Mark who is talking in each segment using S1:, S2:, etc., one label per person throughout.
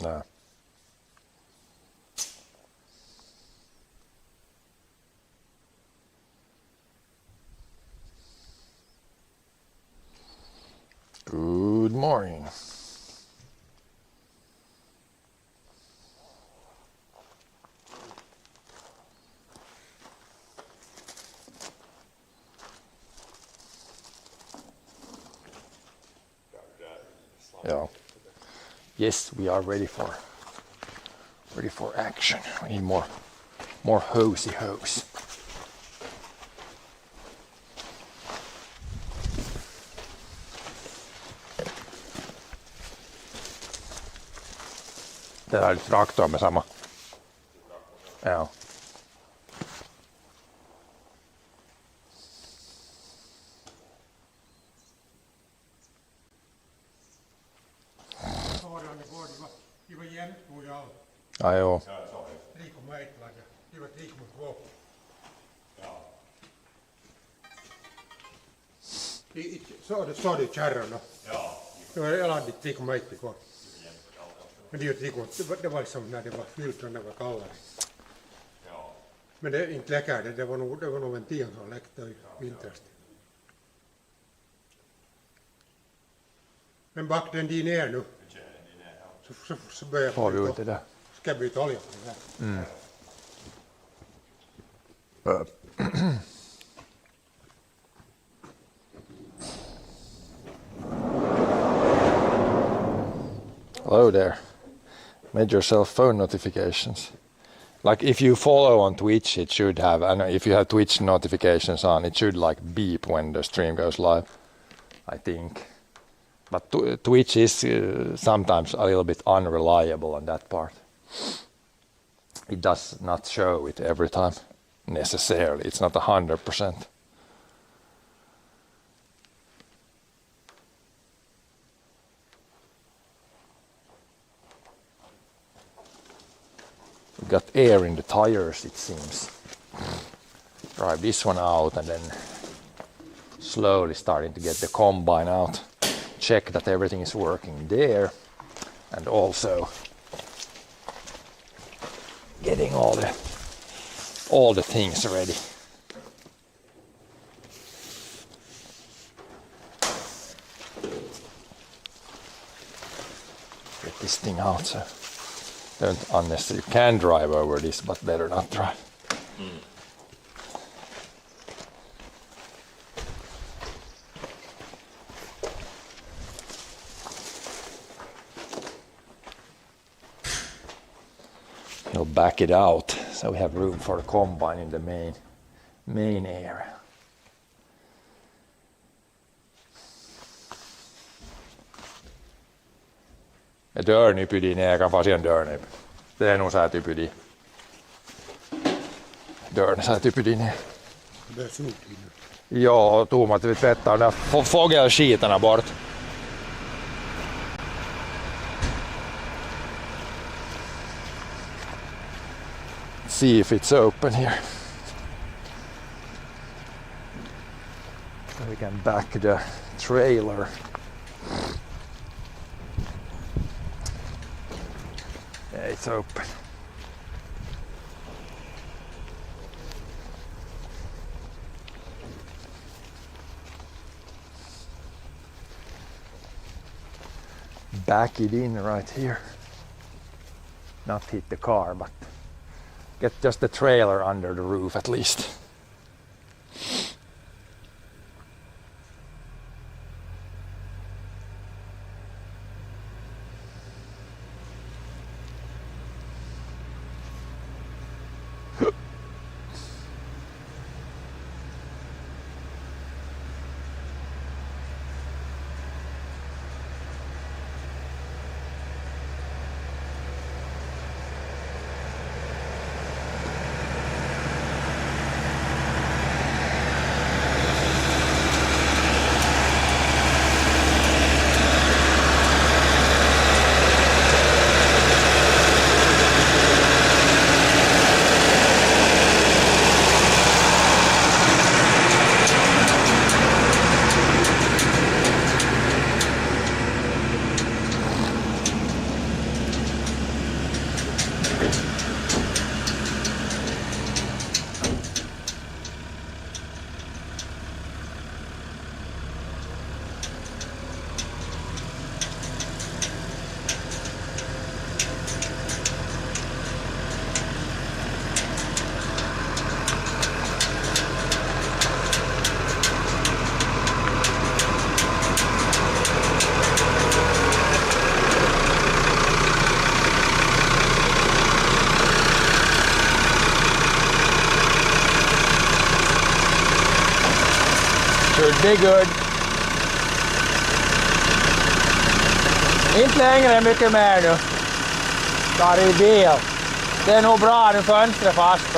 S1: No. Good morning. Yeah. Yes, we are ready for action. We need more hosey hose. Täällä oli traktorimme sama. Joo. Ai joo.
S2: Så det kärrorna. Det var eländigt likom meitä kvar. Men det var liksom när det var fyllt när det var kallare. Men det inte läckade, det var nog ventilen som läckte i vintrast. Men back den din ner nu. Så börjar
S1: Får vi ut det där?
S2: Ska jag byta olja på det här?
S1: Hello there. Made yourself phone notifications. Like if you follow on Twitch, it should have, and if you have Twitch notifications on, it should like beep when the stream goes live, I think. But Twitch is sometimes a little bit unreliable on that part. It does not show it every time, necessarily. It's not 100%. We got air in the tires, it seems. Drive this one out and then slowly starting to get the combine out. Check that everything is working there, and also getting all the things ready. Get this thing out, so don't unnecessarily, you can drive over this, but better not drive. He'll back it out so we have room for the combine in the main area. Dörrnyp i din egen, fast en dörrnyp. Det är nog så här typ i din. Dörren så här typ i din.
S2: Det är surt i nu.
S1: Ja, Tomat, vi tvättar den där fågelskitarna bort. See if it's open here. So we can back the trailer. Yeah, it's open. Back it in right here. Not hit the car, but get just the trailer under the roof at least. be good. Inte längre mycket mer nu. Tar i bil. Det är nog bra nu fönstret fast.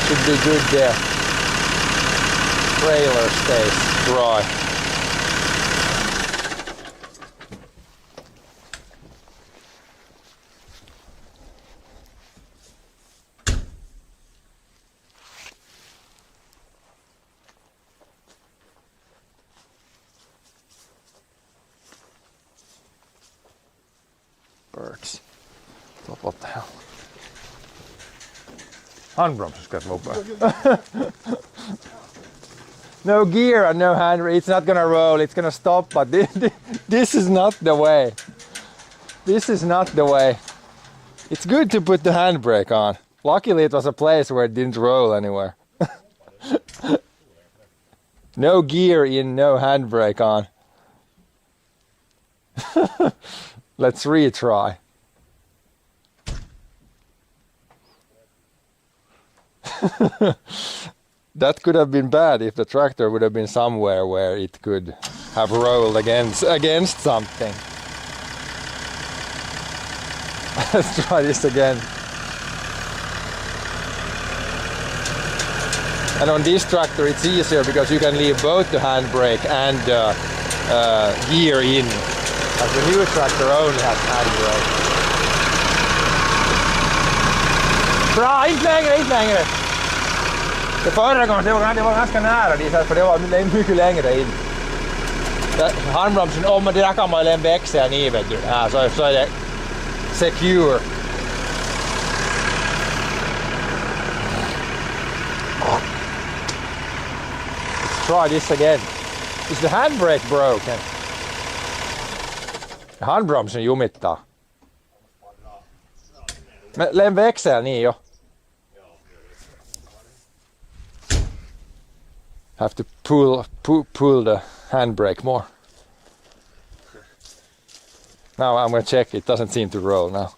S1: Should be good there. Trailer stays dry. Birds. What the hell? Handbromsen ska jag mobba. No gear and no handbrake. It's not gonna roll. It's gonna stop. But this is not the way. This is not the way. It's good to put the handbrake on. Luckily, it was a place where it didn't roll anywhere. No gear in, no handbrake on. Let's retry. That could have been bad if the tractor would have been somewhere where it could have rolled against something. Let's try this again. And on this tractor it's easier because you can leave both the handbrake and gear in. But the new tractor only has handbrake. Bra, inte längre. Det förra gången det var ganska nära dit för det var mycket längre in. Handbromsen, om man där kan man lämna växeln i vet du. Ja, så är det secure. Let's try this again. Is the handbrake broken? Handbromsen jumittaa. Lämna växeln i jo. Have to pull the handbrake more. Now I'm going to check. It doesn't seem to roll now.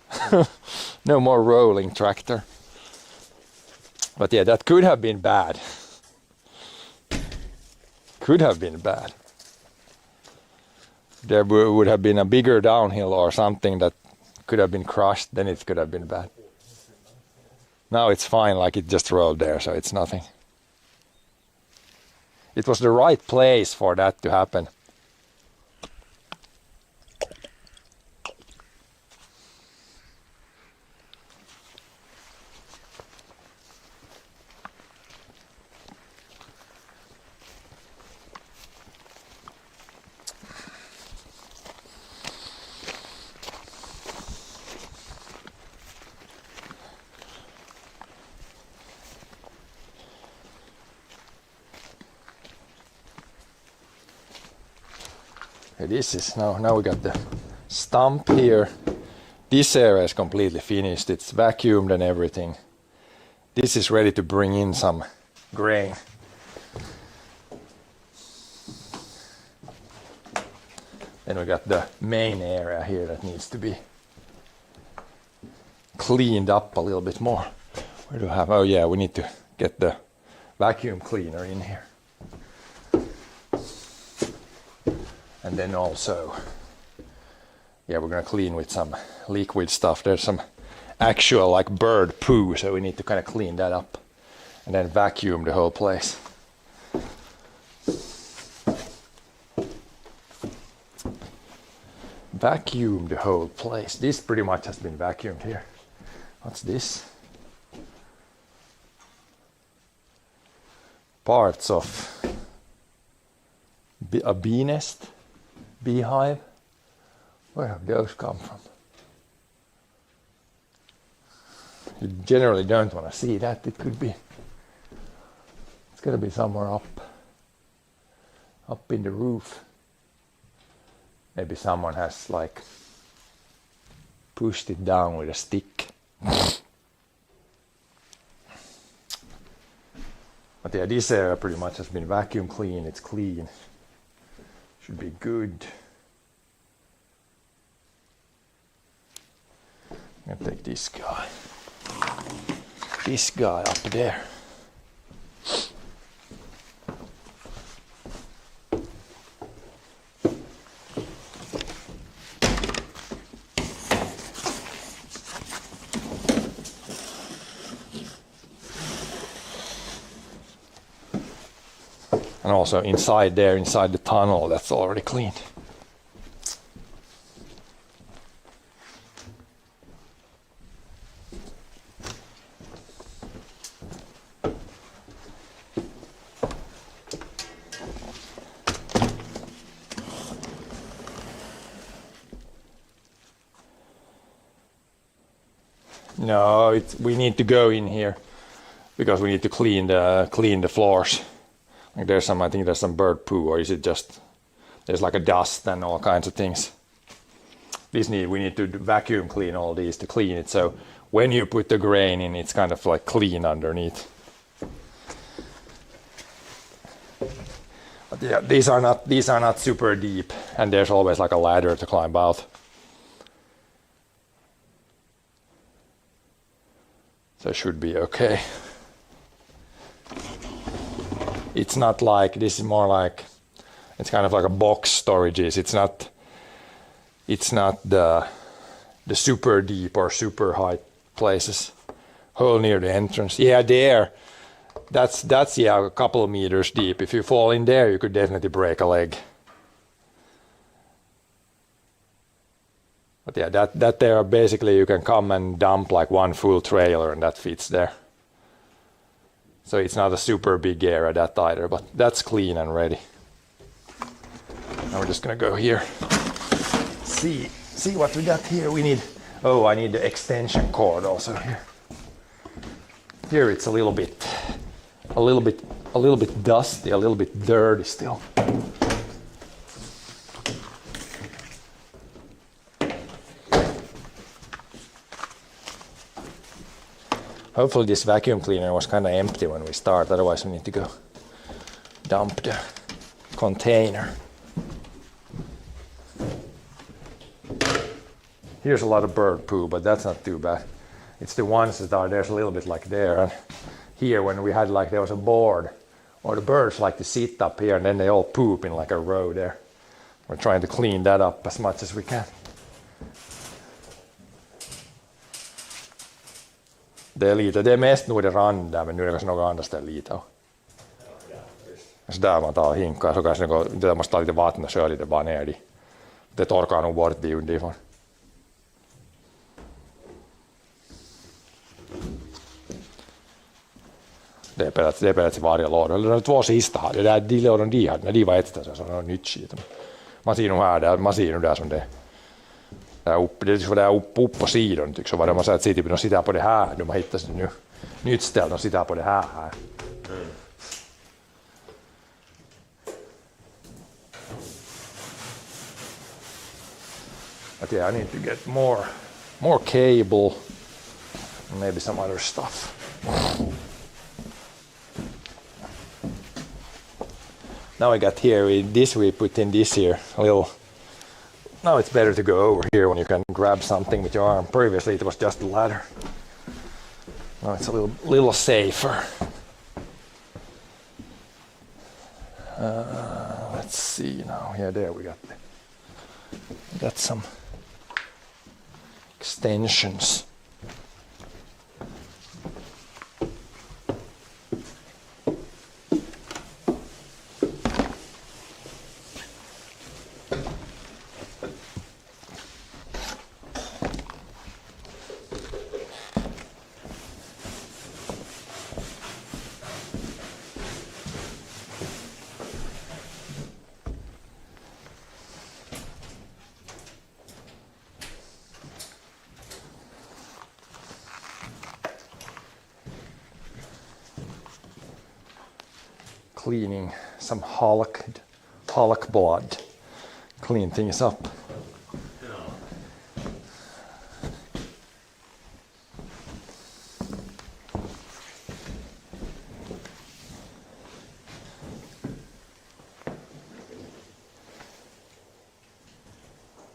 S1: No more rolling tractor. But yeah, that could have been bad. Could have been bad. There would have been a bigger downhill or something that could have been crushed. Then it could have been bad. Now it's fine, like it just rolled there, so it's nothing. It was the right place for that to happen. This is now we got the stump here. This area is completely finished. It's vacuumed and everything. This is ready to bring in some grain. Then we got the main area here that needs to be cleaned up a little bit more. Where do I have? Oh yeah, we need to get the vacuum cleaner in here. And then also, yeah, we're gonna clean with some liquid stuff. There's some actual like bird poo, so we need to kind of clean that up and then vacuum the whole place. Vacuum the whole place. This pretty much has been vacuumed here. What's this? Parts of a bee nest. Beehive. Where have those come from? You generally don't want to see that. It could be. It's got to be somewhere up in the roof. Maybe someone has like pushed it down with a stick. But yeah, this area pretty much has been vacuum clean. It's clean. Should be good. I'm gonna take this guy up there. And also inside there, inside the tunnel, that's already cleaned. No, we need to go in here because we need to clean the floors. Like there's some, I think there's some bird poo, or is it just there's like a dust and all kinds of things. We need to vacuum clean all these to clean it. So when you put the grain in, it's kind of like clean underneath. But yeah, these are not super deep, and there's always like a ladder to climb out. So it should be okay. It's not like, this is more like, it's kind of like a box storages. It's not the super deep or super high places. Hole near the entrance. Yeah, there. That's yeah, a couple of meters deep. If you fall in there, you could definitely break a leg. But yeah, that there basically you can come and dump like one full trailer and that fits there. So it's not a super big area that either, but that's clean and ready. Now we're just gonna go here. See what we got here. I need the extension cord also here. Here it's a little bit dusty, a little bit dirty still. Hopefully this vacuum cleaner was kind of empty when we start, otherwise we need to go dump the container. Here's a lot of bird poo, but that's not too bad. It's the ones that are there's a little bit like there. And here when we had like there was a board, or the birds like to sit up here and then they all poop in like a row there. We're trying to clean that up as much as we can. Det är mest nog det randa, men nu är det kanske något annat ställe lite. Så där man tar hinkar så kanske det måste ta lite vatten och köra lite bara ner dit. Det torkar nog bort det underifrån. Det är pelats i varje låda. Eller de två sista hade det där de lådan de hade när de var ett ställe så var det nytt skit. Man ser nog här där, man ser nog där som det där uppe, det var där upp på sidan tycks så var det man säger att typ de sitter på det här, de har hittat sig nu nytt ställe, de sitter på det här. But yeah, I need to get more cable and maybe some other stuff. Now I got here, we put in this here, a little. Now it's better to go over here when you can grab something with your arm. Previously it was just a ladder. Now it's a little safer. Let's see now. Yeah, there we got some extensions. Cleaning some Hulk blood. Clean things up.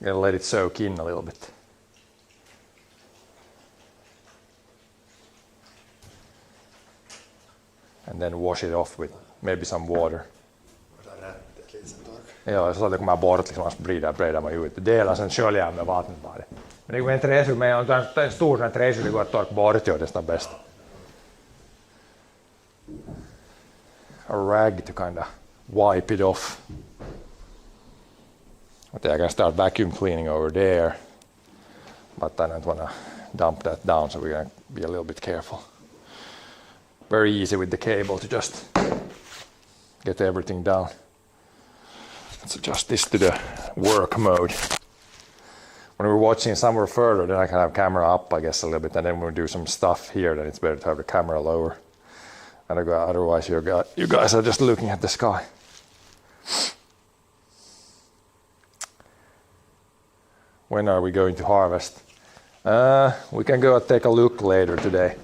S1: Gotta let it soak in a little bit. And then wash it off with maybe some water. Ja, så att det kommer bort liksom, man sprider man ut. Delar sen sköljer med vatten bara. Men det går en träsur med en stor träsur det går att torka bort det är nästan bäst. A rag to kind of wipe it off. But I can start vacuum cleaning over there, but I don't want to dump that down, so we're going to be a little bit careful. Very easy with the cable to just get everything down. Let's adjust this to the work mode. When we're watching somewhere further, then I can have camera up, I guess, a little bit, and then when we do some stuff here, then it's better to have the camera lower. And otherwise you guys are just looking at the sky. When are we going to harvest? We can go and take a look later today.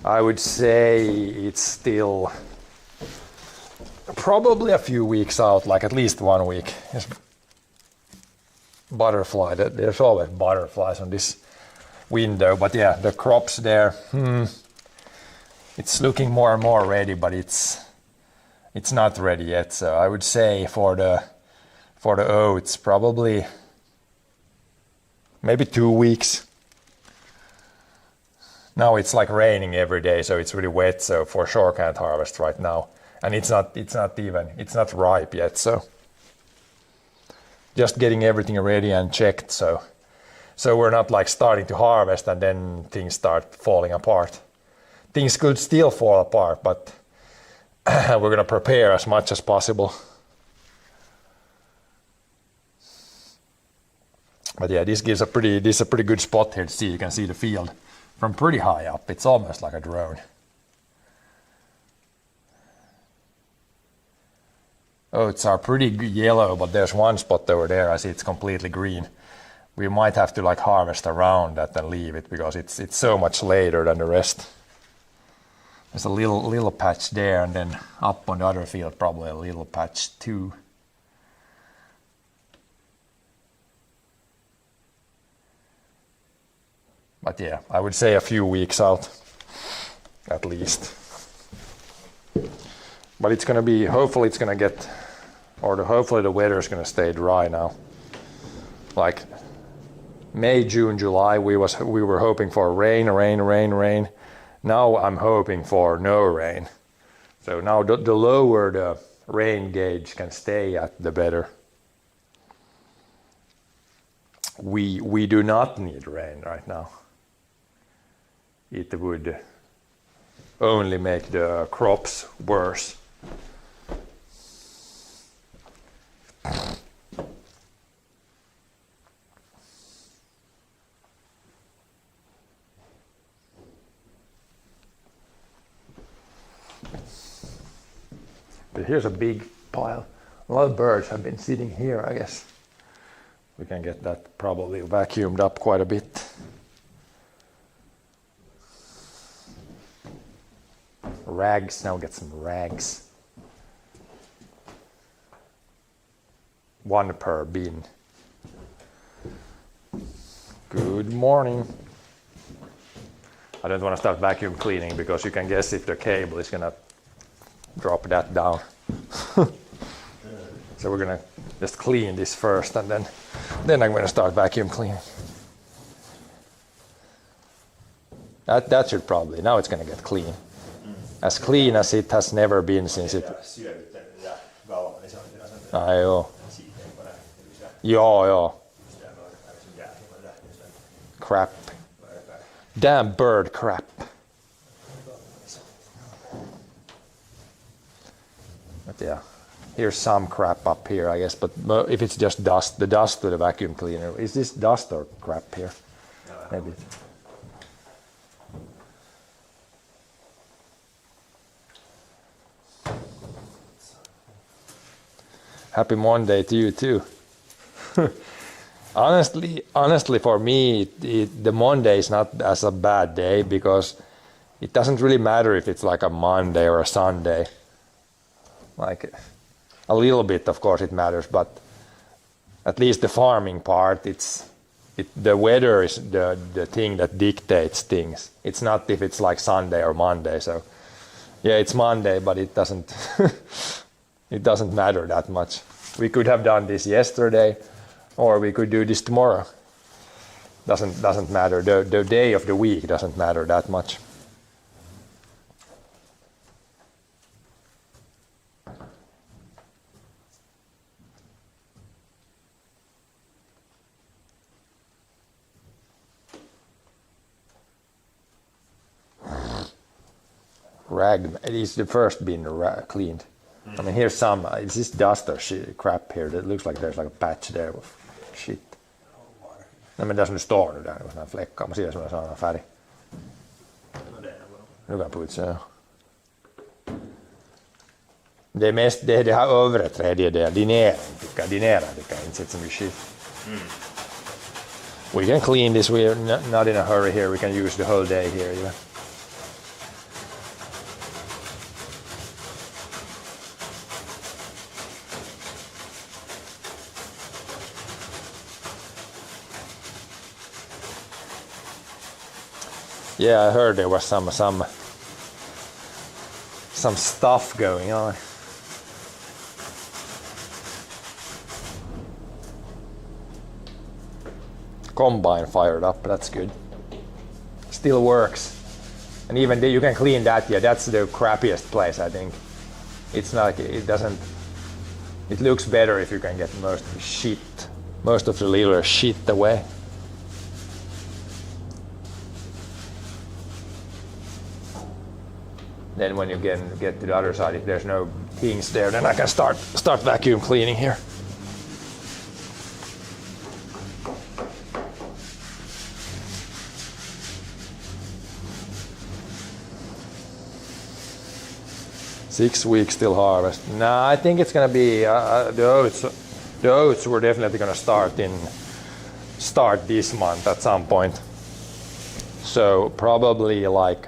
S1: I would say it's still probably a few weeks out, like at least 1 week. There's butterfly, there's always butterflies on this window, but yeah, the crops there, it's looking more and more ready, but it's not ready yet. So I would say for the oats, probably maybe 2 weeks. Now it's like raining every day, so it's really wet, so for sure can't harvest right now. And it's not ripe yet, so just getting everything ready and checked, so we're not like starting to harvest and then things start falling apart. Things could still fall apart, but we're gonna prepare as much as possible. But yeah, this is a pretty good spot here to see. You can see the field from pretty high up. It's almost like a drone. Oats are pretty yellow, but there's one spot over there. I see it's completely green. We might have to like harvest around that and leave it because it's so much later than the rest. There's a little patch there, and then up on the other field probably a little patch too. But yeah, I would say a few weeks out, at least. But it's gonna be, hopefully it's gonna get, hopefully the weather is gonna stay dry now. Like May, June, July, we were hoping for rain. Now I'm hoping for no rain. So now the lower the rain gauge can stay at, the better. We do not need rain right now. It would only make the crops worse. But here's a big pile. A lot of birds have been sitting here, I guess. We can get that probably vacuumed up quite a bit. Rags, now get some rags. 1 per bin. Good morning. I don't want to start vacuum cleaning because you can guess if the cable is gonna drop that down. So we're gonna just clean this first, and then I'm gonna start vacuum cleaning. That should probably, now it's gonna get clean. As clean as it has never been since it... Ai joo. Joo. Crap. Damn bird crap. But yeah, here's some crap up here, I guess, but if it's just dust, the dust with the vacuum cleaner. Is this dust or crap here? Maybe. Happy Monday to you too. Honestly, for me, the Monday is not as a bad day because it doesn't really matter if it's like a Monday or a Sunday. Like a little bit, of course, it matters, but at least the farming part, the weather is the thing that dictates things. It's not if it's like Sunday or Monday. So yeah, it's Monday, but it doesn't it doesn't matter that much. We could have done this yesterday, or we could do this tomorrow. Doesn't matter. The day of the week doesn't matter that much. rag. It's the first been cleaned. I mean, here's some. It's this dust or shit, crap here. That looks like there's like a patch there of shit. Nej men där som du står nu, där är sådana fläckar. Man ser som en sån färg. Nu kan jag putsa. Det är mest det här övre tredjedel. Dinera tycker jag inte sett så mycket shit. We can clean this. We're not in a hurry here. We can use the whole day here even. Yeah, I heard there was some stuff going on. Combine fired up, that's good. Still works. And even you can clean that, yeah, that's the crappiest place, I think. It's not, it doesn't, it looks better if you can get most of the shit, most of the little shit away. Then when you get to the other side, if there's no things there, then I can start vacuum cleaning here. Six weeks till harvest. No, I think it's gonna be the oats. The oats were definitely gonna start this month at some point. So probably like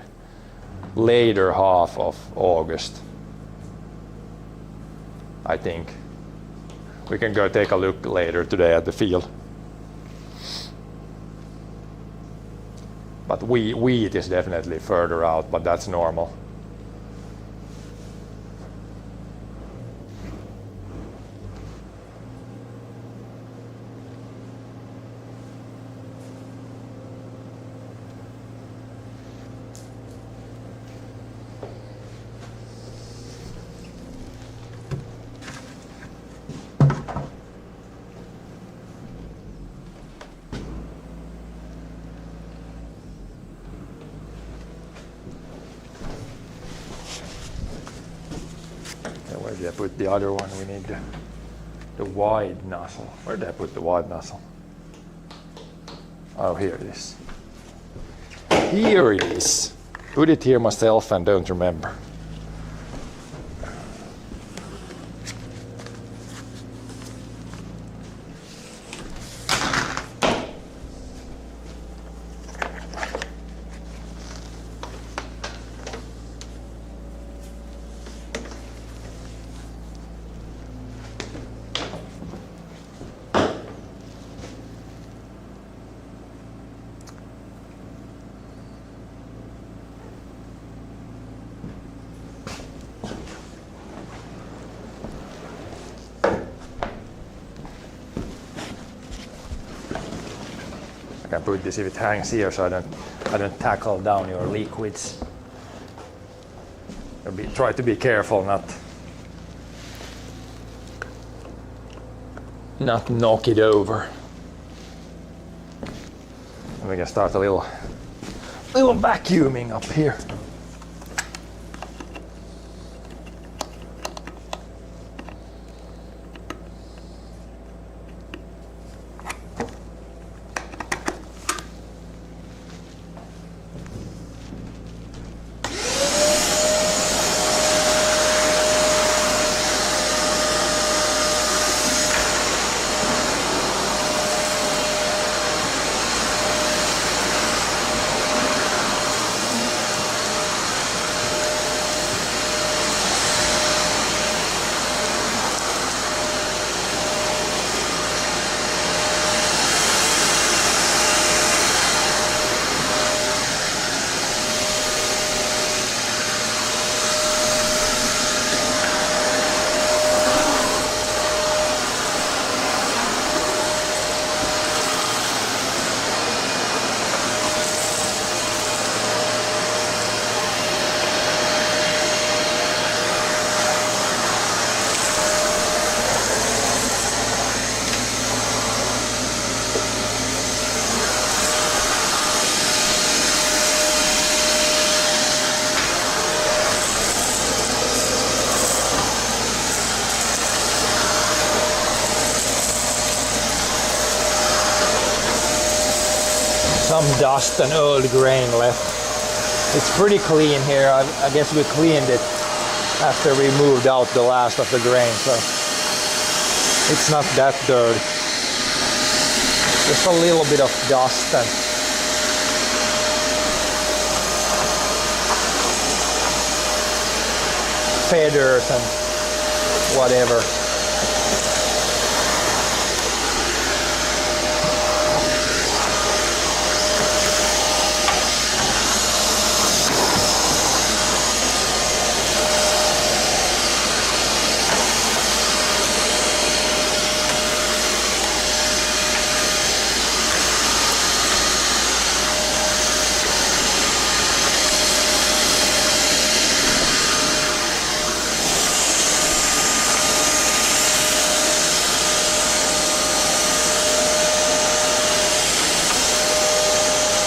S1: later half of August, I think. We can go take a look later today at the field. But wheat is definitely further out, but that's normal. Where did I put the other one? We need the wide nozzle. Where did I put the wide nozzle? Oh, here it is. Here it is. Put it here myself and don't remember. I can put this if it hangs here so I don't tackle down your liquids. Try to be careful not knock it over. And we can start a little vacuuming up here. Some dust and old grain left. It's pretty clean here. I guess we cleaned it after we moved out the last of the grain, so it's not that dirty. Just a little bit of dust and feathers and whatever.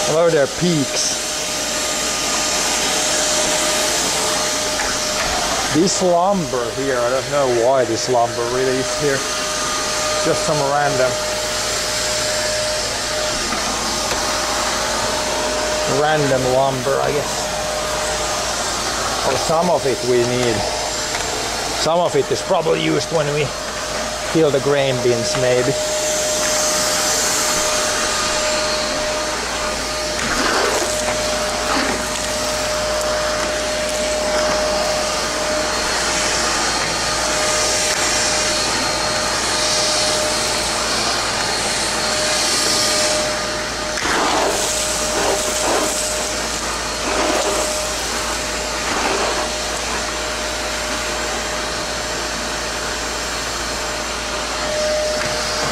S1: Hello there, peaks. This lumber here, I don't know why this lumber really is here. Just some random lumber, I guess. Or some of it we need. Some of it is probably used when we fill the grain bins, maybe.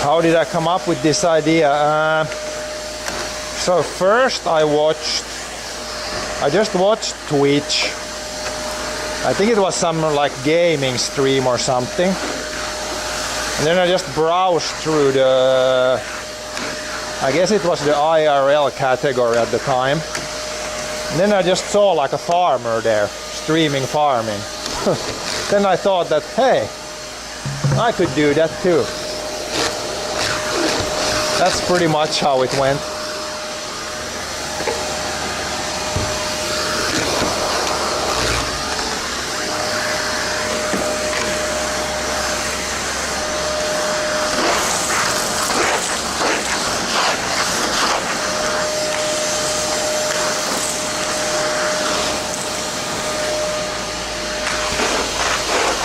S1: How did I come up with this idea? So first I just watched Twitch. I think it was some like gaming stream or something. And then I just browsed through I guess it was the IRL category at the time. And then I just saw like a farmer there, streaming farming. Then I thought that, hey, I could do that too. That's pretty much how it went.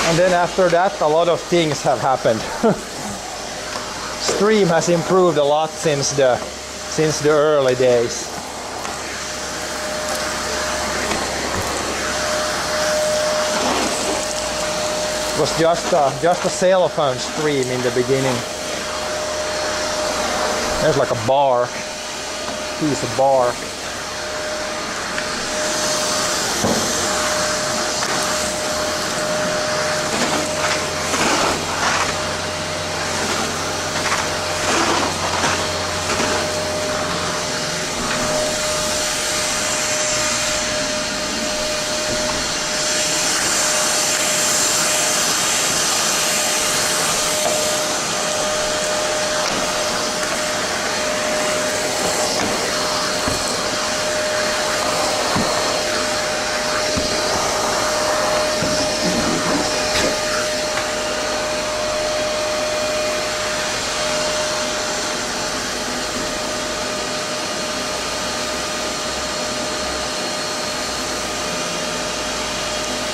S1: And then after that, a lot of things have happened. Stream has improved a lot since the early days. It was just a cell phone stream in the beginning. There's like a bark, piece of bark.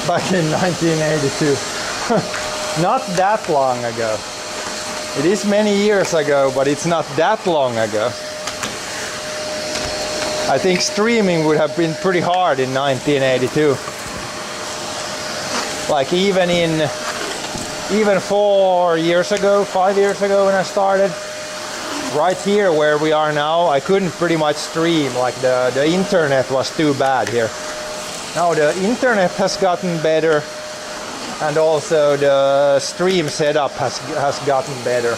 S1: Back in 1982. Not that long ago. It is many years ago, but it's not that long ago. I think streaming would have been pretty hard in 1982. Like even 4 years ago, 5 years ago when I started, right here where we are now, I couldn't pretty much stream. Like the internet was too bad here. Now the internet has gotten better, and also the stream setup has gotten better.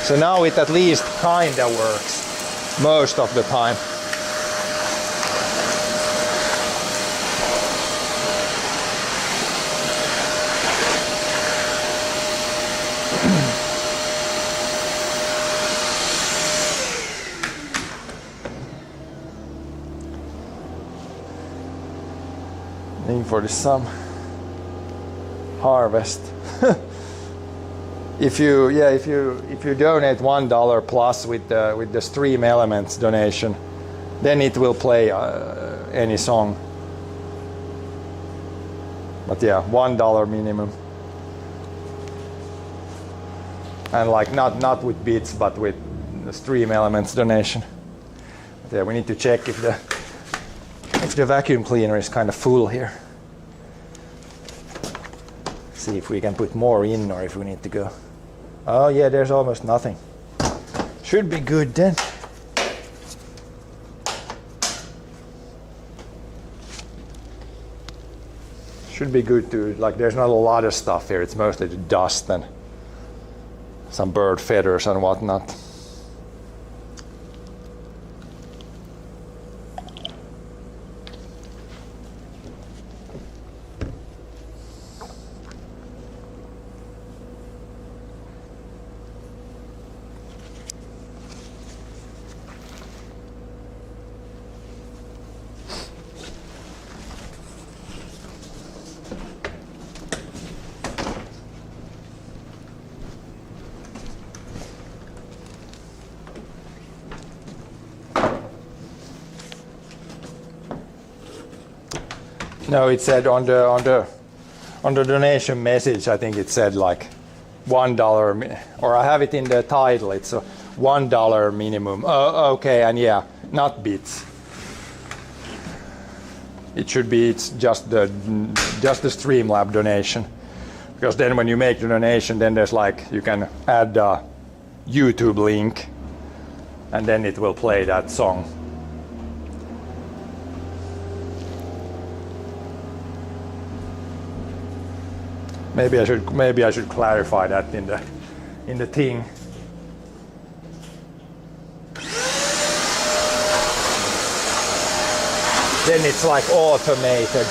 S1: So now it at least kinda works most of the time. looking for the sum. Harvest. If you donate $1 plus with the Stream Elements donation, then it will play any song. But yeah, $1 minimum. And like not with bits, but with the Stream Elements donation. But yeah, we need to check if the vacuum cleaner is kind of full here. See if we can put more in or if we need to go. Oh yeah, there's almost nothing. Should be good then. Should be good to, like, there's not a lot of stuff here. It's mostly the dust and some bird feathers and whatnot. No, it said on the donation message, I think it said like $1, or I have it in the title. It's a $1 minimum. Oh, okay, and yeah, not bits. It should be. It's just the Streamlab donation, because then when you make the donation, then there's like you can add a YouTube link, and then it will play that song. Maybe I should clarify that in the thing. Then it's like automated.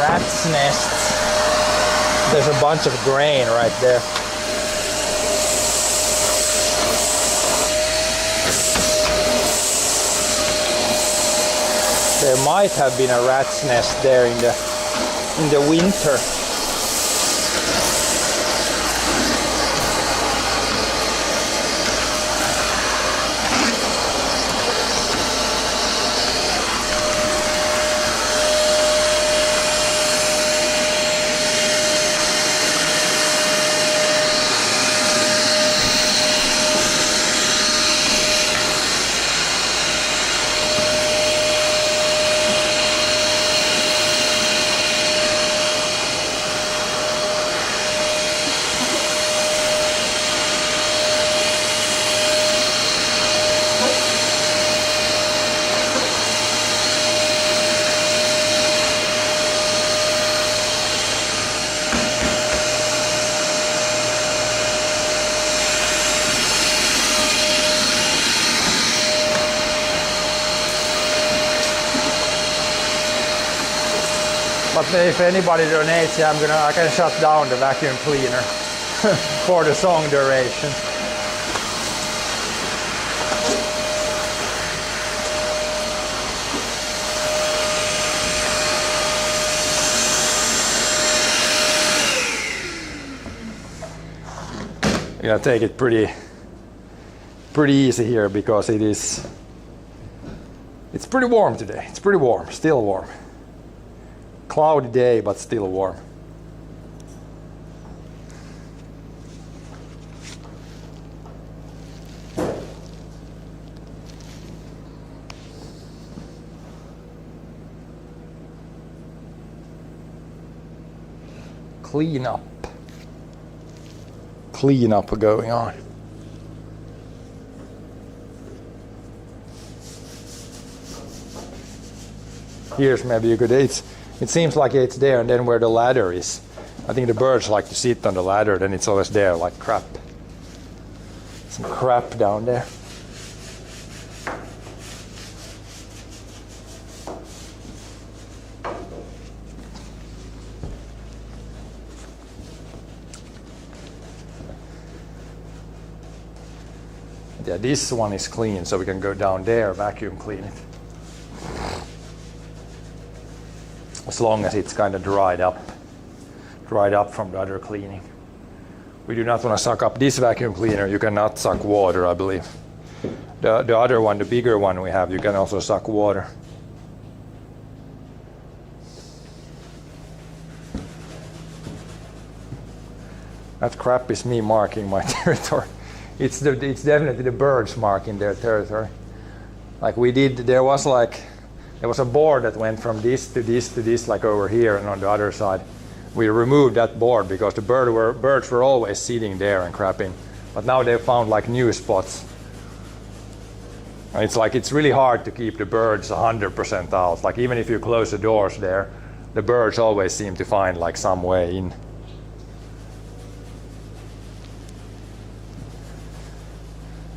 S1: Rat's nests. There's a bunch of grain right there. There might have been a rat's nest there in the winter. But if anybody donates, yeah, I can shut down the vacuum cleaner for the song duration. I'm gonna take it pretty easy here because it's pretty warm today. It's pretty warm, still warm. Cloudy day, but still warm. Clean up going on. Here's maybe you could, it seems like it's there, and then where the ladder is, I think the birds like to sit on the ladder, then it's always there like crap. Some crap down there. Yeah, this one is clean, so we can go down there, vacuum clean it. As long as it's kind of dried up from the other cleaning. We do not want to suck up this vacuum cleaner. You cannot suck water, I believe. The other one, the bigger one we have, you can also suck water. That crap is me marking my territory. It's definitely the birds marking their territory. Like we did, there was a board that went from this to this to this, like over here, and on the other side. We removed that board because the birds were always sitting there and crapping. But now they've found like new spots. And it's really hard to keep the birds 100% out. Like even if you close the doors there, the birds always seem to find like some way in.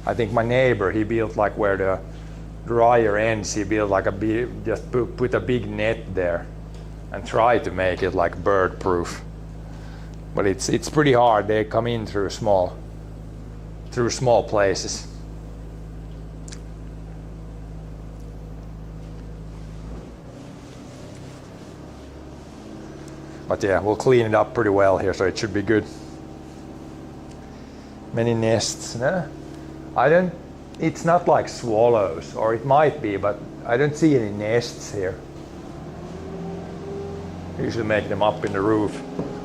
S1: I think my neighbor, he built like where the dryer ends, he built like just put a big net there and tried to make it like bird proof. But it's pretty hard. They come in through small places. But yeah, we'll clean it up pretty well here, so it should be good. Many nests. It's not like swallows, or it might be, but I don't see any nests here. Usually make them up in the roof.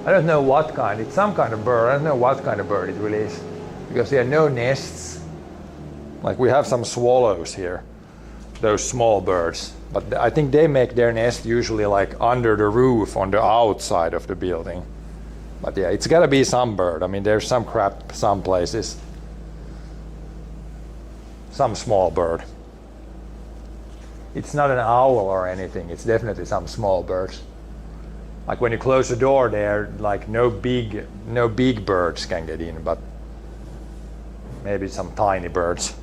S1: I don't know what kind. It's some kind of bird. I don't know what kind of bird it really is, because there are no nests. Like we have some swallows here, those small birds, but I think they make their nest usually like under the roof on the outside of the building. But yeah, it's got to be some bird. I mean, there's some crap some places. Some small bird. It's not an owl or anything. It's definitely some small birds. Like when you close the door there, like no big birds can get in, but maybe some tiny birds.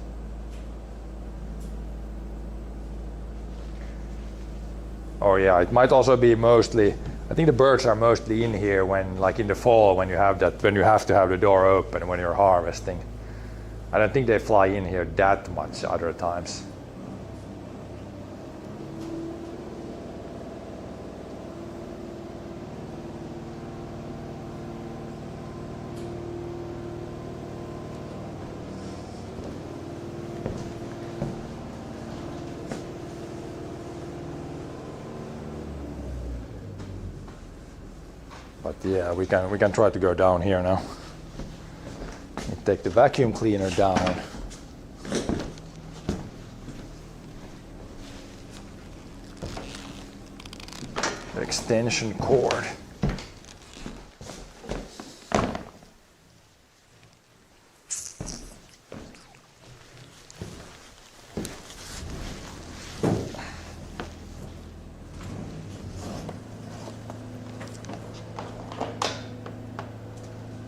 S1: Or yeah, it might also be mostly, I think the birds are mostly in here when, like in the fall, when you have to have the door open when you're harvesting. I don't think they fly in here that much other times. But yeah, we can try to go down here now. Take the vacuum cleaner down. The extension cord.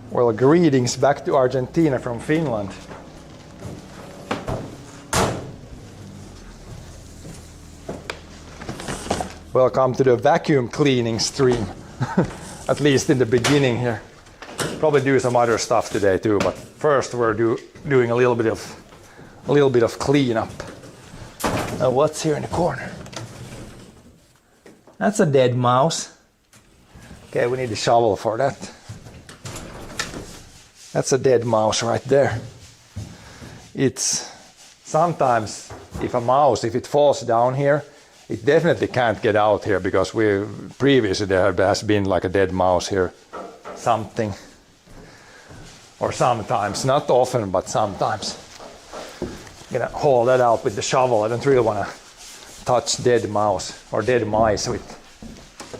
S1: Well, greetings back to Argentina from Finland. Welcome to the vacuum cleaning stream, at least in the beginning here. Probably do some other stuff today too, but first we're doing a little bit of cleanup. Now what's here in the corner? That's a dead mouse. Okay, we need a shovel for that. That's a dead mouse right there. It's sometimes if it falls down here, it definitely can't get out here because previously there has been like a dead mouse here, something. Or sometimes, not often, but sometimes. I'm gonna haul that out with the shovel. I don't really want to touch dead mouse or dead mice with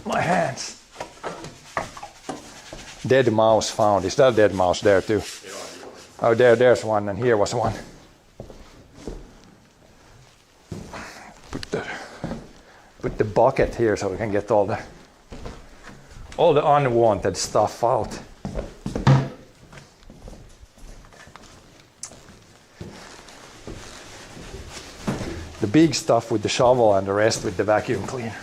S1: my hands. Dead mouse found. Is that a dead mouse there too? Oh, there's one, and here was one. Put the bucket here so we can get all the unwanted stuff out. The big stuff with the shovel and the rest with the vacuum cleaner.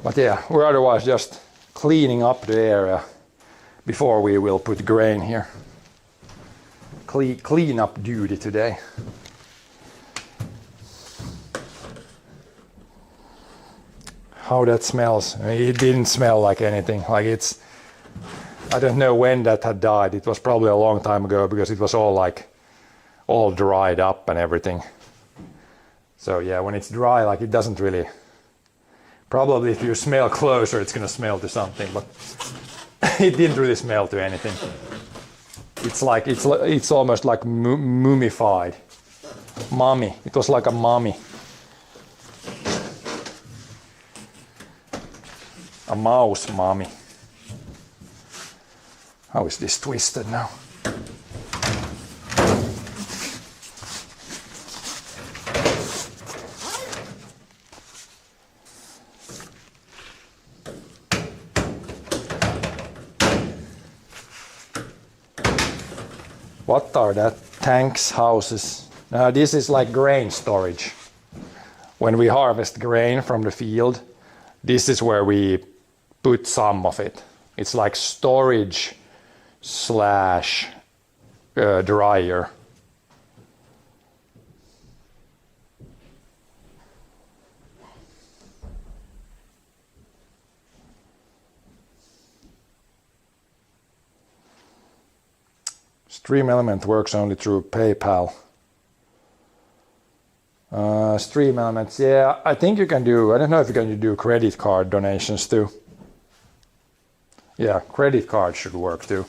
S1: But yeah, we're otherwise just cleaning up the area before we will put grain here. Clean up duty today. How that smells. I mean, it didn't smell like anything. Like I don't know when that had died. It was probably a long time ago because it was all dried up and everything. So yeah, when it's dry, like it doesn't really. Probably if you smell closer, it's gonna smell to something, but it didn't really smell to anything. It's almost like mummified. Mummy. It was like a mummy. A mouse mummy. How is this twisted now? What are that? Tanks, houses. Now this is like grain storage. When we harvest grain from the field, this is where we put some of it. It's like storage slash dryer. Stream Element works only through PayPal. Stream Elements, yeah, I think you can do, I don't know if you can do credit card donations too. Yeah, credit card should work too.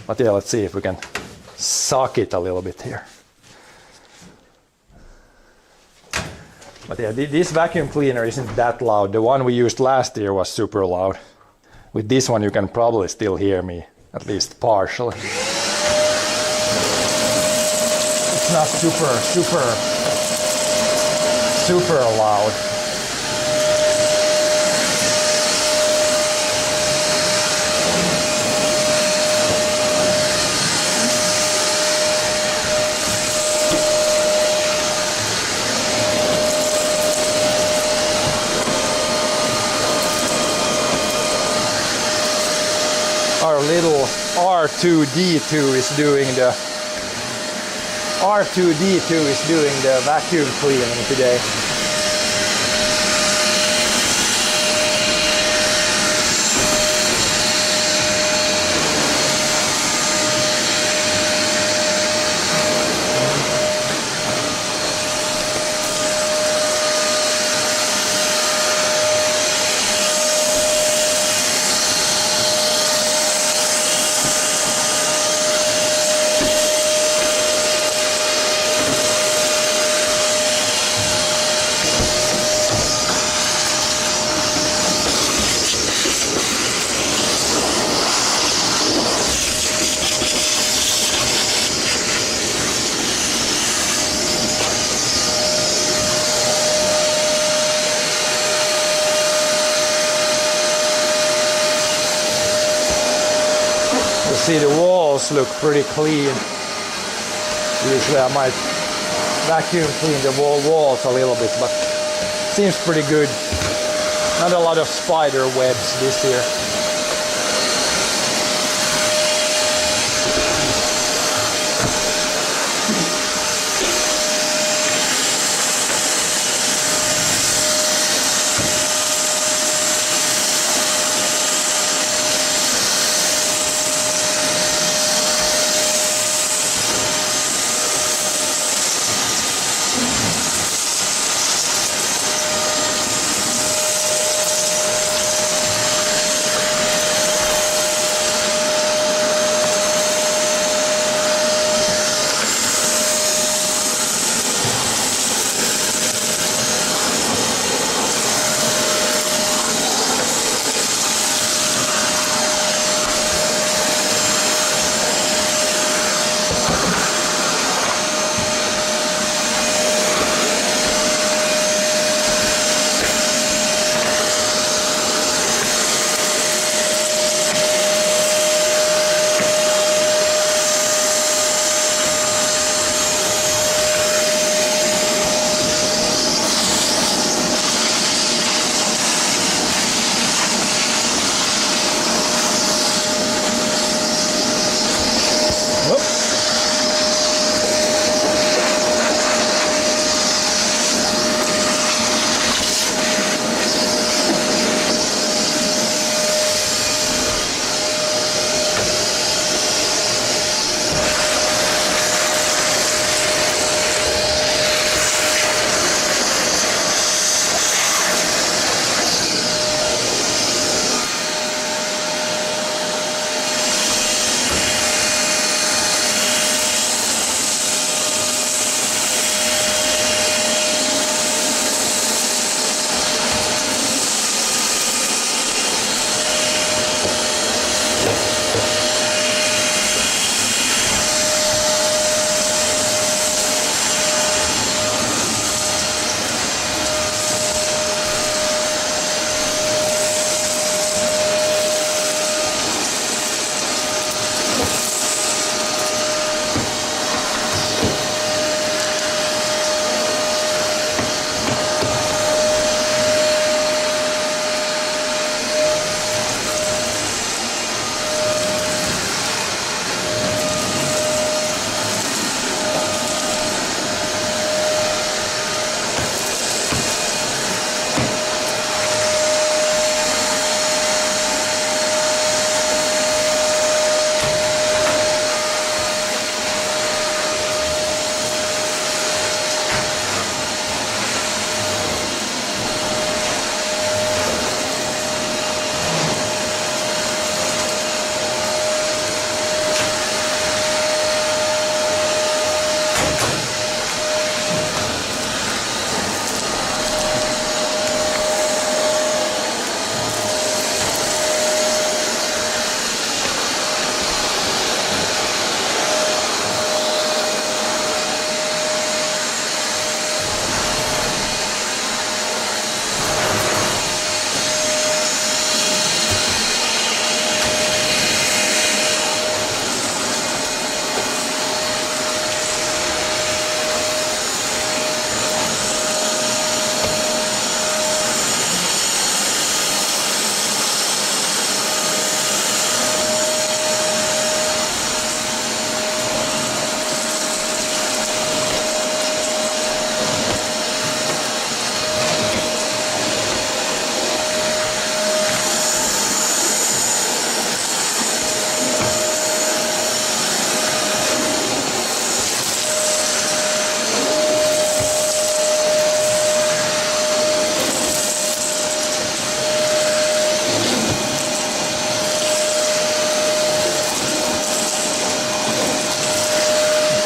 S1: But yeah, let's see if we can suck it a little bit here. But yeah, this vacuum cleaner isn't that loud. The one we used last year was super loud. With this one you can probably still hear me, at least partially. It's not super loud. Our little R2D2 is doing the vacuum cleaning today. See, the walls look pretty clean. Usually I might vacuum clean the walls a little bit, but Seems pretty good. Not a lot of spider webs this year.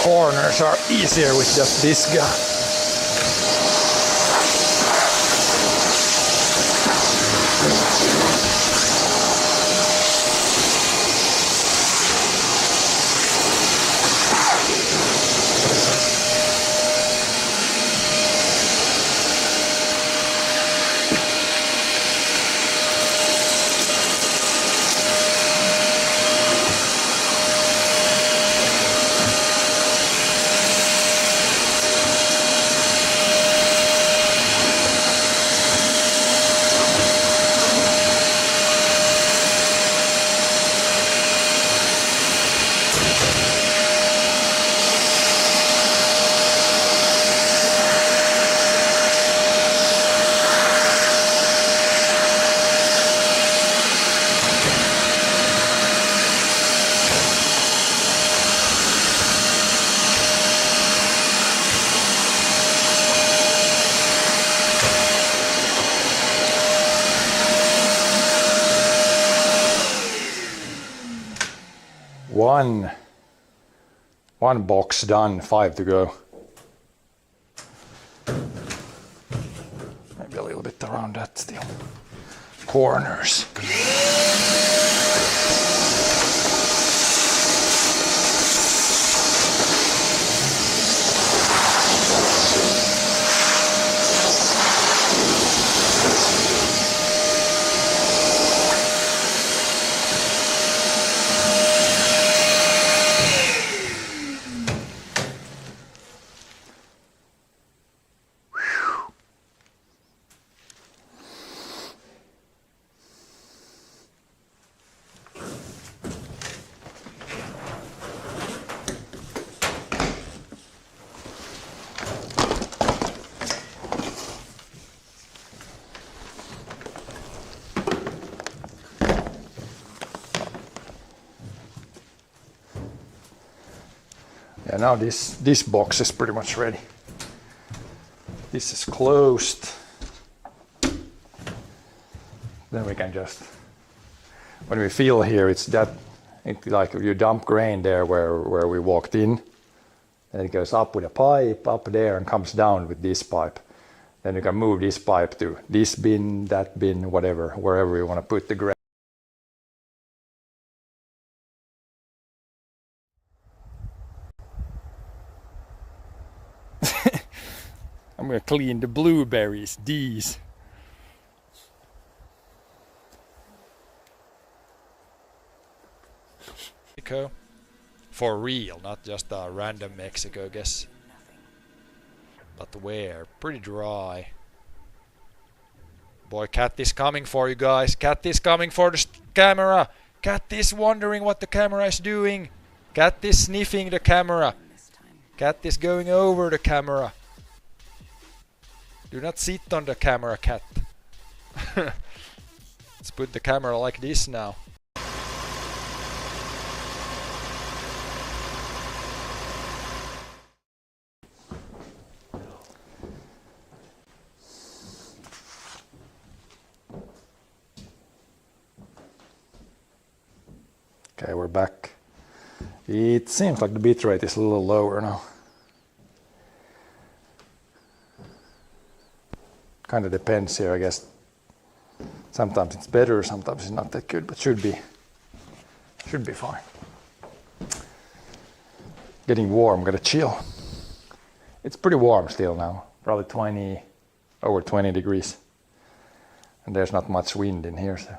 S1: Corners are easier with just this gun. One box done, 5 to go. Maybe a little bit around that still. Corners. Yeah, now this box is pretty much ready. This is closed. Then we can just, when we feel here, it's like you dump grain there where we walked in, and it goes up with a pipe up there and comes down with this pipe. Then you can move this pipe to this bin, that bin, whatever, wherever you want to put the grain. I'm gonna clean the blueberries, these. Mexico. For real, not just a random Mexico guess. But where? Pretty dry. Boy, Cat is coming for you guys. Cat is coming for the camera. Cat is wondering what the camera is doing. Cat is sniffing the camera. Cat is going over the camera. Do not sit on the camera, Cat. Let's put the camera like this now. Okay, we're back. It seems like the bitrate is a little lower now. Kind of depends here, I guess. Sometimes it's better, sometimes it's not that good, but should be fine. Getting warm, gotta chill. It's pretty warm still now, probably over 20 degrees. And there's not much wind in here, so.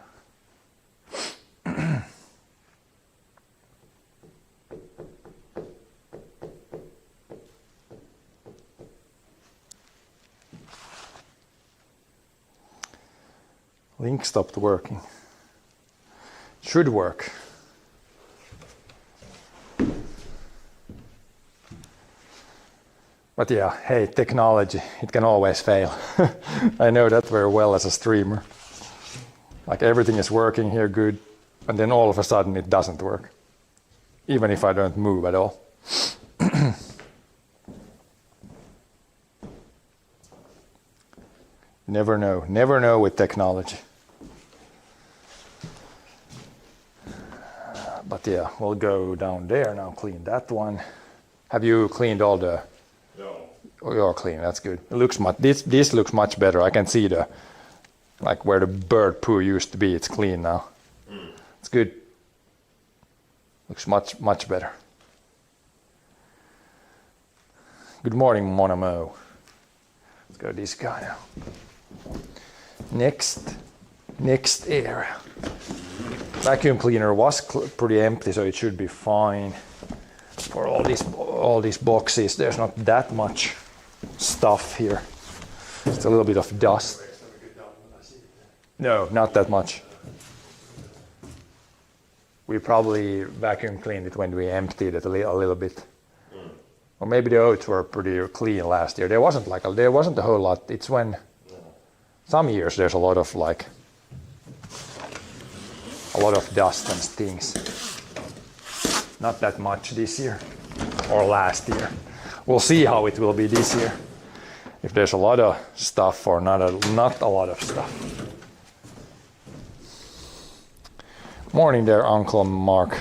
S1: Link stopped working. Should work. But yeah, hey, technology, it can always fail. I know that very well as a streamer. Like everything is working here good, and then all of a sudden it doesn't work. Even if I don't move at all. Never know with technology. But yeah, we'll go down there now, clean that one. Have you cleaned all the?
S3: No.
S1: Oh, you're clean. That's good. It looks much. This looks much better. I can see like where the bird poo used to be. It's clean now. It's good. Looks much better. Good morning, mon amour. Let's go this guy now. Next area. Vacuum cleaner was pretty empty, so it should be fine. For all these boxes, there's not that much stuff here. Just a little bit of dust. No, not that much. We probably vacuum cleaned it when we emptied it a little bit. Or maybe the oats were pretty clean last year. There wasn't a whole lot. It's when some years there's a lot of dust and things. Not that much this year or last year. We'll see how it will be this year. If there's a lot of stuff or not a lot of stuff. Morning there, Uncle Mark.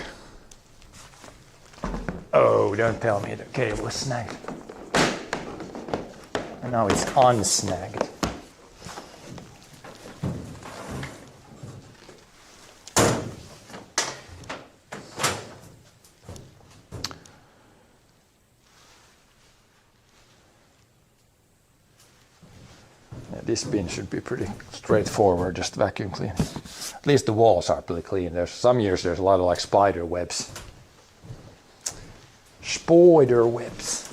S1: Oh, don't tell me the cable is snagged. And now it's unsnagged. Yeah, this bin should be pretty straightforward, just vacuum clean. At least the walls are pretty clean. There's some years there's a lot of like spider webs. Spider webs.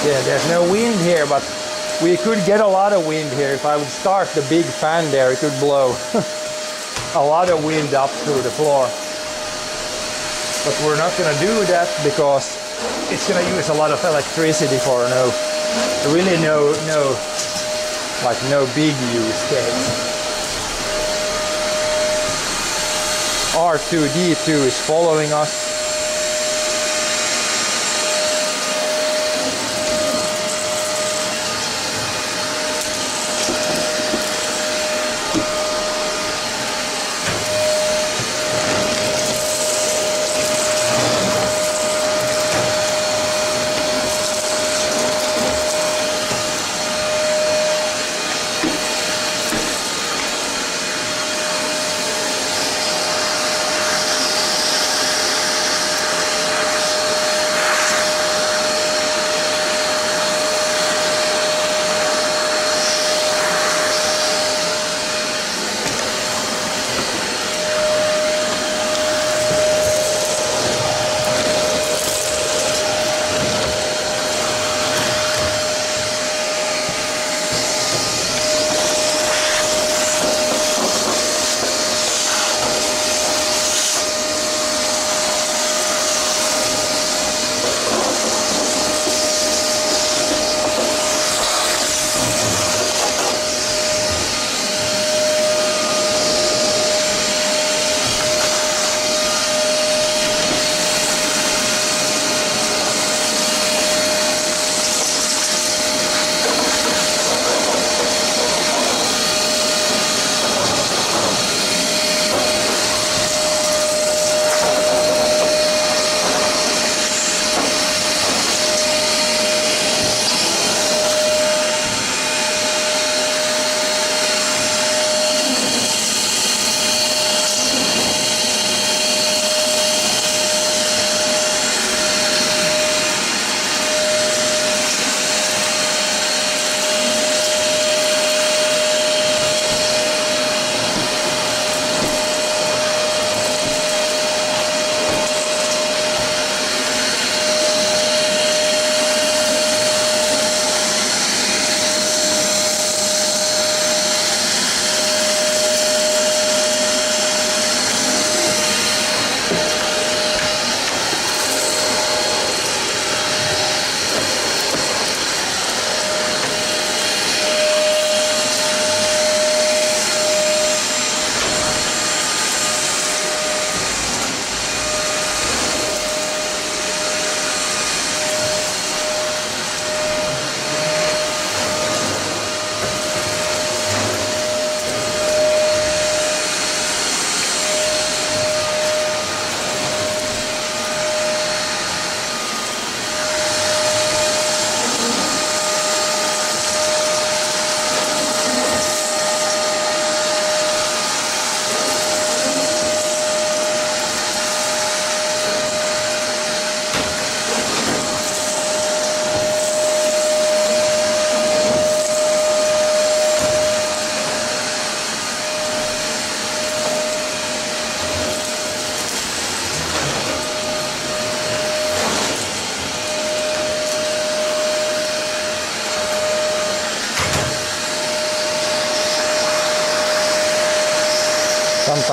S1: Yeah, there's no wind here, but we could get a lot of wind here. If I would start the big fan there, it could blow a lot of wind up through the floor. But we're not going to do that because it's going to use a lot of electricity for really no big use case. R2-D2 is following us.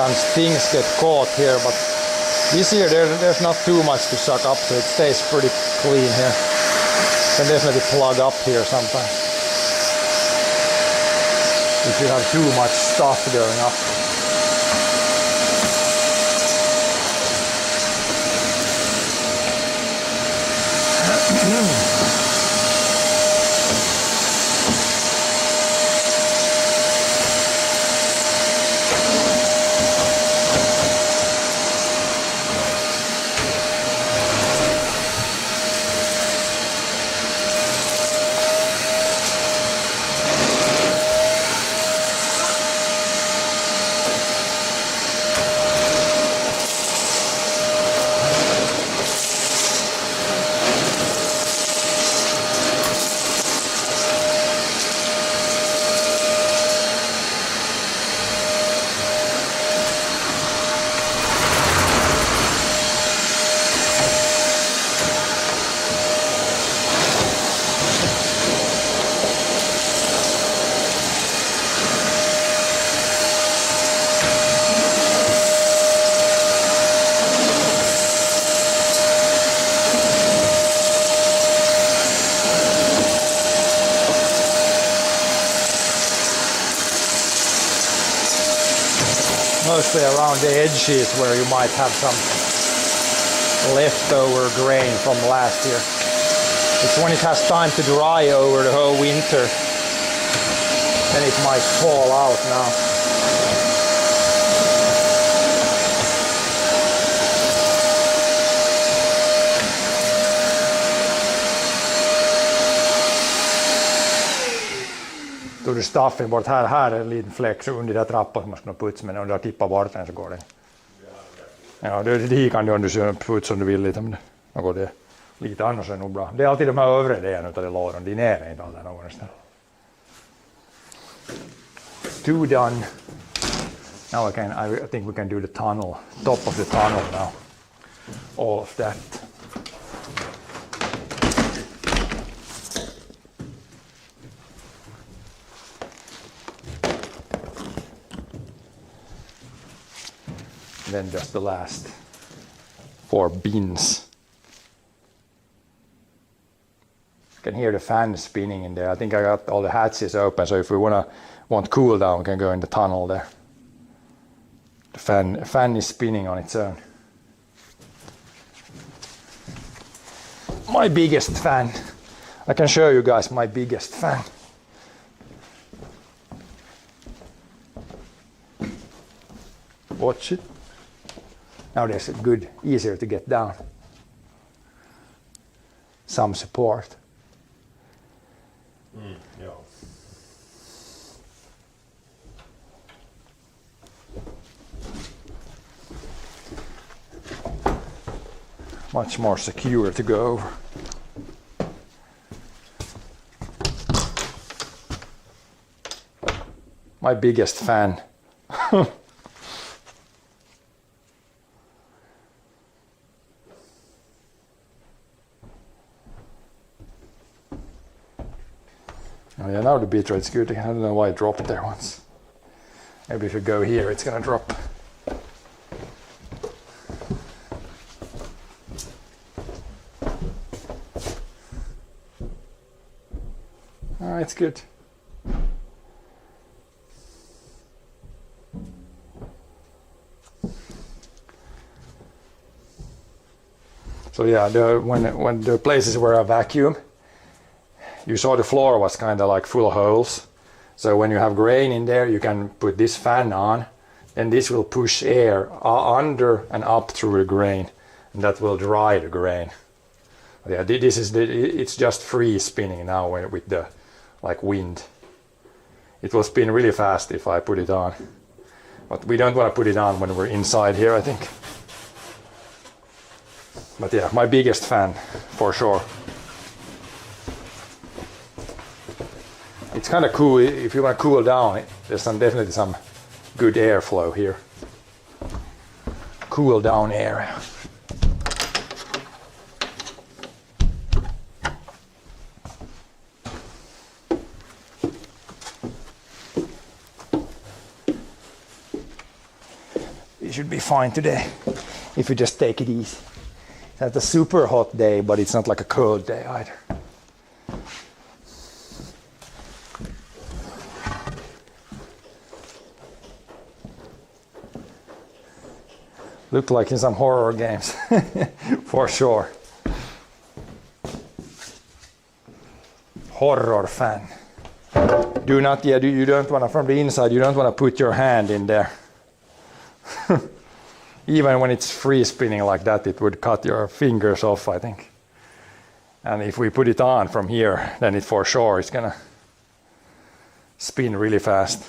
S1: sometimes things get caught here, but this year there's not too much to suck up, so it stays pretty clean here. Can definitely plug up here sometimes if you have too much stuff going up. Mostly around the edges where you might have some leftover grain from last year. It's when it has time to dry over the whole winter, then it might fall out now. Tog du staffen bort här är en liten fläck så under där trappan som man ska putsa, men om du har tippat bort den så går den. Ja, det kan du om du putsa om du vill lite, men då går det lite annars är det nog bra. Det är alltid de här övre delen utav det lådan, de nere är inte alltid någonstans. Two done. Now I think we can do the tunnel, top of the tunnel now. All of that. Then just the last 4 bins. You can hear the fan spinning in there. I think I got all the hatches open, so if we want cool down, we can go in the tunnel there. The fan is spinning on its own. My biggest fan. I can show you guys my biggest fan. Watch it. Now there's a good, easier to get down. Some support.
S2: Joo.
S1: Much more secure to go over. My biggest fan. Oh yeah, now the beat rate's good. I don't know why it dropped there once. Maybe if you go here, it's gonna drop. Oh, it's good. So yeah, when the places where I vacuum, you saw the floor was kind of like full of holes. So when you have grain in there, you can put this fan on, and this will push air under and up through the grain, and that will dry the grain. But yeah, it's just free spinning now with the wind. It will spin really fast if I put it on, but we don't want to put it on when we're inside here, I think. But yeah, my biggest fan for sure. It's kind of cool if you want to cool down. There's definitely some good airflow here. Cool down area. should be fine today if you just take it easy. It's not a super hot day, but it's not like a cold day either. Look like in some horror games, for sure. Horror fan. Do not, you don't want to, from the inside, you don't want to put your hand in there. Even when it's free spinning like that, it would cut your fingers off, I think. And if we put it on from here, then it for sure is gonna spin really fast.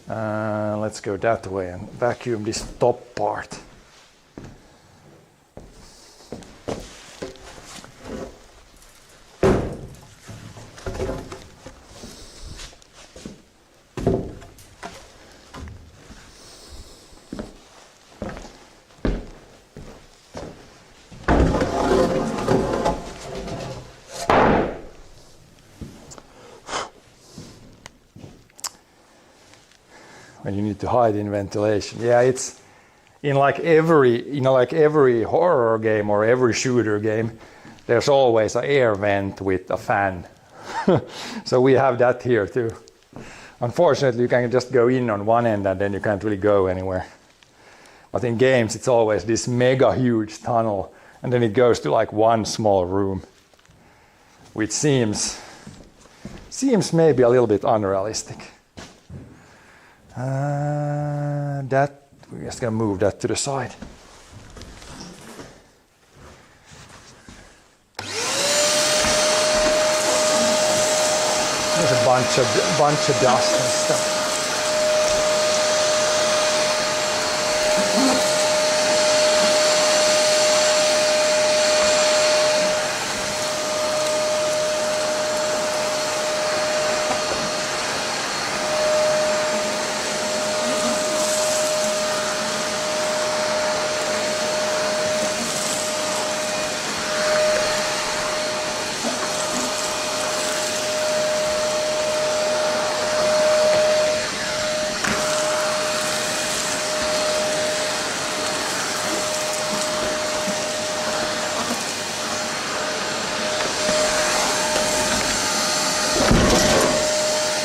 S1: Let's go that way and vacuum this top part. When you need to hide in ventilation. Yeah, it's in like every horror game or every shooter game, there's always an air vent with a fan. So we have that here too. Unfortunately, you can just go in on one end and then you can't really go anywhere. But in games, it's always this mega huge tunnel and then it goes to like one small room, which seems maybe a little bit unrealistic. That we're just gonna move that to the side. There's a bunch of dust and stuff.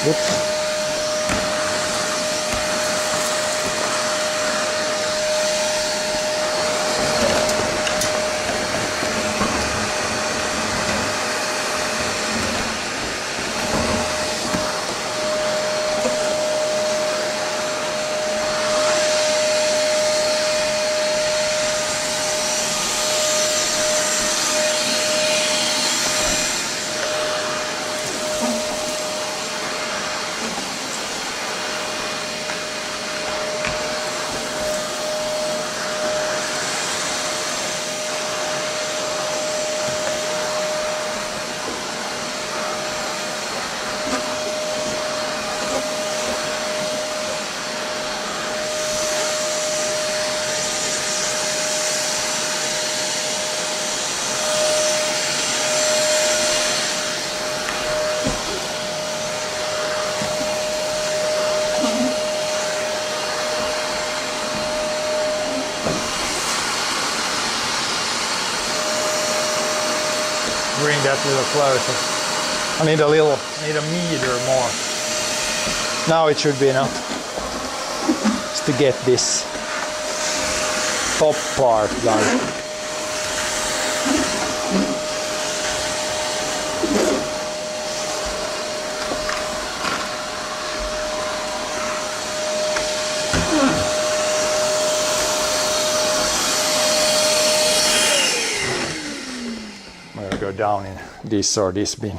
S1: Oops. Bring that a little closer. I need a meter more. Now it should be enough. Just to get this top part done. Go down in this or this bin.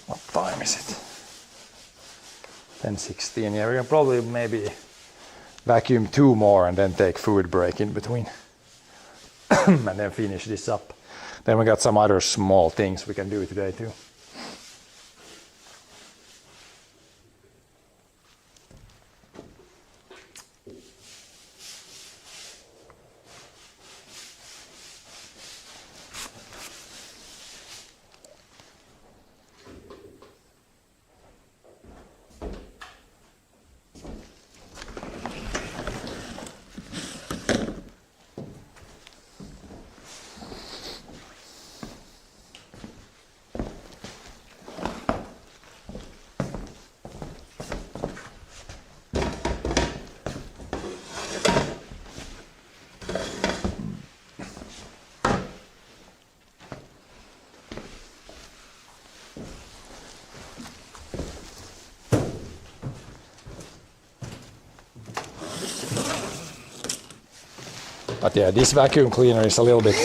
S1: What time is it? 10:16. Yeah, we can probably maybe vacuum 2 more and then take food break in between. And then finish this up. Then we got some other small things we can do today too. But yeah, this vacuum cleaner is a little bit,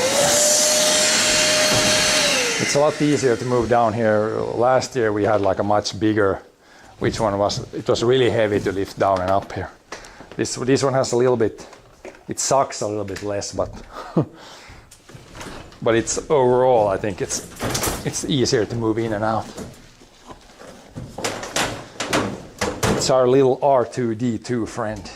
S1: it's a lot easier to move down here. Last year we had like a much bigger, which one was, it was really heavy to lift down and up here. This one has a little bit, it sucks a little bit less, but but it's overall, I think it's easier to move in and out. It's our little R2D2 friend.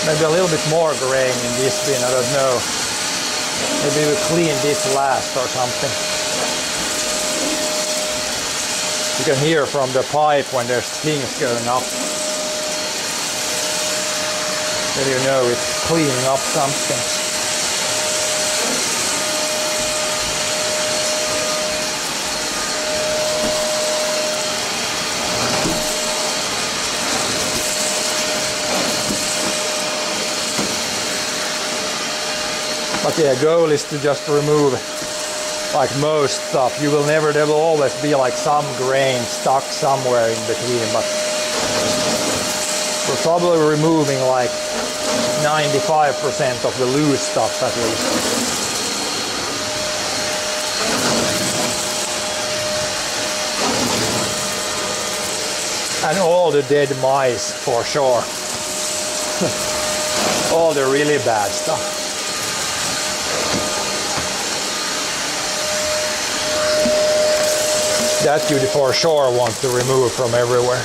S1: Maybe a little bit more graying in this bin, I don't know. Maybe we'll clean this last or something. You can hear from the pipe when there's things going up. Then you know it's cleaning up something. But the goal is to just remove like most stuff. You will never, there will always be like some grain stuck somewhere in between, but we're probably removing like 95% of the loose stuff at least. And all the dead mice for sure. All the really bad stuff. That you for sure want to remove from everywhere.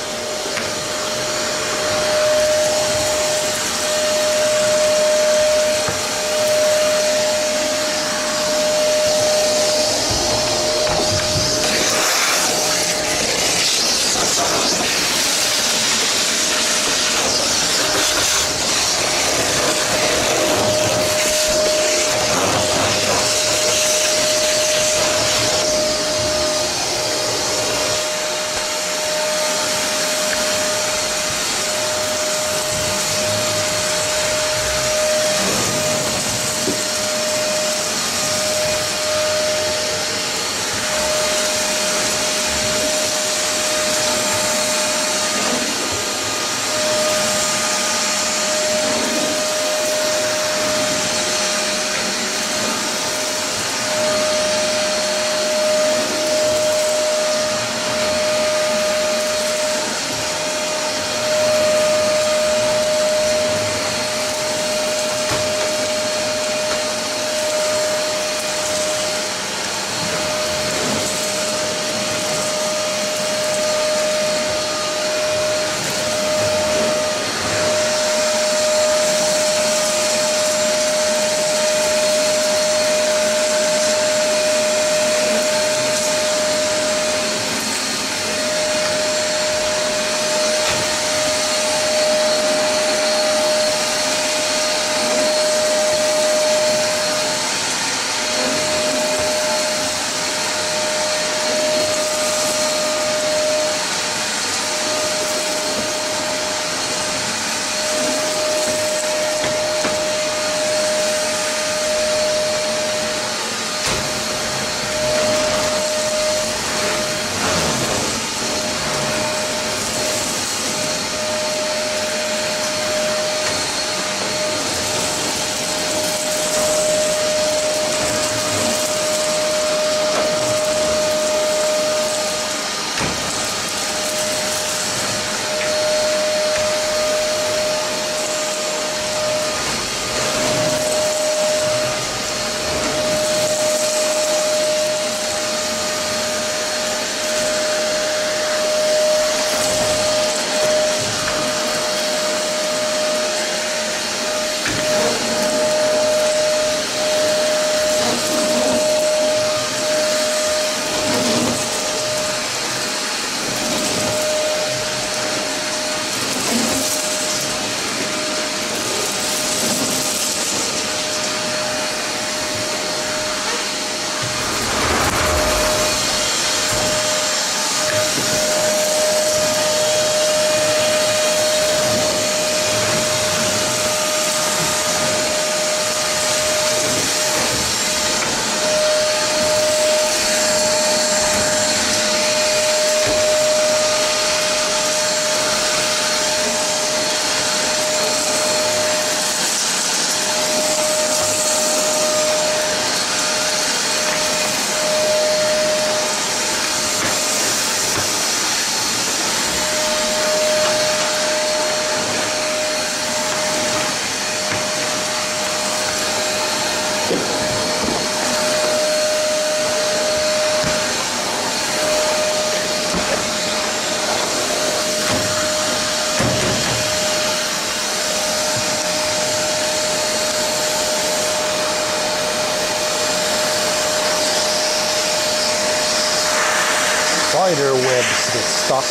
S1: gets stuck.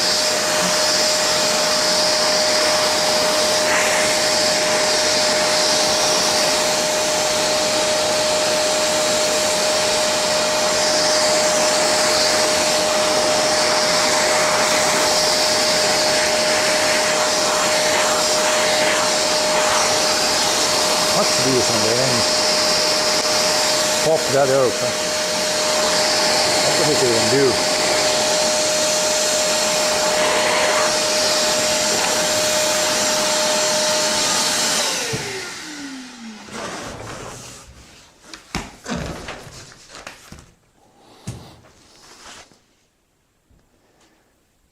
S1: What's these on the end? Pop that open. What does it even do?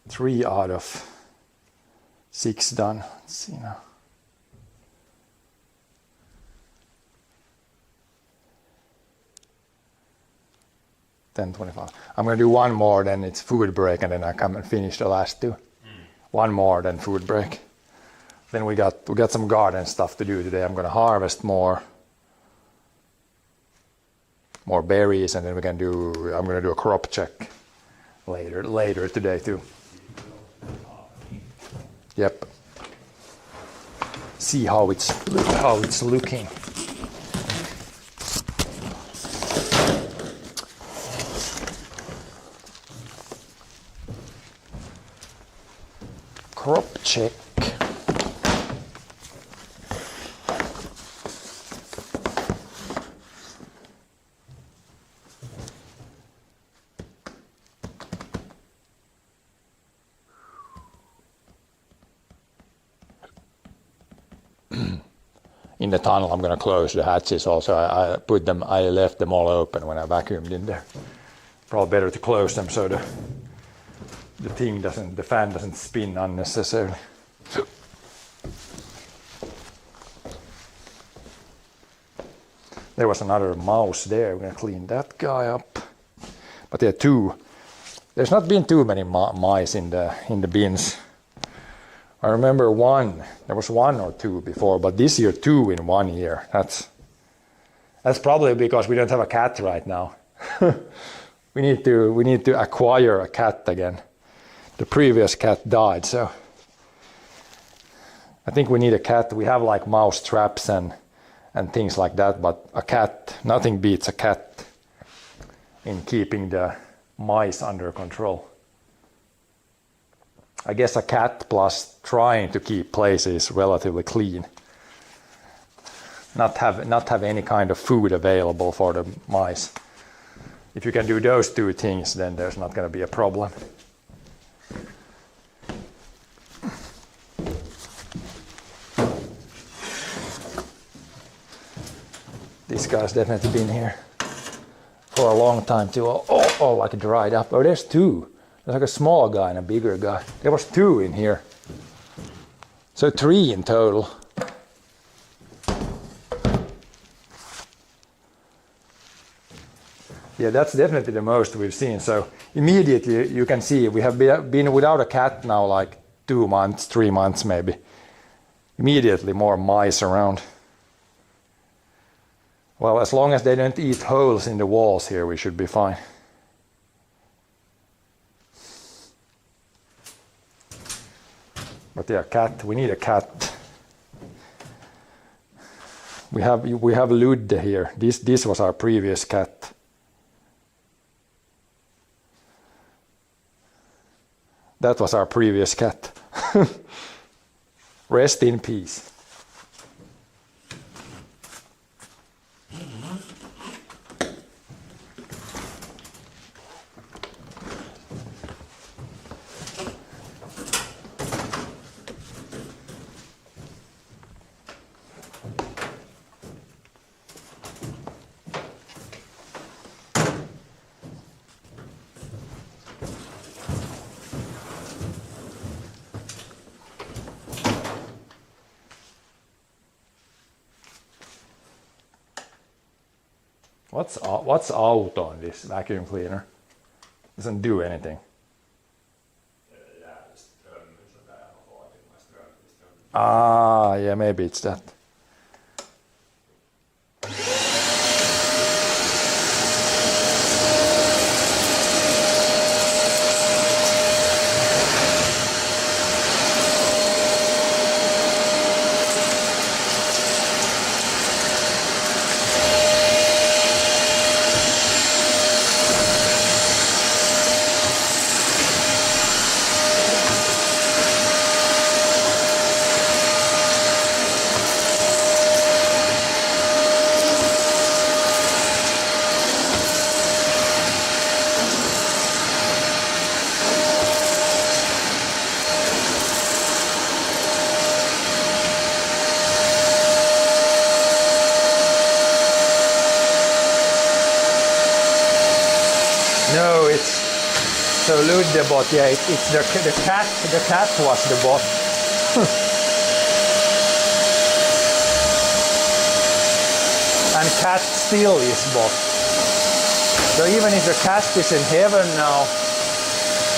S1: Three out of 6 done. Let's see now. $10.25. I'm going to do one more, then it's food break, and then I come and finish the last 2. One more, then food break. Then we got some garden stuff to do today. I'm going to harvest more berries, and then I'm going to do a crop check later today too. Yep. See how it's looking. Crop check. In the tunnel, I'm going to close the hatches also. I left them all open when I vacuumed in there. Probably better to close them so the fan doesn't spin unnecessarily. There was another mouse there. We're going to clean that guy up. But there's not been too many mice in the bins. I remember there was 1 or 2 before, but this year 2 in 1 year. That's probably because we don't have a cat right now. We need to acquire a cat again. The previous cat died, so I think we need a cat. We have like mouse traps and things like that, but a cat, nothing beats a cat in keeping the mice under control. I guess a cat plus trying to keep places relatively clean. Not have any kind of food available for the mice. If you can do those 2 things, then there's not going to be a problem. This guy's definitely been here for a long time too. Oh, like dried up. Oh, there's 2. There's like a small guy and a bigger guy. There was 2 in here. So 3 in total. Yeah, that's definitely the most we've seen. So immediately you can see we have been without a cat now like 2 months, 3 months maybe. Immediately more mice around. Well, as long as they don't eat holes in the walls here, we should be fine. But yeah, cat. We need a cat. We have Ludde here. This was our previous cat. That was our previous cat. Rest in peace. What's out on this vacuum cleaner? Doesn't do anything. Ah, yeah, maybe it's that. Ludde bot, yeah, it's the cat. The cat was the bot. And cat still is bot. So even if the cat is in heaven now,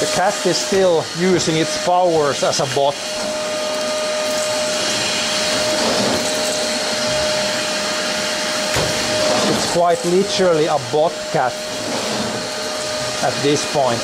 S1: the cat is still using its powers as a bot. It's quite literally a bot cat at this point.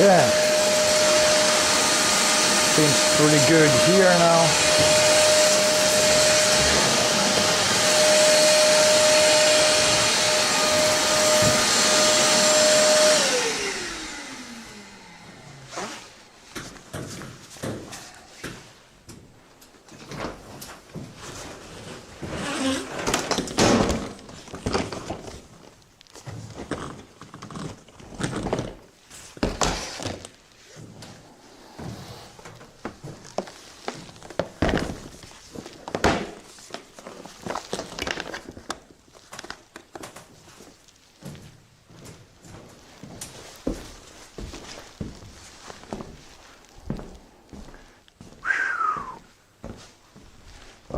S1: Yeah. Seems pretty good here now.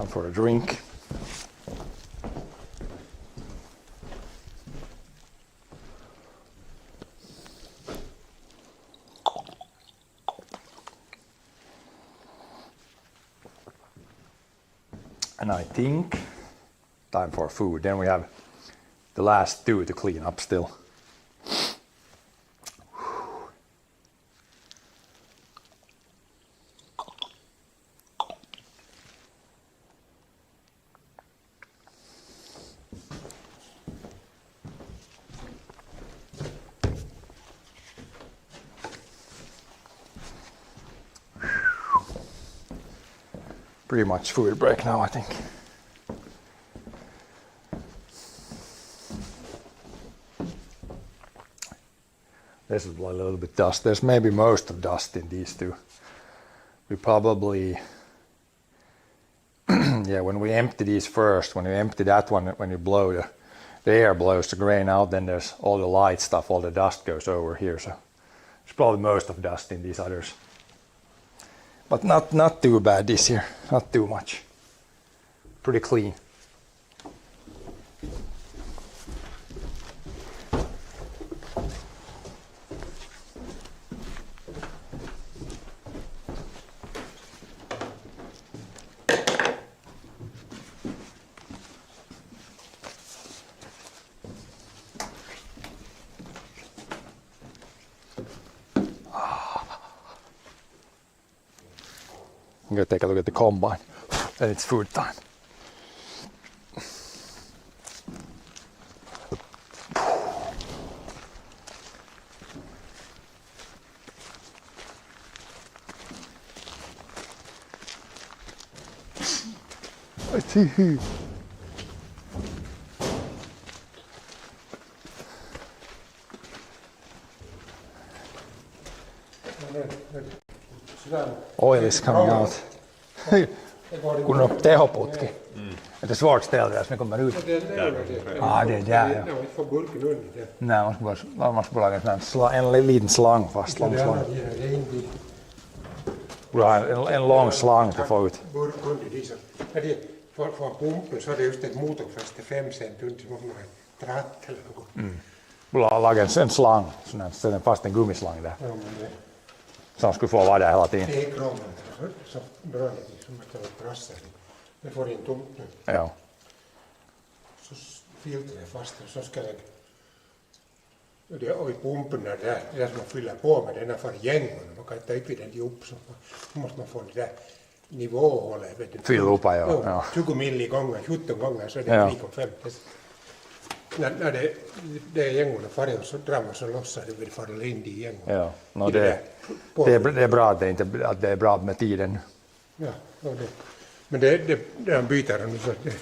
S1: Time for a drink. And I think time for food. Then we have the last two to clean up still. Pretty much food break now, I think. This is a little bit dust. There's maybe most of dust in these two. We probably, yeah, when we empty these first, when you empty that one, when you blow the air blows the grain out, then there's all the light stuff, all the dust goes over here. So there's probably most of dust in these others. But not too bad this year, not too much. Pretty clean. I'm gonna take a look at the combine. Then it's food time. I see. Oil is coming out. Kun on tehoputki. Är det svårt ställe där som kommer ut? Ja, det är där. Ja. Nej, man måste bara lägga en liten slang fast. Lång slang. En lång slang att få ut.
S2: För pumpen så är det just ett motorfäste 5 cent under som man har tratt eller något.
S1: Borde laga en slang, sån fast en gummislang där.
S2: Ja, men det.
S1: Som skulle få vara där hela tiden.
S2: Det är krångligt, så bra det som att det var prassar. Det får in tomt nu.
S1: Ja.
S2: Så filtret fast och så ska det och i pumpen där som man fyller på med den för gängorna. Man kan inte upp i den upp så måste man få det där nivåhållet.
S1: Fylla upp, ja.
S2: 20 milli gånger, 17 gånger så är det 3,5. När det är gängorna färger så drar man så lossar det vill fara in i gängorna.
S1: Ja, no, det är bra att det är bra med tiden.
S2: Ja, men det byter nu så att det är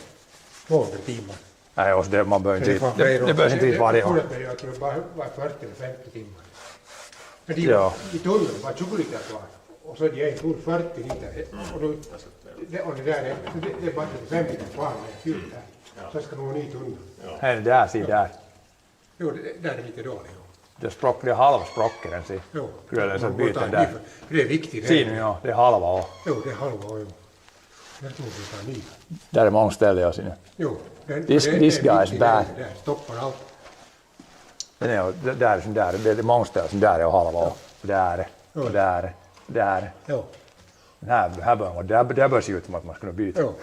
S2: 200 timmar.
S1: Nej, och man behöver inte dit varje år.
S2: Jag tror bara 40 eller 50 timmar. Men i tunneln var 20 liter kvar. Och så är det en tur 40 liter. Och det där är bara 5 liter kvar med fyllt där. Så ska man ny tunnel.
S1: Här är där, se där.
S2: Jo, där är lite dåligt.
S1: Det är halvsprocket den ser.
S2: Jo.
S1: Kyllä så byter där.
S2: Det är viktigt.
S1: Ser nu, ja, det är halva år.
S2: Jo, det är halva år. Jag tror vi tar ny.
S1: Där är många ställen jag ser nu.
S2: Jo.
S1: This guy is bad.
S2: Där stoppar allt.
S1: Men ja, det är många ställen som där är halva år. Där.
S2: Jo.
S1: Här bör se ut som att man skulle byta.
S2: Jo,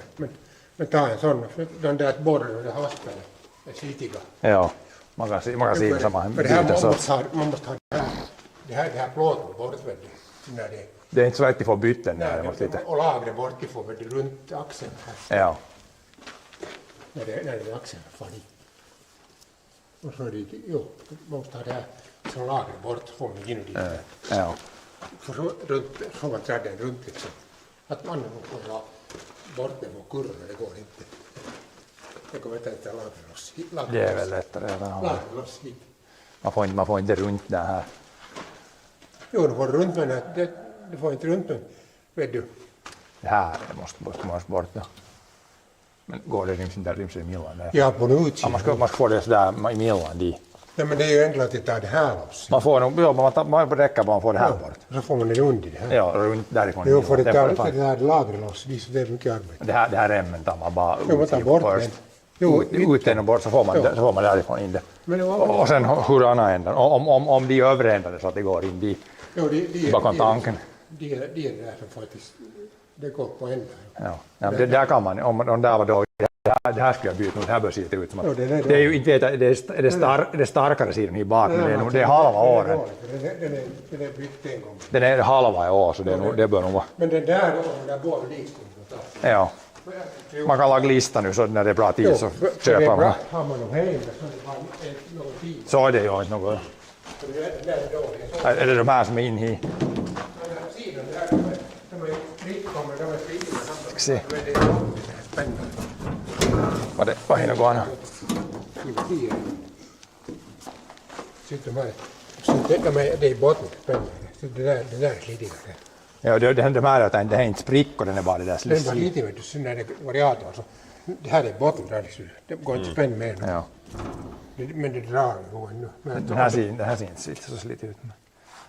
S2: men ta en sån, den där borren och det haspen är slitiga.
S1: Ja, man kan se samma
S2: byta så. Man måste ha det här plåten bort, vet du.
S1: Det är inte så lätt att få byta den där.
S2: Och lagra bort ifrån runt axeln.
S1: Ja.
S2: När det är axeln far i. Och så är det, man måste ha det här som lagra bort får man in dit.
S1: Ja.
S2: För så man trädden runt liksom. Att man får ha bort det på kurvan, det går inte. Det går inte att lagra loss.
S1: Det är väl lättare.
S2: Lagra loss hit.
S1: Man får inte runt det här.
S2: Jo, du får runt men du får inte runt men vet du.
S1: Det här måste bort. Ja. Men går det ryms i millan där?
S2: Ja, på nu utsidan.
S1: Man ska få det sådär i millan dit.
S2: Nej, men det är ju enklare att ta det här loss.
S1: Man får nog, man räcker bara att få det här bort.
S2: Så får man det runt i det här.
S1: Ja, runt därifrån.
S2: Jo, för det
S1: Den
S2: tar det här lagret loss. Det är mycket arbete.
S1: det här remmen tar man bara
S2: Jo, man tar bort den.
S1: först.
S2: Jo,
S1: Ut den och bort så får man därifrån in det.
S2: Men det var
S1: Och sen hur andra änden, om de överändade så att det går in dit bakom tanken.
S2: Det är där som faktiskt, det går på ändar.
S1: Ja, det där kan man, om där var då, det här skulle jag byta mot, det här bör se ut som att,
S2: det är
S1: det är ju inte vet, det är starkare sidan i bak, men det är halva åren.
S2: Den är bytt en gång.
S1: Den är halva i år, så det bör nog vara.
S2: Men den där och den där båda liknande.
S1: Ja. Man kan laga lista nu så när det är bra tid så köper man.
S2: Har man nog hemma så är det bara någon tid.
S1: Så är det ju inte något.
S2: Så det där är dåligt.
S1: Är det de här som är inne i?
S2: Sidan där, de är frittkommande, de är fina.
S1: Se.
S2: Men det är spännande.
S1: Vad hinner gå annat?
S2: Det är i botten spännande. Så det där är slidigare.
S1: Ja, de här är inte sprickor, den är bara det där
S2: Den var lite, vet du, så när det variator så. Det här är botten där, det går inte spänn med.
S1: Ja.
S2: Men det drar ju ännu.
S1: Den här ser inte så slitig ut.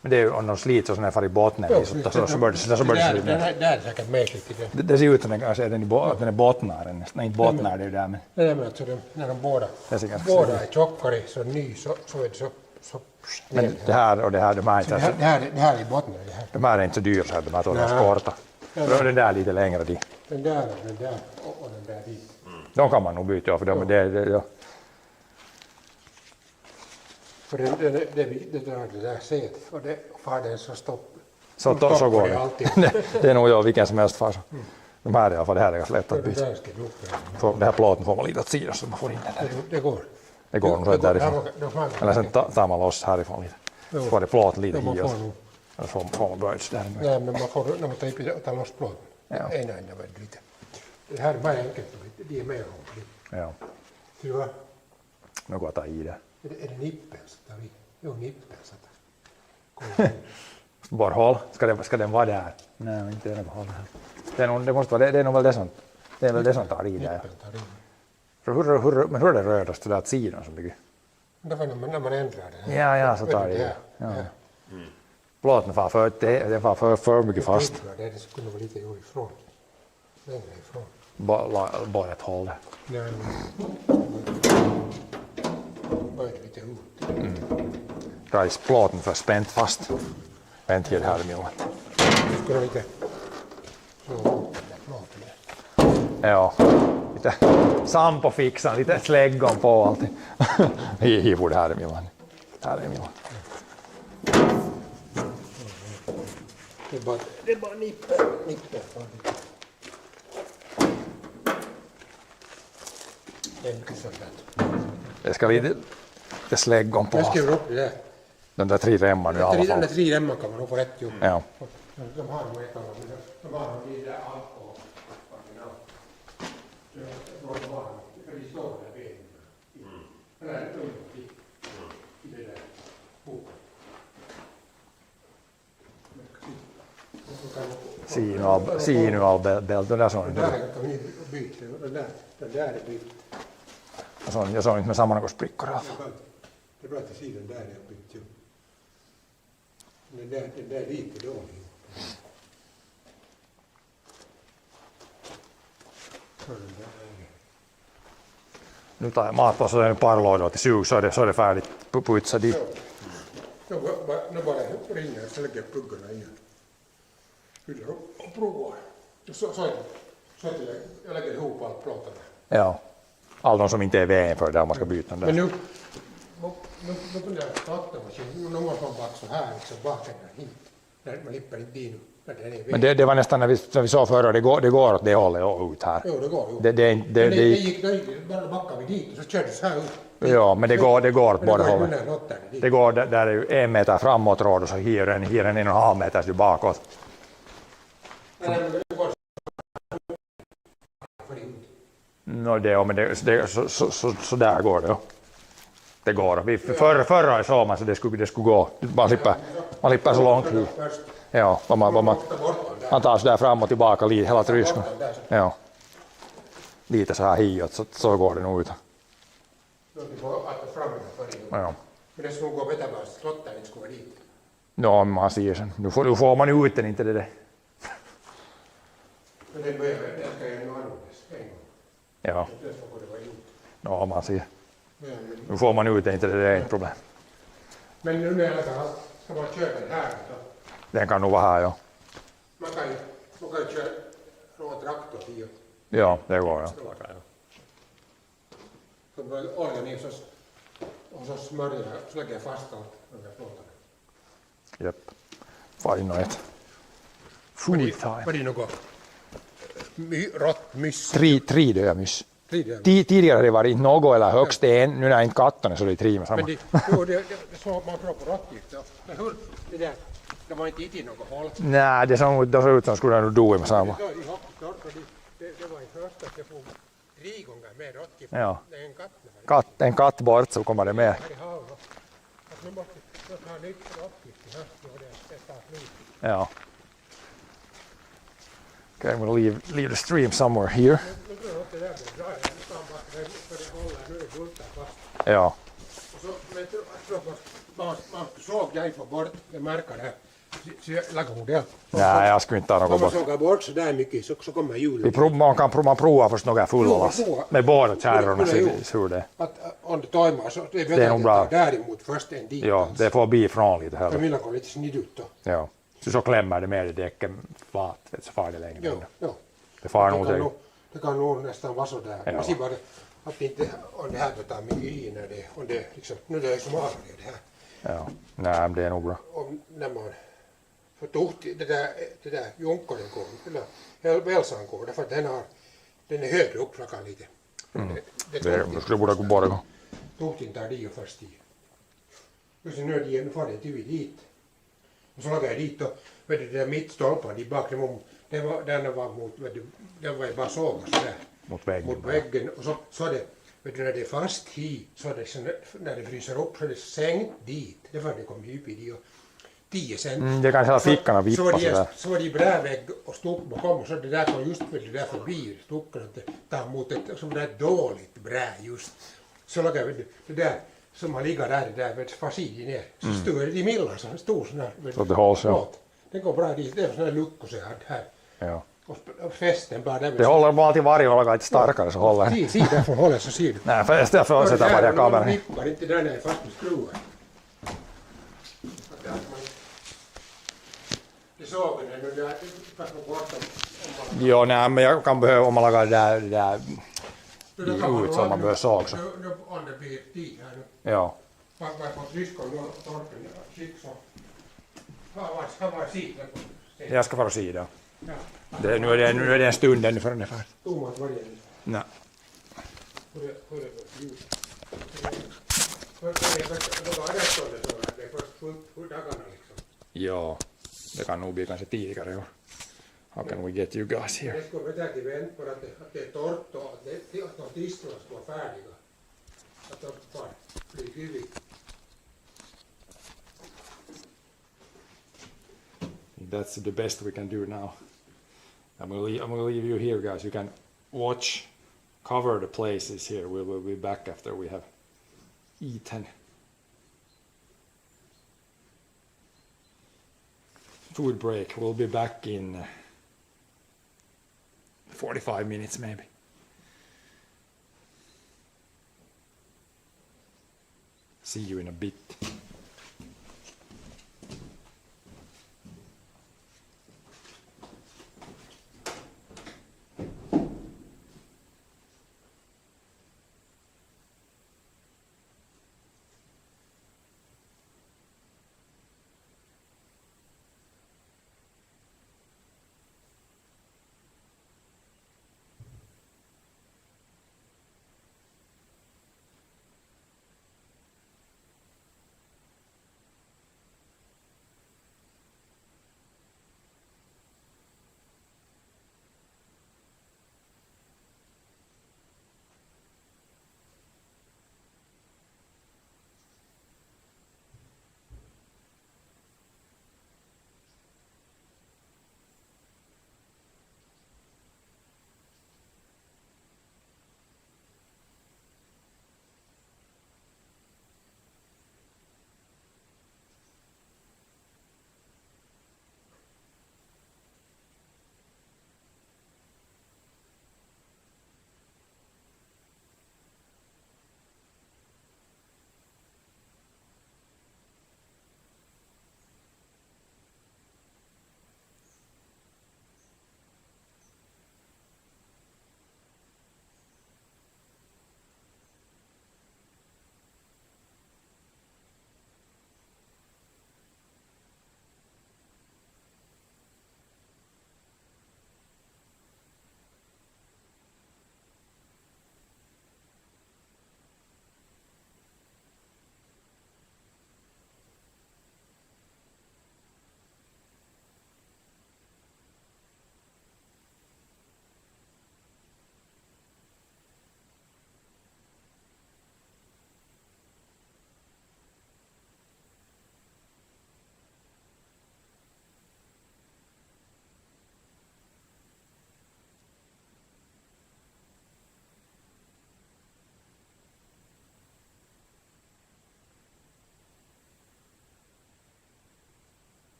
S1: Men det är ju om de sliter så när de far i botten så bör det se ut.
S2: Det är säkert mäkligt i det.
S1: Det ser ut som den är bottnare nästan. Nej, inte bottnare det är ju där men.
S2: Nej, men alltså när de båda är tjockare så ny så är det så.
S1: Men det här och det här, de här är inte
S2: Det här är botten. Det här.
S1: de här är inte så dyra så här, de här tål oss korta. Den där lite längre dit.
S2: Den där och den där dit.
S1: De kan man nog byta för de ja.
S2: För det drar det där set och det far den så stopp.
S1: Så går det.
S2: Alltid.
S1: Det är nog jag vilken som helst far. De här i alla fall, det här är ganska lätt att byta.
S2: Det där ska du upp.
S1: Den här plåten får man lite åt sidan så man får in den där.
S2: Det går.
S1: Det går nog rätt därifrån. Eller sen tar man loss härifrån lite. Så får det plåt lite i oss. Eller får man böjts där.
S2: Nej, men man får när man tar loss plåten.
S1: Ja.
S2: En väldigt lite. Det här är bara enkelt. Det är mer roligt.
S1: Ja,
S2: Ser du vad?
S1: nu går jag att ta i det.
S2: Är det nippen som tar vi? Jo, nippen som tar.
S1: Borrhål, ska den vara där? Nej, inte den håll här. Det måste vara, det är nog väl det som tar i där.
S2: Nippen tar in.
S1: För hur är det rödast där åt sidan så mycket?
S2: Det var när man ändrar det.
S1: Ja, så tar det i. Ja. Plåten far för mycket fast.
S2: Det skulle vara lite ifrån. Längre ifrån.
S1: Bara ett håll där.
S2: Nej, bara lite ut.
S1: Där är plåten för spänt fast. Vänta här i millan.
S2: Skulle lite så plåten.
S1: Ja, lite sampo fixan, lite släggon på allting. Hivor det här i millan. Här är millan.
S2: Det är bara nippen. Det är mycket sånt där.
S1: Det ska lite släggon på.
S2: Jag skriver upp det där.
S1: De där 3 remmar nu i alla
S2: De
S1: fall.
S2: där 3 remmar kan man nog få rätt gjort.
S1: Ja.
S2: De har nog ett av dem. De har nog i det där allt och de har de står där vid. Eller i det där boken.
S1: Sinualbält, det där såg
S2: Den
S1: inte.
S2: där kan vi byta. Den där är bytt.
S1: Jag såg inte med samma några sprickor i alla fall.
S2: Det är bra att sidan där är bytt ju. Den där är lite dålig.
S1: Nu tar jag mat på så är det en par lådor till sug så är det färdigt putsa dit.
S2: Nu bara ringer och ställer pluggarna igen. Fyller upp och provar. Så jag lägger ihop allt plåtarna.
S1: Ja. Alla de som inte är VM för där man ska byta den
S2: Men
S1: där.
S2: nu kunde jag starta maskinen. Någon gång bara så här liksom baken hit. När man lippar inte in.
S1: Men det var nästan när vi sa förra, det går åt det hållet och ut här.
S2: Jo, det går.
S1: Det
S2: gick bara backade vi dit och så körde så här ut.
S1: Ja, men det går åt båda hållen.
S2: Det
S1: Det går där är ju 1 meter framåt råd och så hier en 1,5 meter bakåt. No, så där går det ju. Det går. Förra såg man så det skulle gå. Man slipper så långt hit. Ja, man tar så där fram och tillbaka lite hela tryskan. Ja. Lite så här hiot så går det nog ut. Ja.
S2: Men det skulle gå bättre bara slotten inte skulle vara dit.
S1: Ja, man ser sen. Nu får man ut den inte det där.
S2: Men det ska jag nog användas en gång.
S1: Ja,
S2: Det får det vara gjort.
S1: ja man ser.
S2: Men,
S1: Nu får man ut den inte det där är inte problem.
S2: men nu är det ska man köra den här så
S1: Den kan nog vara här ja.
S2: man kan ju köra från traktor till
S1: Ja, det går ja.
S2: så börjar oljan i och så smörjer så lägger jag fast allt de där plåtarna.
S1: Japp. Fine night. Food time.
S2: Var det något rått myss?
S1: Tre döda myss.
S2: Tidigare.
S1: Tidigare har det varit inte något eller högst en. Nu när inte katterna så är det tre med samma.
S2: Men det så man tror på råttgift. Men hur, det var inte i något håll.
S1: Nej, det såg ut som skulle det nog dö med samma.
S2: Det var i första att jag får 3 gånger mer råttgift.
S1: Ja.
S2: Det är en katt.
S1: En katt bort så kommer det med.
S2: Här i havet. Att nu måste jag ta nytt råttgift i höst och det tar slut.
S1: Ja. Okay, I'm gonna leave the stream somewhere here.
S2: Nu tror jag att det där blir bra. Jag tar bara för det håller. Nu är det bultar fast.
S1: Ja.
S2: Och så, men jag tror att man såg jag får bort. Jag märker det här. Så jag lagar modell.
S1: Nej, jag skulle inte ta
S2: Om
S1: något
S2: man
S1: bort.
S2: sågar bort så där mycket så kommer hjulet.
S1: Man provar först några fulla lass.
S2: Prova.
S1: Med båda kärrorna
S2: Jo.
S1: så hur det.
S2: Att om det tajmar så det är
S1: Det är
S2: bättre
S1: nog
S2: att
S1: bra.
S2: jag tar däremot först än dit.
S1: Ja, det får bli från lite
S2: För
S1: heller.
S2: mina går lite snitt ut då.
S1: Ja. Så klämmer det med i däcket flat, vet, så far det längre.
S2: Jo, jo.
S1: Det far nog
S2: kan
S1: sig.
S2: nog, det kan nog nästan vara så där.
S1: Ja.
S2: Man ser bara att inte, om det här tar mycket i när det, om det liksom, nu är det smalare det här.
S1: Ja. Nej, men det är nog bra.
S2: Om när man, för det där Jonkonen går, eller Velsan går, därför att den är högre upp rakan lite.
S1: Det skulle borde gå bara gå.
S2: Tohtin tar dit och först dit. Och så nu far det till dit. Och så lagar jag dit och vet du, det där mittstolpan, de bak, den var mot, vet du, den var ju bara sågad sådär.
S1: Mot väggen.
S2: Mot väggen. Och så är det, vet du, när det är fast hit, så är det, när det fryser upp så är det sänkt dit. Det var det kom djup i dit och 10 cent.
S1: Det kan hela fickorna vippa sådär.
S2: Så var det brädvägg och stuck bakom och så det där kom just vet du, där förbi stucken att det tar mot ett som där dåligt brä just. Så lagar vet du, det där som har ligger där, det där vet du, fasidien ner. Så stod det i millan så en stor sån här.
S1: Så det hålls, ja.
S2: plåt. Den går bra dit, det är sån här luckor så jag hade här.
S1: Ja.
S2: Och fästen bara där.
S1: Det håller bara till varje laga lite starkare så håller det.
S2: Se därför håller så ser du.
S1: Nej, för istället för att sätta bara kameran.
S2: Det vippar inte där när det är fast med skruvar. Det såg den nu där, fast man bort om man...
S1: Jo, nej, men jag kan behöva om man lagar det där ut som man behöver såg så.
S2: Nu om det blir tid här nu.
S1: Ja.
S2: Varför på Tyskland nu torpen skick så... Han var sidan på stället.
S1: Jag ska fara och se det.
S2: Ja.
S1: Nu är det en stund ännu förrän det är färdigt.
S2: Tomat varje.
S1: Nej.
S2: Hur det var ljud. Det var rätt om det så att det är först fullt dagarna liksom.
S1: Ja, det kan nog bli kanske tidigare i år. How can we get you guys here?
S2: Det skulle vara till vänt på att det är torrt och att de tistorna ska vara färdiga. Att de bara blir hyviga.
S1: That's the best we can do now. I'm gonna leave you here, guys. You can watch, cover the places here. We will be back after we have eaten. Food break. We'll be back in 45 minutes maybe. See you in a bit.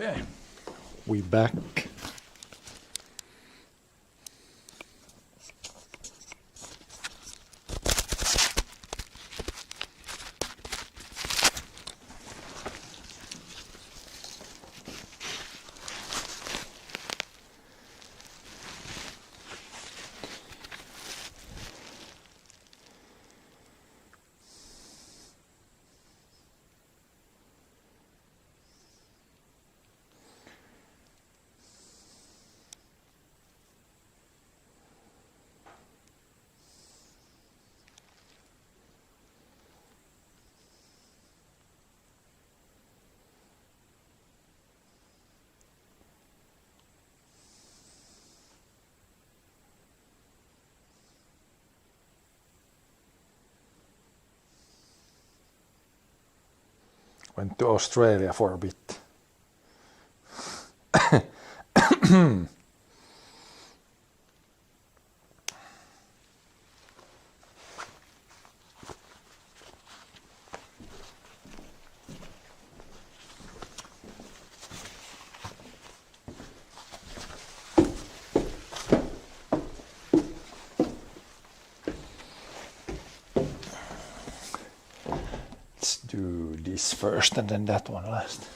S1: Okay, we back. Went to Australia for a bit. Let's do this first and then that one last.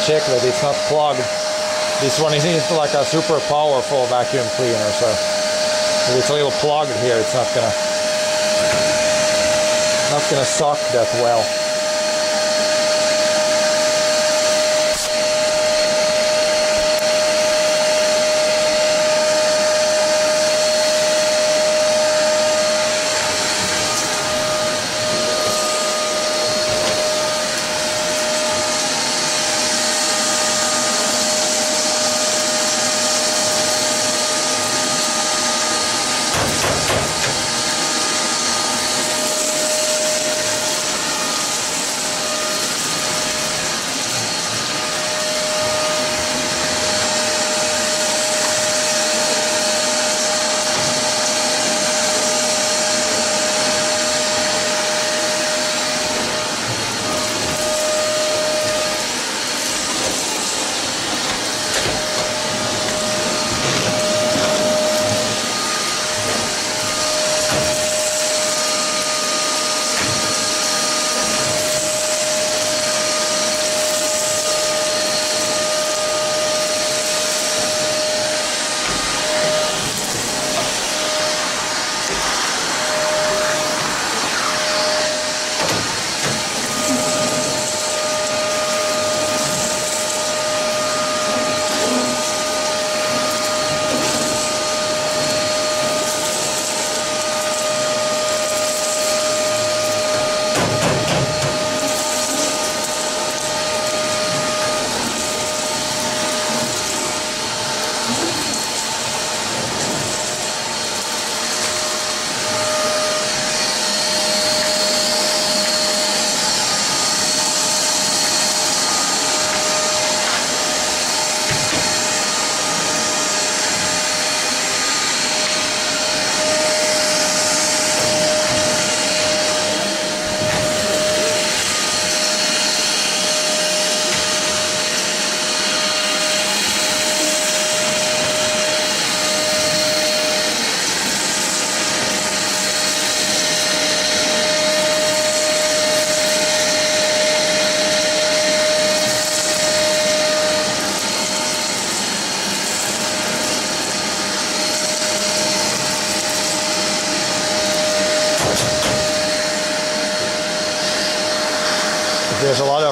S1: Check that it's not plugged. This one isn't like a super powerful vacuum cleaner, so if it's a little plugged here, it's not gonna suck that well.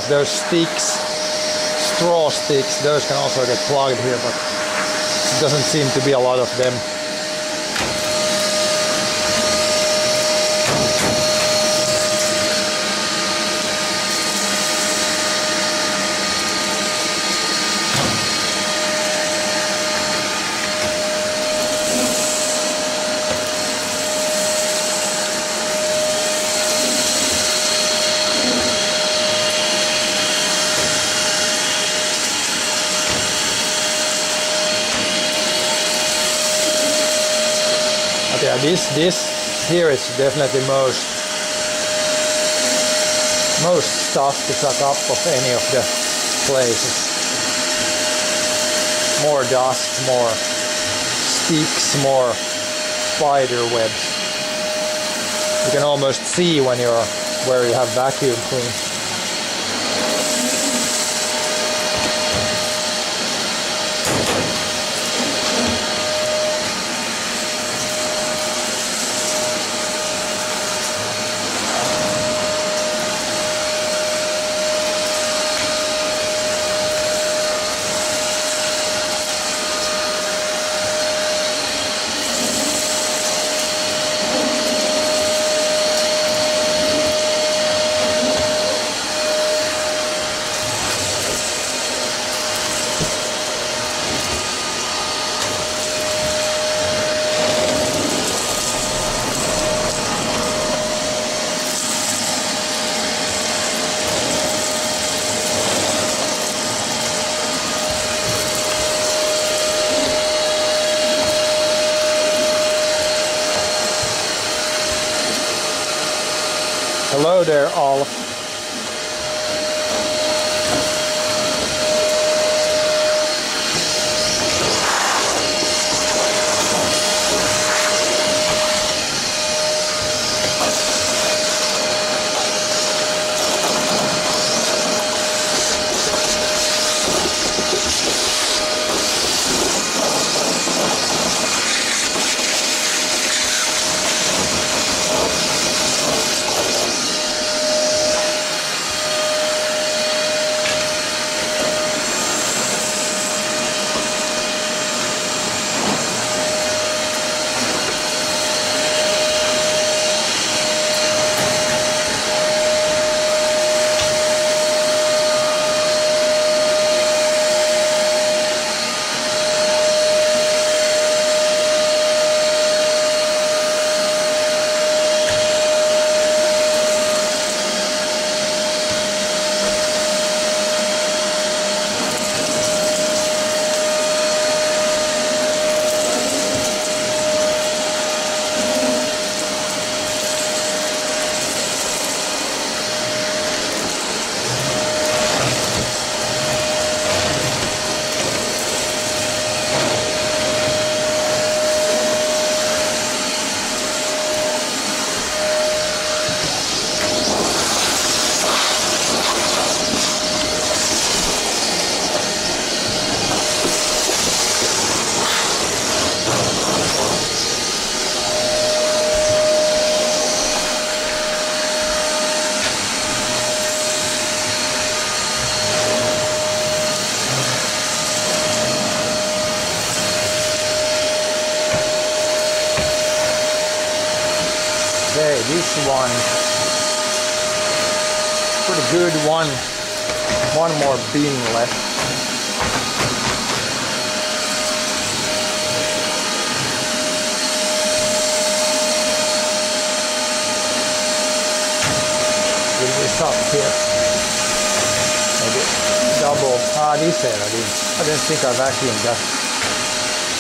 S1: things. Those sticks, straw sticks, those can also get plugged here, but it doesn't seem to be a lot of them. Yeah, this here is definitely most stuff to suck up of any of the places. More dust, more sticks, more spider webs. You can almost see when you're where you have vacuum cleaned. Hello there, all. Okay, this one, pretty good one. One more bin left. Will this up here? Maybe double. This here I didn't think I vacuumed that.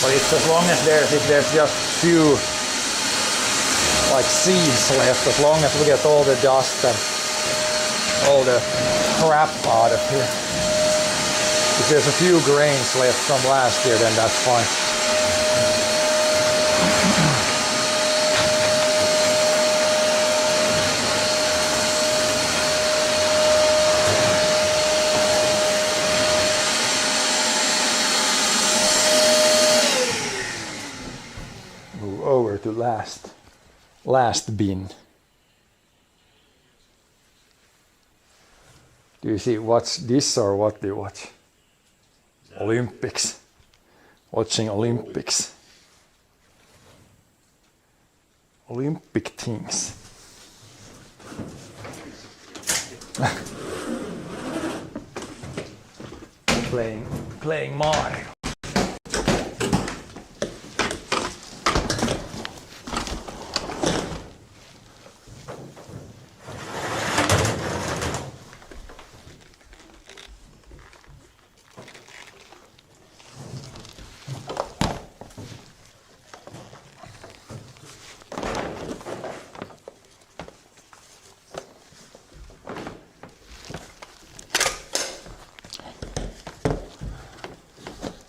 S1: But it's as long as there's just few like seeds left, as long as we get all the dust and all the crap out of here. If there's a few grains left from last year, then that's fine. Move over to last bin. Do you see watch this or what do you watch?
S3: Yeah.
S1: Olympics. Watching Olympics. Olympic things. Playing Mario.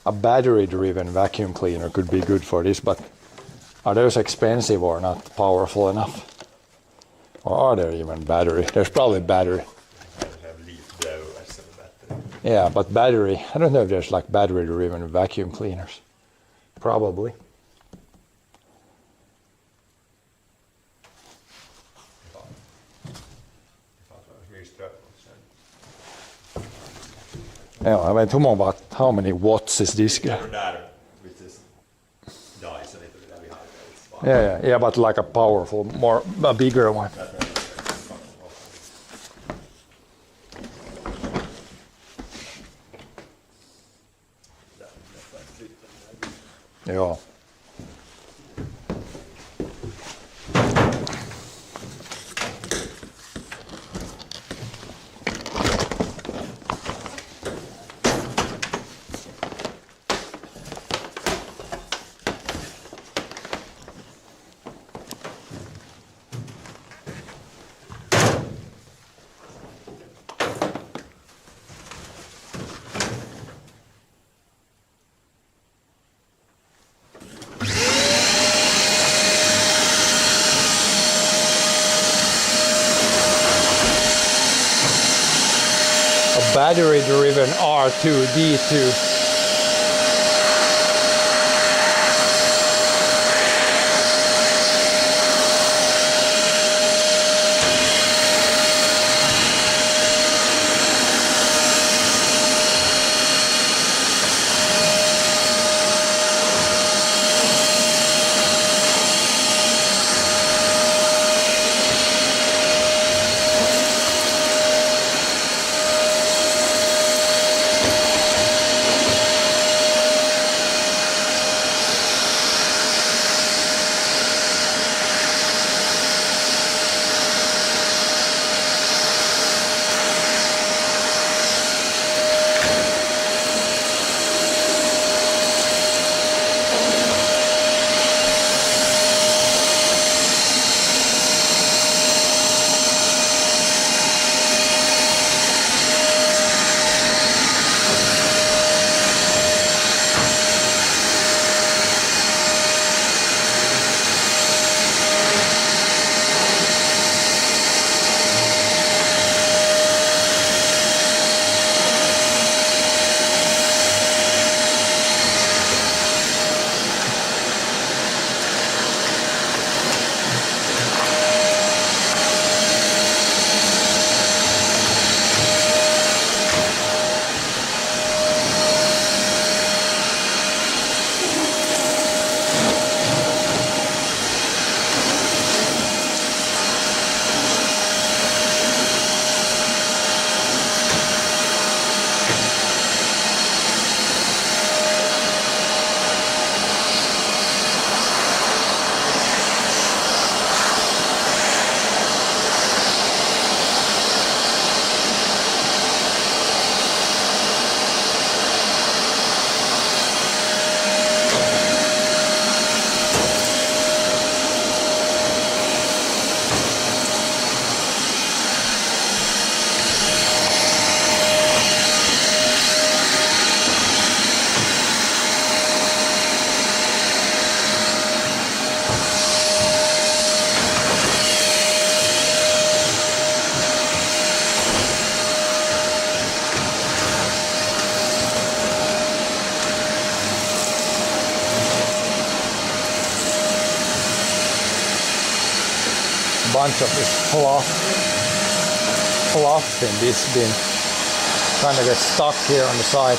S1: A battery-driven vacuum cleaner could be good for this, but are those expensive or not powerful enough? Or are there even battery? There's probably battery.
S3: I have leaf blow as a battery.
S1: Yeah, but battery, I don't know if there's like battery-driven vacuum cleaners. Probably. Yeah, I mean, about how many watts is this guy?
S3: Där, which is Dyson, lite där vi har.
S1: Yeah, but like a powerful, a bigger one. Ja. Battery-driven R2-D2. Bunch of this fluff in this bin. kind of get stuck here on the side.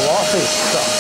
S1: Fluffy stuff.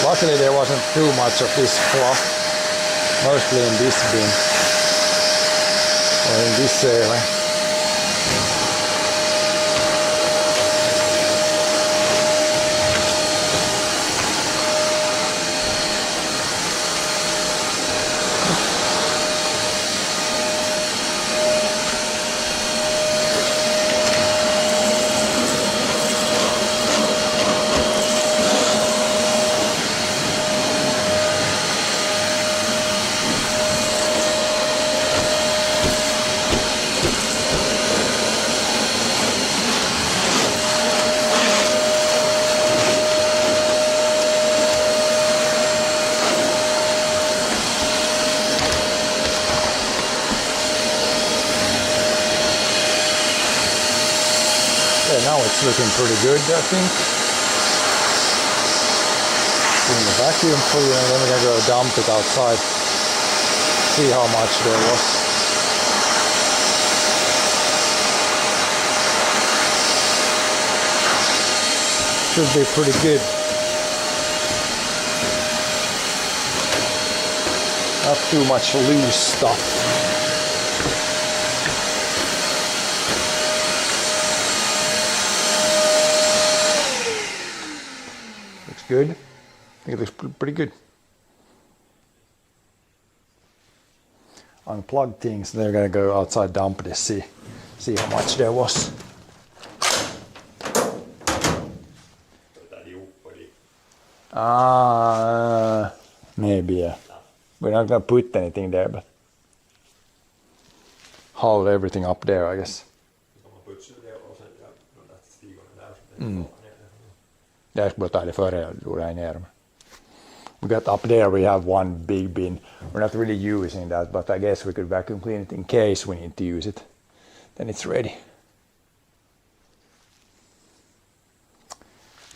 S1: Luckily there wasn't too much of this fluff, mostly in this bin, or in this area. Now it's looking pretty good, I think. Doing the vacuum clean and then we're gonna go dump it outside. See how much there was. Should be pretty good. Not too much loose stuff. Good. I think it looks pretty good. Unplug things, they're gonna go outside, dump this, see how much there was. Maybe yeah. We're not gonna put anything there, but haul everything up there, I guess. Jag ska bara ta det före jag drog ner. We got up there, we have one big bin. We're not really using that, but I guess we could vacuum clean it in case we need to use it. Then it's ready.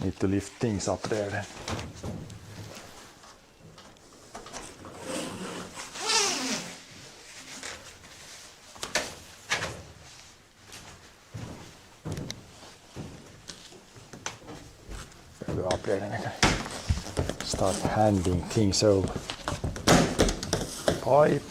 S1: Need to lift things up there then. Go up there and I can start handing things over. Pipe.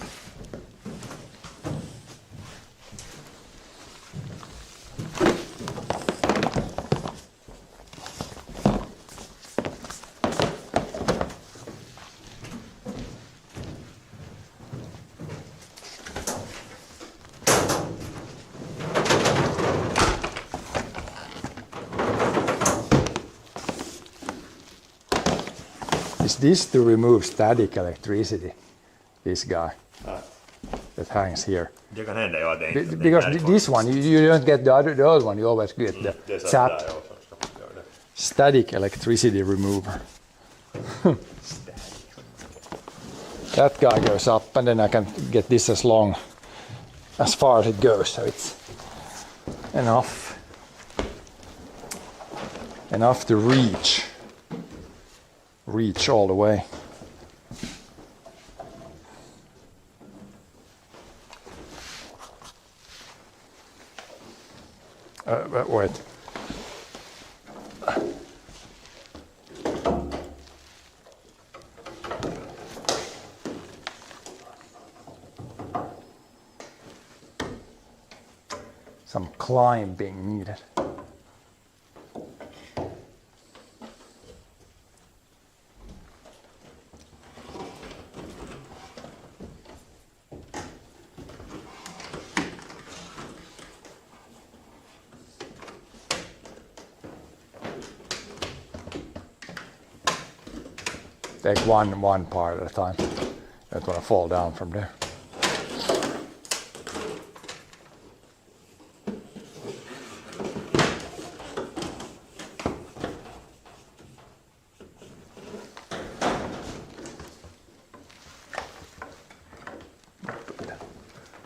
S1: this to remove static electricity? This guy that hangs here.
S3: Det kan hända ju att det inte...
S1: Because this one, you don't get the old one, you always get the
S3: Det är så
S1: zap.
S3: där jag också ska göra det.
S1: Static electricity remover. That guy goes up and then I can get this as long as far as it goes, so it's enough to reach all the way. Wait. Some climbing needed. Take one part at a time. Don't want to fall down from there.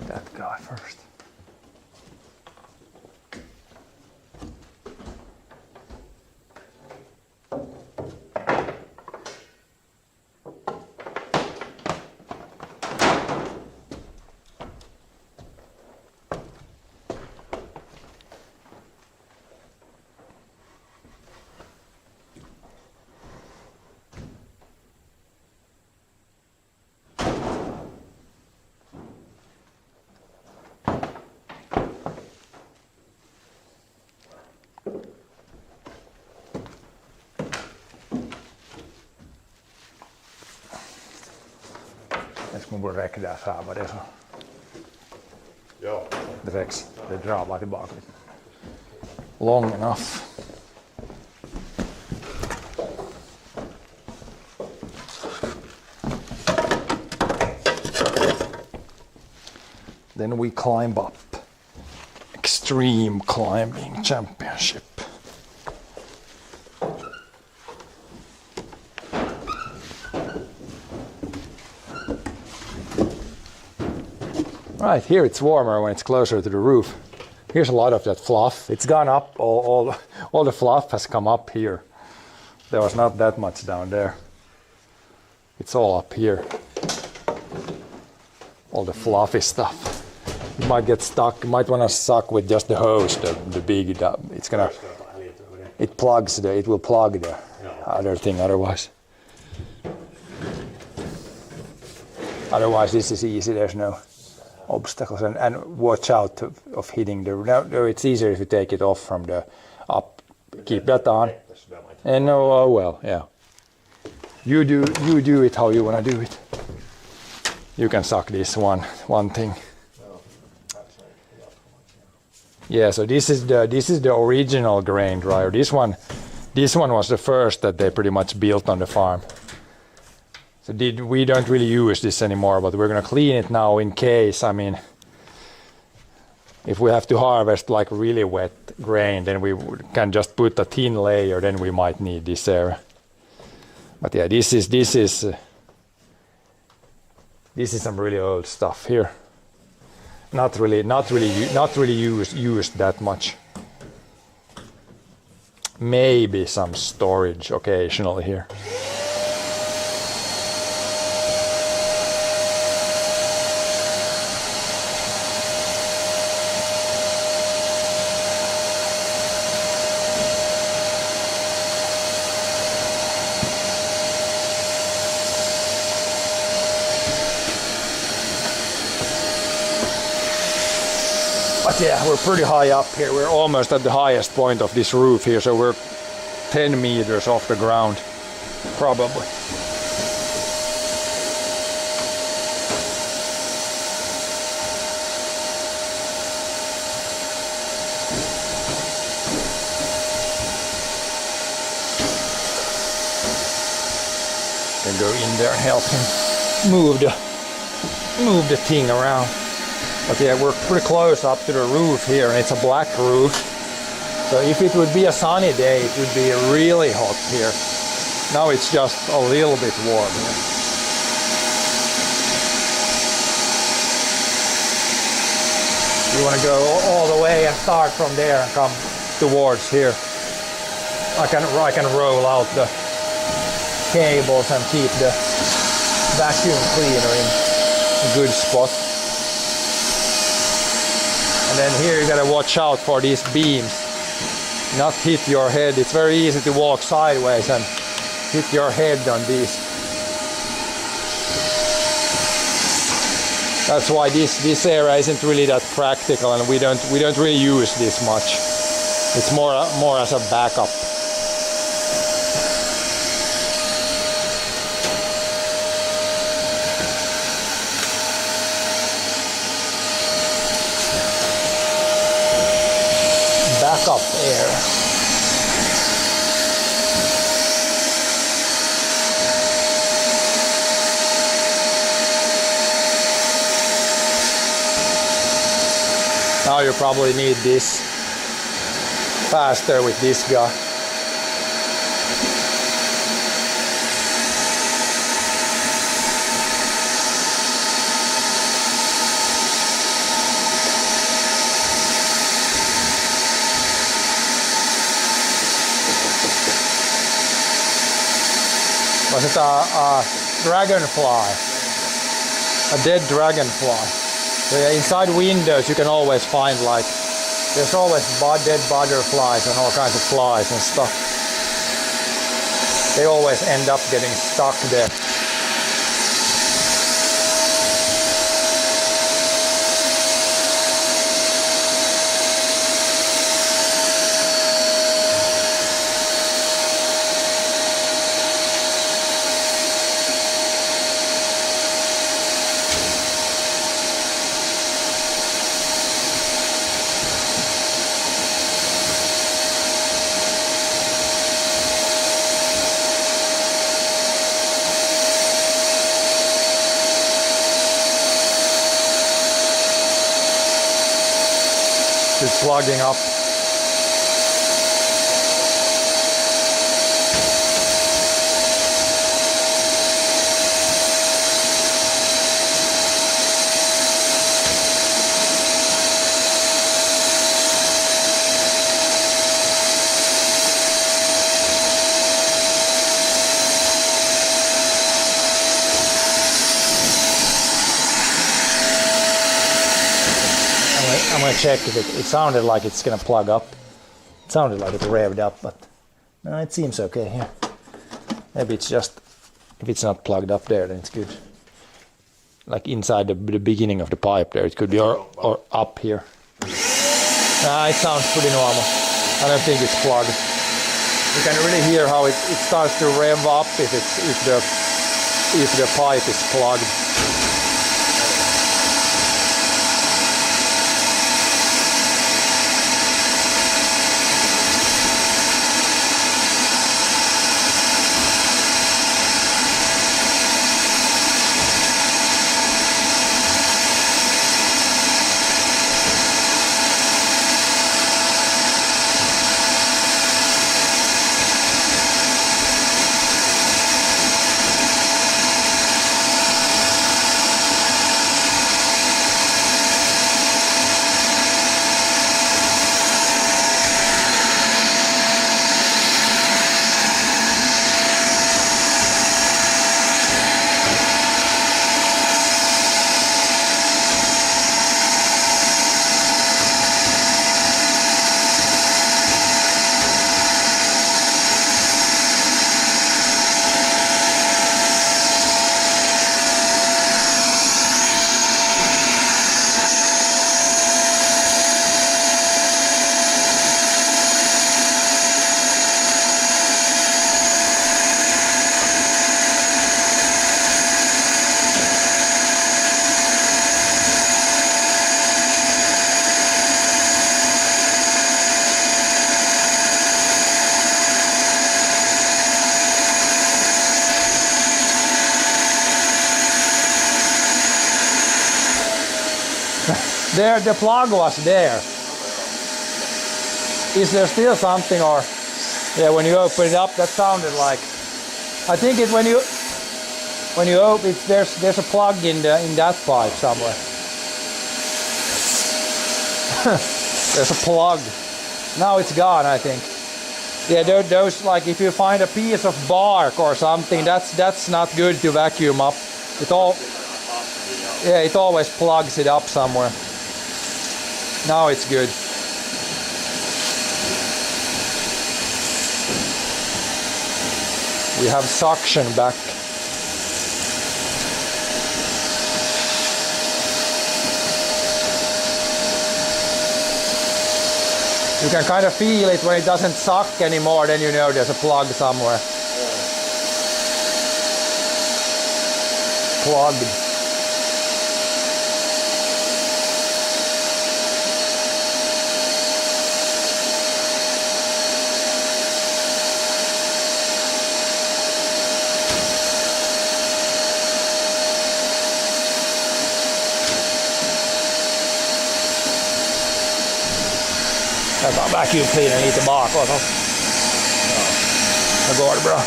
S1: That guy first. Mun borde räcka där så här var det så.
S3: Ja.
S1: Det räcks. Det drar bara tillbaka lite. Long enough. Then we climb up. Extreme Climbing Championship. Right, here it's warmer when it's closer to the roof. Here's a lot of that fluff. It's gone up, all the fluff has come up here. There was not that much down there. It's all up here. All the fluffy stuff. You might get stuck, you might want to suck with just the hose, the big, it's gonna, it will plug the other thing otherwise. Otherwise this is easy, there's no obstacles, and watch out of hitting the. No, it's easier if you take it off from the up. Keep that on. And oh well, yeah. You do it how you wanna do it. You can suck this one thing. Yeah, so this is the original grain dryer. This one was the first that they pretty much built on the farm. So we don't really use this anymore, but we're gonna clean it now in case, I mean, if we have to harvest like really wet grain, then we can just put a thin layer, then we might need this area. But yeah, this is some really old stuff here. Not really used that much. Maybe some storage occasionally here. Yeah, we're pretty high up here. We're almost at the highest point of this roof here, so we're 10 meters off the ground, probably. go in there and help him move the thing around. But yeah, we're pretty close up to the roof here, and it's a black roof. So if it would be a sunny day, it would be really hot here. Now it's just a little bit warm here. You want to go all the way and start from there and come towards here. I can roll out the cables and keep the vacuum cleaner in a good spot. And then here you gotta watch out for these beams. Not hit your head. It's very easy to walk sideways and hit your head on these. That's why this area isn't really that practical, and we don't really use this much. It's more as a backup. Backup air. Now you probably need this faster with this guy. Was it a dragonfly? A dead dragonfly. So yeah, inside windows you can always find, like, there's always dead butterflies and all kinds of flies and stuff. They always end up getting stuck there. It's plugging up. I'm gonna check if it sounded like it's gonna plug up. It sounded like it revved up, but no, it seems okay here. Maybe it's just, if it's not plugged up there, then it's good. Like inside the beginning of the pipe there, it could be, or up here. Nah, it sounds pretty normal. I don't think it's plugged. You can really hear how it starts to rev up if the pipe is plugged. There, the plug was there. Is there still something, or yeah? When you open it up, that sounded like. I think it when you open it, there's a plug in that pipe somewhere. There's a plug. Now it's gone, I think. Yeah, those like if you find a piece of bark or something, that's not good to vacuum up. It always plugs it up somewhere. Now it's good. We have suction back. You can kind of feel it when it doesn't suck anymore, then you know there's a plug somewhere. Plugged. Jag tar vacuum cleaner lite bakåt. Det går det bra.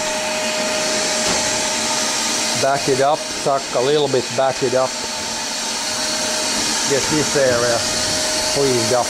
S1: Back it up, suck a little bit, back it up. Get this area cleaned up.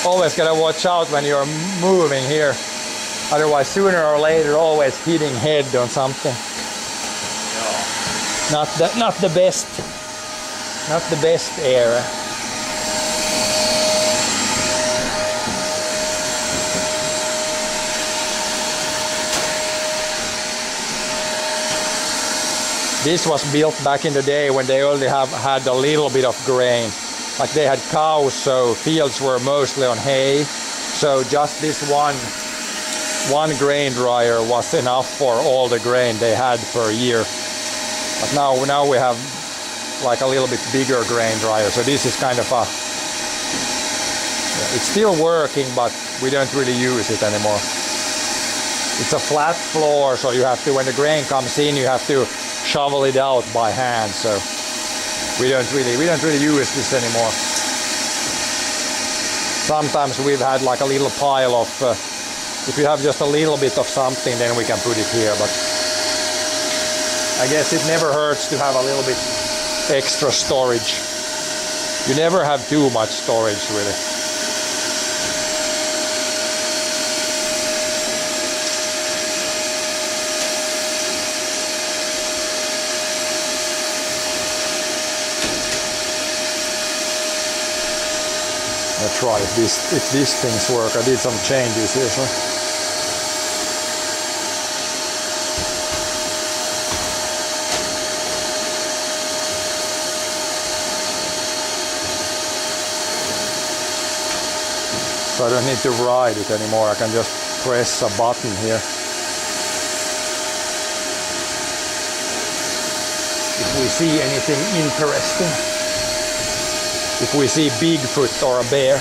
S1: Always gotta watch out when you're moving here. Otherwise, sooner or later, always hitting head on something. Not the best area. This was built back in the day when they only had a little bit of grain. Like they had cows, so fields were mostly on hay. So just this one grain dryer was enough for all the grain they had per year. But now we have like a little bit bigger grain dryer. So this is kind of it's still working, but we don't really use it anymore. It's a flat floor, so you have to, when the grain comes in, you have to shovel it out by hand. So we don't really use this anymore. Sometimes we've had like a little pile of, if you have just a little bit of something, then we can put it here. But I guess it never hurts to have a little bit extra storage. You never have too much storage, really. Let's try if these things work. I did some changes here, so. So I don't need to ride it anymore. I can just press a button here. If we see anything interesting. If we see Bigfoot or a bear.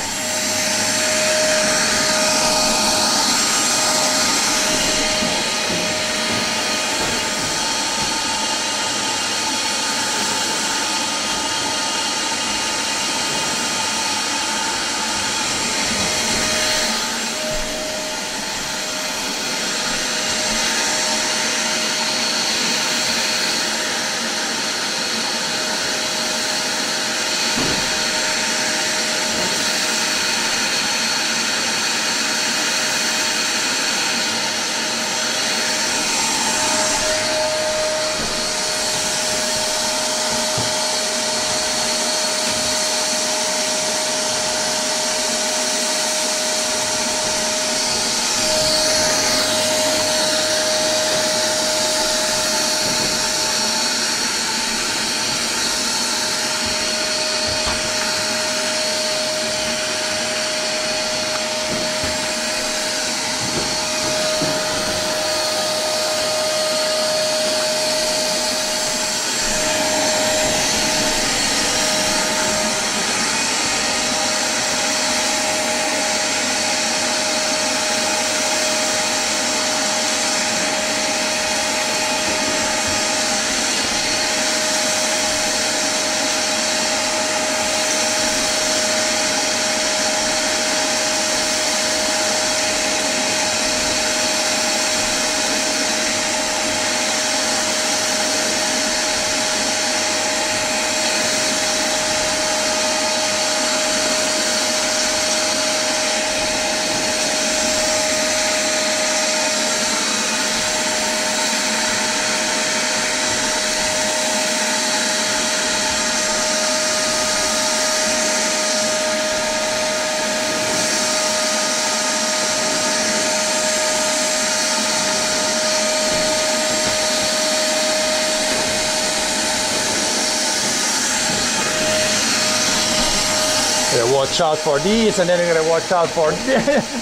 S1: You watch out for these, and then you're gonna watch out for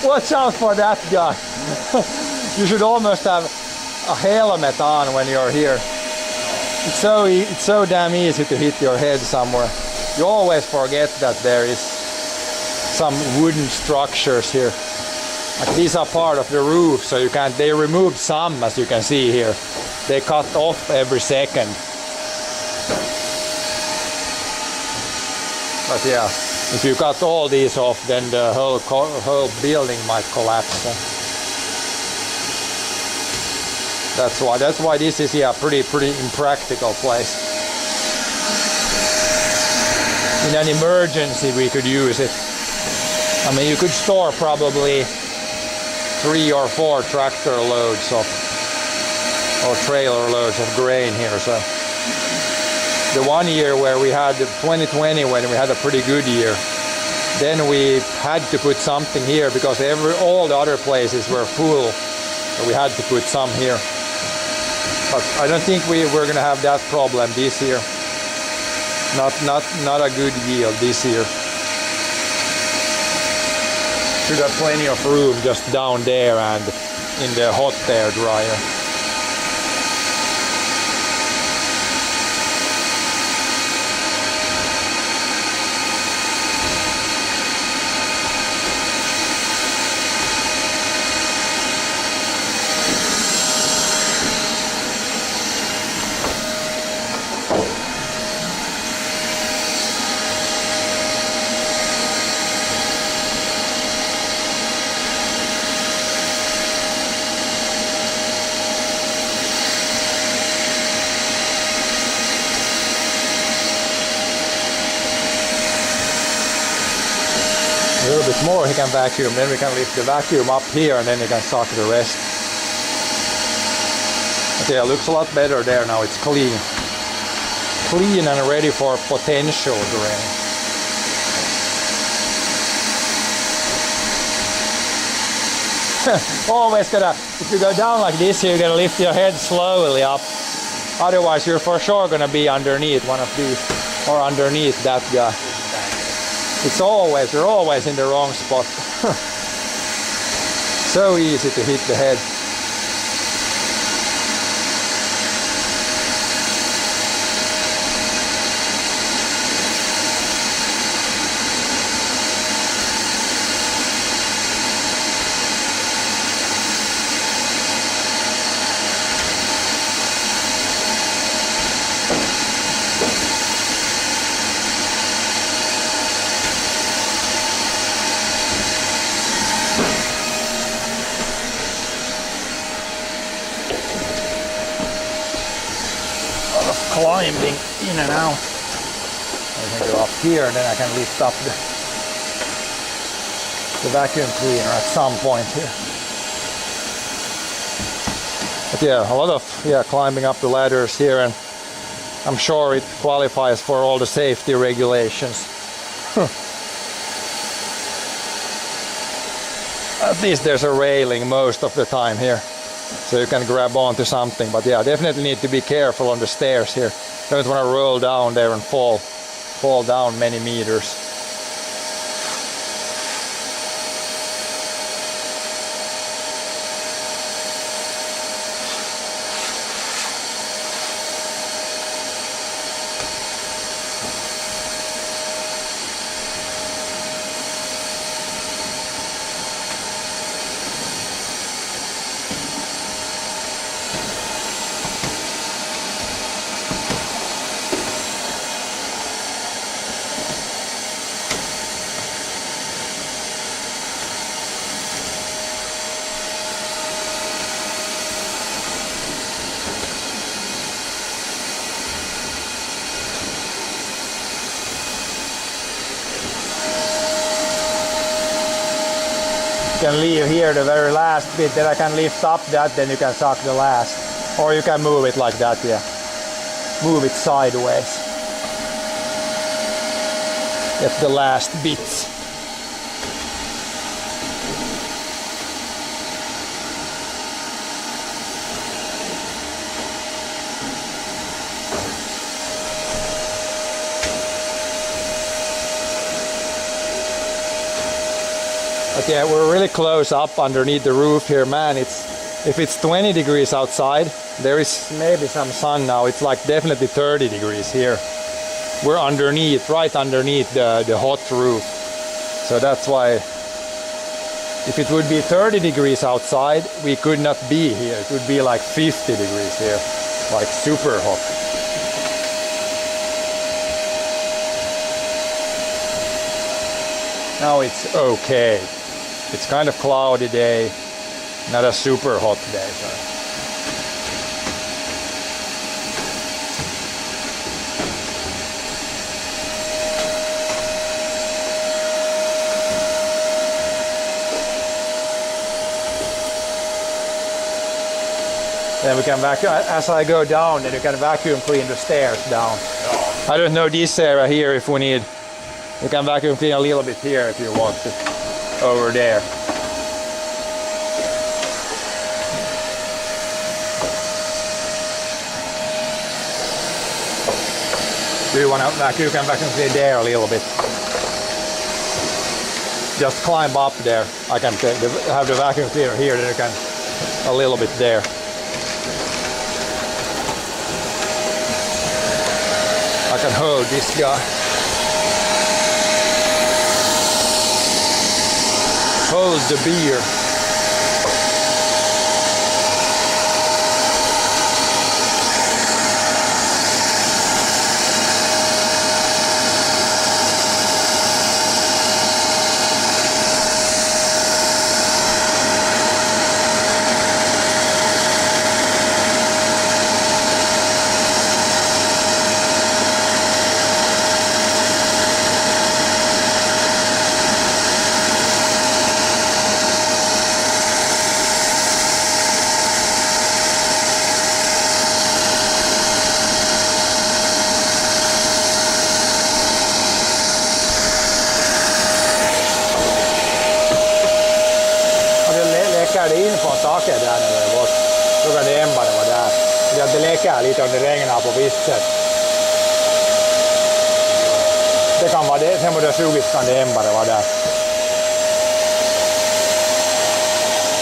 S1: watch out for that guy. You should almost have a helmet on when you're here. It's so damn easy to hit your head somewhere. You always forget that there is some wooden structures here. Like these are part of the roof, so you can't. They removed some, as you can see here. They cut off every second. But yeah, if you cut all these off, then the whole building might collapse. That's why this is a pretty impractical place. In an emergency, we could use it. I mean, you could store probably 3 or 4 tractor loads or trailer loads of grain here. So the one year where we had 2020, when we had a pretty good year, then we had to put something here because all the other places were full. So we had to put some here. But I don't think we're going to have that problem this year. Not a good yield this year. Should have plenty of room just down there and in the hot air dryer. A little bit more he can vacuum, then we can lift the vacuum up here and then he can suck the rest. Okay, it looks a lot better there now, it's clean. Clean and ready for potential drain. Always gotta, if you go down like this, you're gonna lift your head slowly up. Otherwise you're for sure gonna be underneath one of these, or underneath that guy. You're always in the wrong spot. So easy to hit the head. Climbing in and out. I can go up here and then I can lift up the vacuum cleaner at some point here. But yeah, a lot of climbing up the ladders here, and I'm sure it qualifies for all the safety regulations. At least there's a railing most of the time here, so you can grab onto something. But yeah, definitely need to be careful on the stairs here. Don't want to roll down there and fall down many meters. Can leave here the very last bit, then I can lift up that, then you can suck the last. Or you can move it like that, yeah. Move it sideways. Get the last bits. But yeah, we're really close up underneath the roof here, man. If it's 20 degrees outside, there is maybe some sun now. It's like definitely 30 degrees here. We're underneath, right underneath the hot roof. So that's why, if it would be 30 degrees outside, we could not be here. It would be like 50 degrees here, like super hot. Now it's okay. It's kind of cloudy day, not a super hot day. So. Then we can vacuum, as I go down, then you can vacuum clean the stairs down. I don't know this area here if we need, you can vacuum clean a little bit here if you want to, over there. Do you want to vacuum, you can vacuum clean there a little bit. Just climb up there. I can have the vacuum cleaner here, then you can a little bit there. I can hold this guy. Hold the beer. Det in från taket där när det är bort. Då kan det ämbare vara där. Det att det läcker lite om det regnar på visst sätt. Det kan vara det. Sen må det sugit kan det ämbare vara där.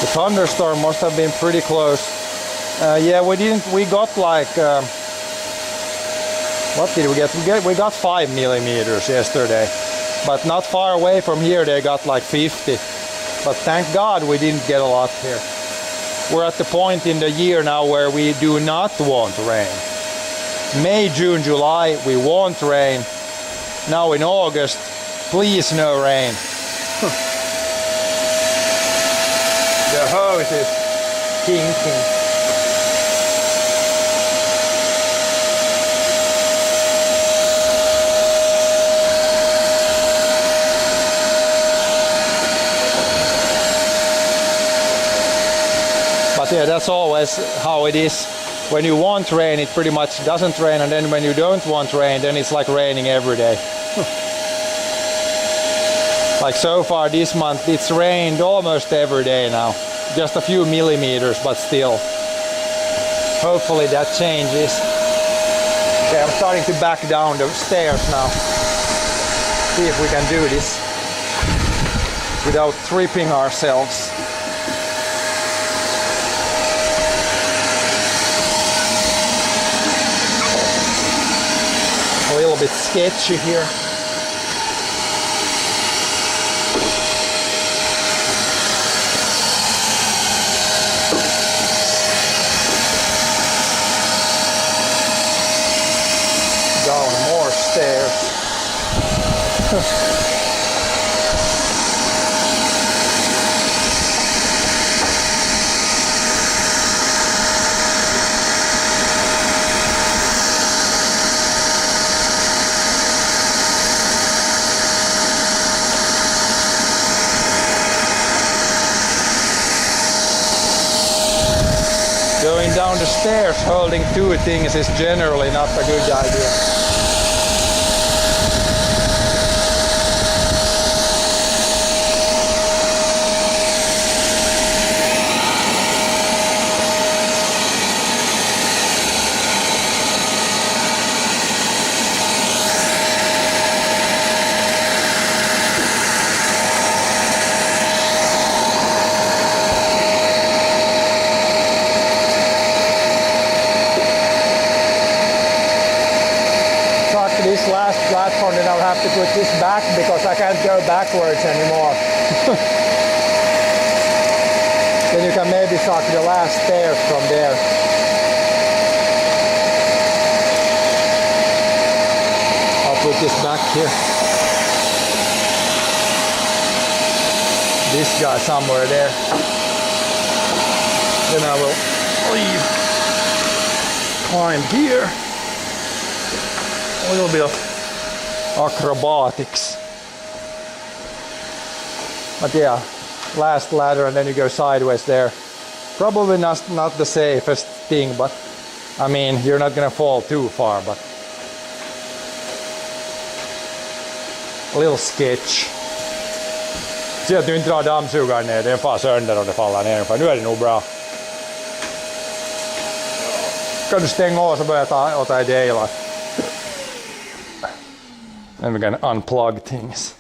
S1: The thunderstorm must have been pretty close. Yeah, we got like, what did we get? We got 5 millimeters yesterday. But not far away from here they got like 50. But thank God we didn't get a lot here. We're at the point in the year now where we do not want rain. May, June, July, we want rain. Now in August, please no rain. The hose is kinking. But yeah, that's always how it is. When you want rain, it pretty much doesn't rain, and then when you don't want rain, then it's like raining every day. Like so far this month, it's rained almost every day now. Just a few millimeters, but still. Hopefully that changes. Okay, I'm starting to back down the stairs now. See if we can do this without tripping ourselves. A little bit sketchy here. Down more stairs. Going down the stairs holding two things is generally not a good idea. put this back because I can't go backwards anymore. Then you can maybe suck the last stairs from there. I'll put this back here. This guy somewhere there. Then I will leave. Climb here. A little bit of acrobatics. But yeah, last ladder and then you go sideways there. Probably not the safest thing, but I mean, you're not gonna fall too far, but a little sketch. Se att du inte drar dammsugaren ner, den far sönder och det faller ner ungefär. Nu är det nog bra. Kan du stänga av så börjar jag ta i daylight. Then we can unplug things.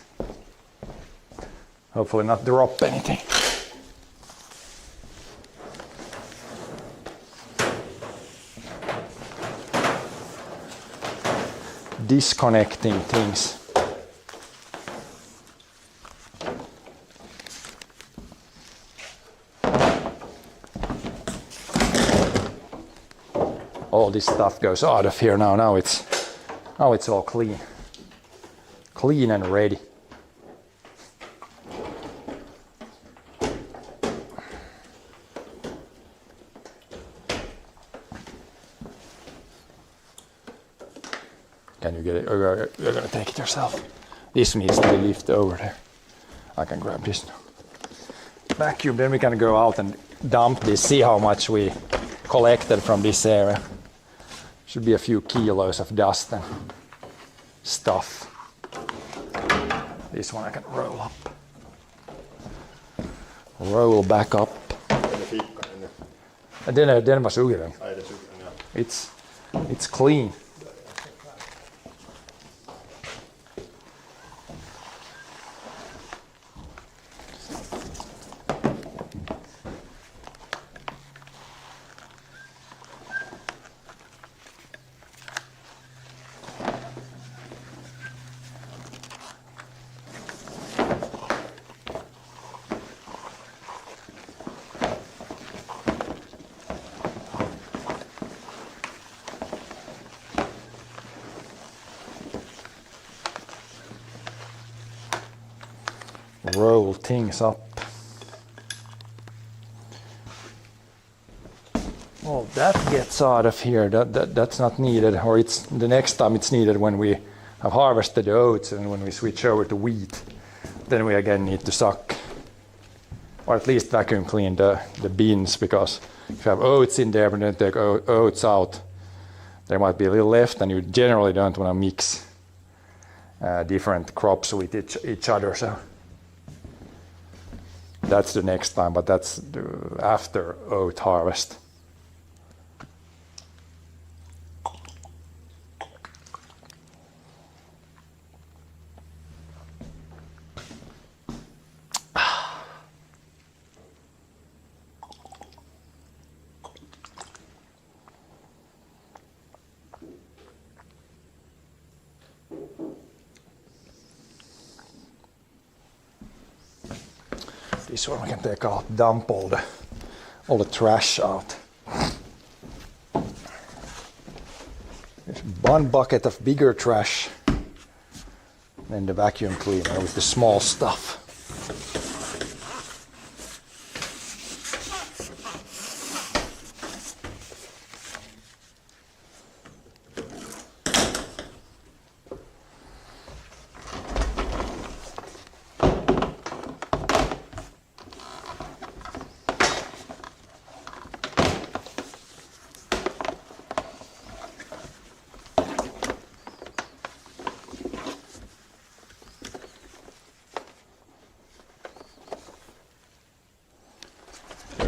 S1: Hopefully not drop anything. Disconnecting things. All this stuff goes out of here now. Now it's all clean. Clean and ready. Can you get it? Or you're gonna take it yourself. This needs to be lifted over there. I can grab this now. Vacuum, then we can go out and dump this, see how much we collected from this area. Should be a few kilos of dust and stuff. This one I can roll up. Roll back up. Den var sugen. It's clean. Roll things up. Well, that gets out of here. That's not needed, or it's the next time it's needed when we have harvested the oats and when we switch over to wheat. Then we again need to suck, or at least vacuum clean the bins, because if you have oats in there and then take oats out, there might be a little left, and you generally don't want to mix different crops with each other. So that's the next time, but that's after oat harvest. This one we can take out, dump all the trash out. There's one bucket of bigger trash, then the vacuum cleaner with the small stuff.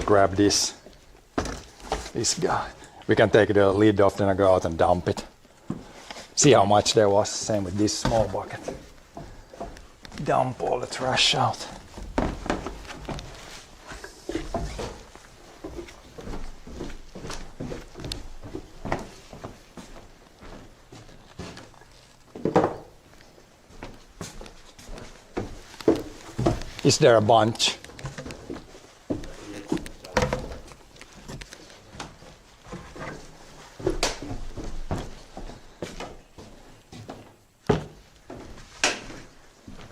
S1: Grab this guy. We can take the lid off, then I go out and dump it. See how much there was. Same with this small bucket. Dump all the trash out. Is there a bunch?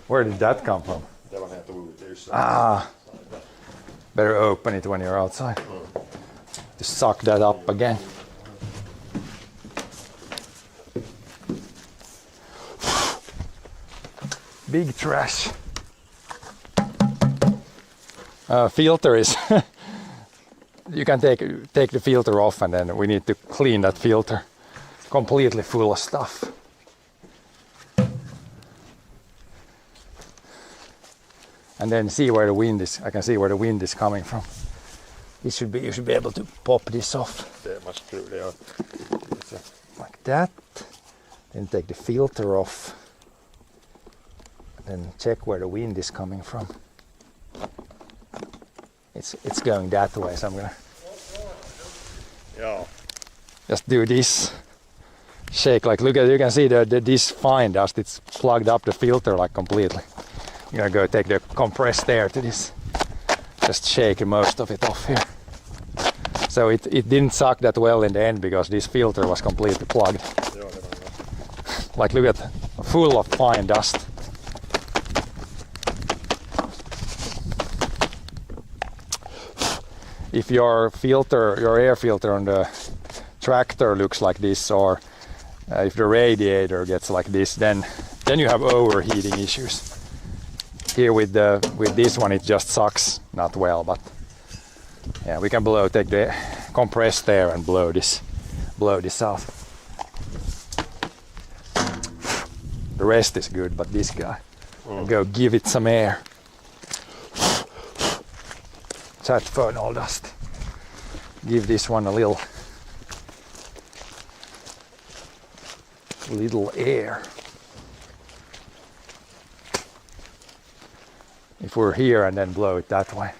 S1: Where did that come from?
S3: Det var helt otyst.
S1: Better open it when you're outside. To suck that up again. Big trash. Filter is you can take the filter off, and then we need to clean that filter completely full of stuff. And then see where the wind is. I can see where the wind is coming from. You should be able to pop this off.
S3: Det man skruvar det av.
S1: Like that. Then take the filter off. And then check where the wind is coming from. It's going that way, so I'm gonna just do this. Shake, like look at, you can see this fine dust, it's plugged up the filter like completely. I'm gonna go take the compressed air to this. Just shake most of it off here. So it didn't suck that well in the end because this filter was completely plugged. Like look at, full of fine dust. If your filter, your air filter on the tractor looks like this, or if the radiator gets like this, then you have overheating issues. Here with this one, it just sucks not well, but yeah, we can take the compressed air and blow this out. The rest is good, but this guy, I'll go give it some air. Chatphone dust. Give this one a little air. If we're here and then blow it that way,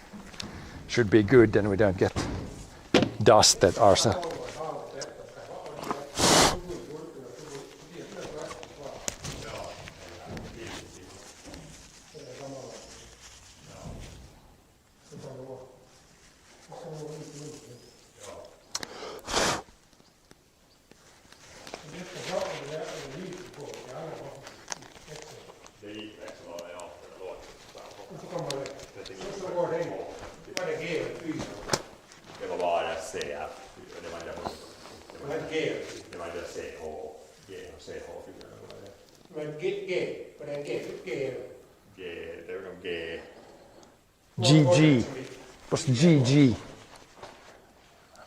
S1: should be good, then we don't get dusted ourselves.
S3: Det var bara CF. Det var inte det var inte CH. G och CH.
S2: Men G, vad är G?
S3: Det är nog G.
S1: GG. What's GG?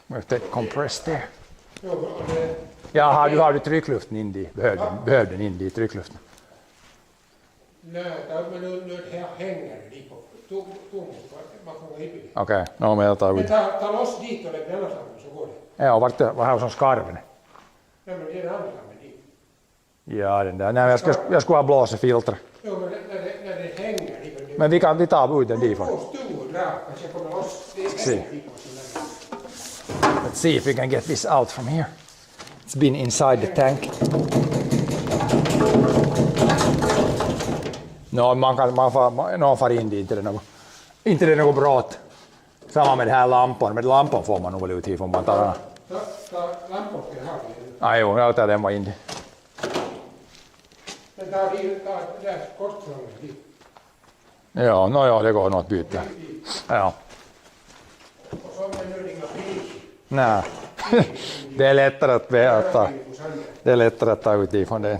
S1: We'll take compressed air. Ja, har du tryckluften in i? Behövde den in i tryckluften?
S2: Nej, men nu hänger det på tommet. Man kan gå i.
S1: Okej, no me tar
S2: Men
S1: ut.
S2: ta loss dit och lägg den andra samman så går det.
S1: Ja, vad har som skarven?
S2: Nej, men det är den andra samman dit.
S1: Ja, den där. Nej, jag skulle ha blåsefilter.
S2: Jo, men när det hänger dit.
S1: Men vi tar ut den difrån.
S2: Stor drag, kanske kommer loss. Det är
S1: See. Let's see if we can get this out from here. It's been inside the tank. No, man far in dit, inte det är något brott. Samma med den här lampan. Med lampan får man nog väl ut ifrån man tar den.
S2: Ta lampor ska jag ha.
S1: Nej, jo, jag tar den var in.
S2: Men ta där kortfrågan dit.
S1: Ja, det går något byte. Ja.
S2: Och så har man nu inga pris.
S1: Nej. Det är lättare att ta ut ifrån den.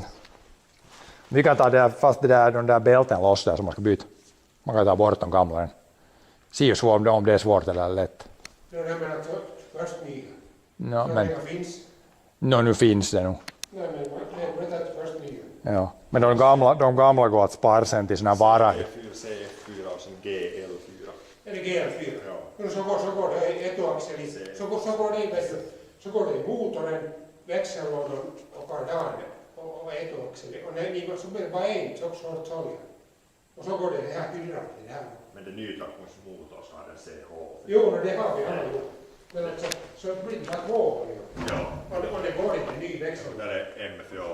S1: Vi kan ta det, fast de där bälten loss där som man ska byta. Man kan ta bort de gamla än. Se hur svårt, om det är svårt eller lätt.
S2: No, jag menar först nya.
S1: No, men,
S2: finns.
S1: no, nu finns det nog.
S2: Nej, men det är först nya.
S1: Ja. Men de gamla går att spara sen till såna vara.
S3: CF4 och sen GL4.
S2: Är det GL4?
S3: Ja.
S2: Men så går det etoaxel i. Så går det i motorn, växellådan och kardan och etoaxel. Och så blir det bara en sorts olja. Och så går det här hydrauliken här.
S3: Men det nytraktionsmotor så hade CH.
S2: Jo, men det har vi alla gjort. Men alltså, så blir det bara två oljor.
S3: Ja.
S2: Och det går inte ny växel.
S3: Där är MFA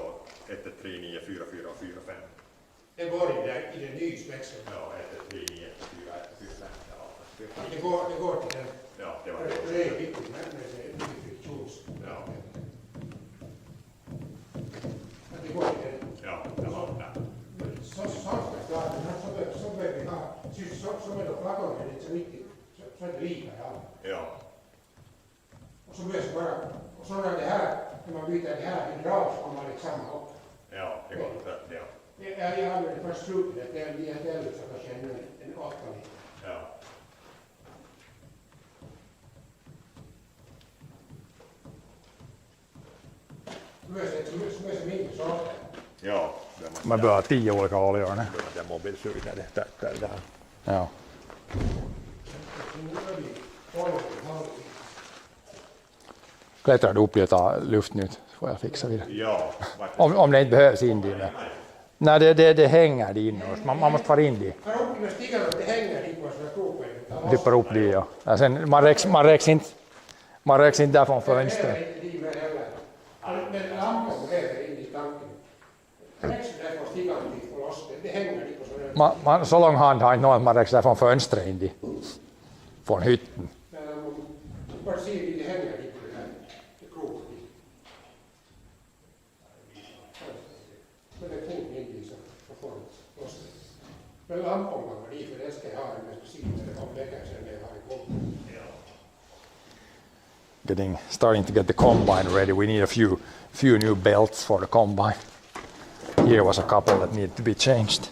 S3: 1394445.
S2: Det går i den nysväxeln.
S3: Ja, 1, 3, 9, 4, 1, 4, ja.
S2: Det går till den.
S3: Ja, det var
S2: Det är viktigt med friktions.
S3: Ja,
S2: Det går till den.
S3: ja, det var det.
S2: Så med de flakorna är det inte så riktigt, så är det lika i alla.
S3: Ja,
S2: Och så behövs bara, och så när det här, när man byter det här hydraul så kommer det samma upp.
S3: ja, det går för det.
S2: Jag använder först slutet, det är DHL så kanske en 8 liter.
S3: Ja.
S2: Myös se mindre sorter.
S3: Ja,
S1: Man behöver ha 10 olika oljor. Ne?
S3: det mobilsugen det där.
S1: Ja.
S2: Nu är vi 12,5.
S1: Klättrar du upp och tar luft nu får jag fixa vidare.
S3: Ja,
S1: Om det inte behövs in dit. Nej, det hänger dit inne. Man måste fara in dit.
S2: För upp med stigarna, det hänger dit på sådana kroppen.
S1: Dippar upp dit, ja. Ja, sen, man räcks inte där från fönstret.
S2: Det är inte dit med heller. Men lampan lever in i tanken. Räcks där på stigarna dit och loss. Det hänger dit på sådana.
S1: Så lång hand har inte någon att man räcks där från fönstret in dit. Från hytten.
S2: Men bara ser vi det hänger dit på det här. Det kroppen dit. Men det är tungt in dit så får det loss. Men lampan kan vara dit för det ska jag ha en specifik när det kommer lägga sen när jag har en koppel.
S1: Starting to get the combine ready. We need a few new belts for the combine. Here was a couple that need to be changed.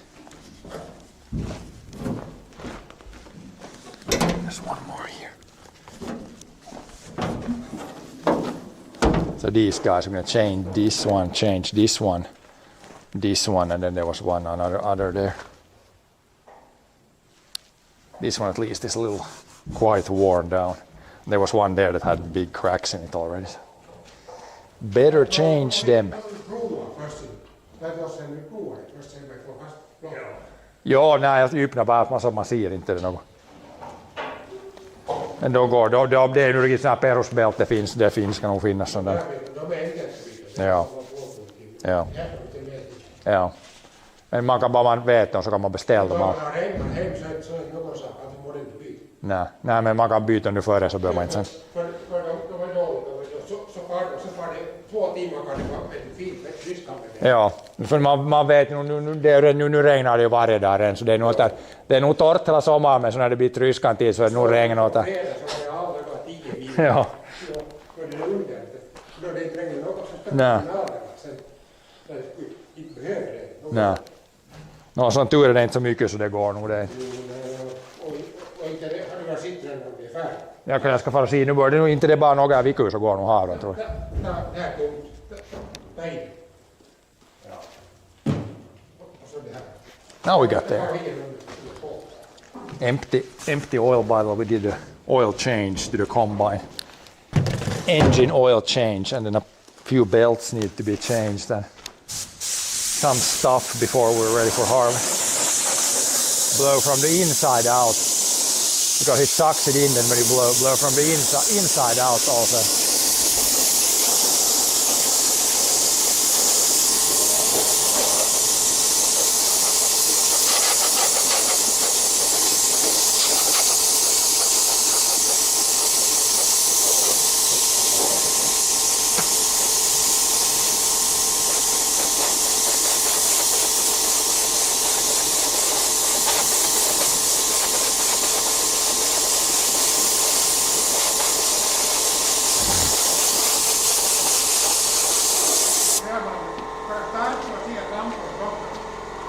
S1: There's one more here. So these guys are going to change this one, and then there was one other there. This one at least is a little quite worn down. There was one there that had big cracks in it already. Better change them. Ja, nej, jag öppnar bara så man ser inte det något. Men då går det är nu riktigt sådana här perusbält det finns kan nog finnas sån där. Ja. Ja. Ja. Men man kan bara man vet dem så kan man beställa dem. Nej, men man kan byta nu före så behöver man inte sen.
S2: För de är dåliga, så far det 2 timmar kan det vara en fin ryskande.
S1: Ja, för man vet nu regnar det ju varje dag än så det är nog torrt hela sommaren men så när det blir tryskan tid så är det nog regn åt det. Ja. Nej. Nå, som tur är det inte så mycket så det går nog det. Jag ska fara se, nu bör det nog inte det bara några veckor så går nog här då tror jag. Now we got there. Empty oil bottle. We did the oil change to the combine. Engine oil change and then a few belts need to be changed and some stuff before we're ready for harvest. Blow from the inside out because it sucks it in then when you blow from the inside out also.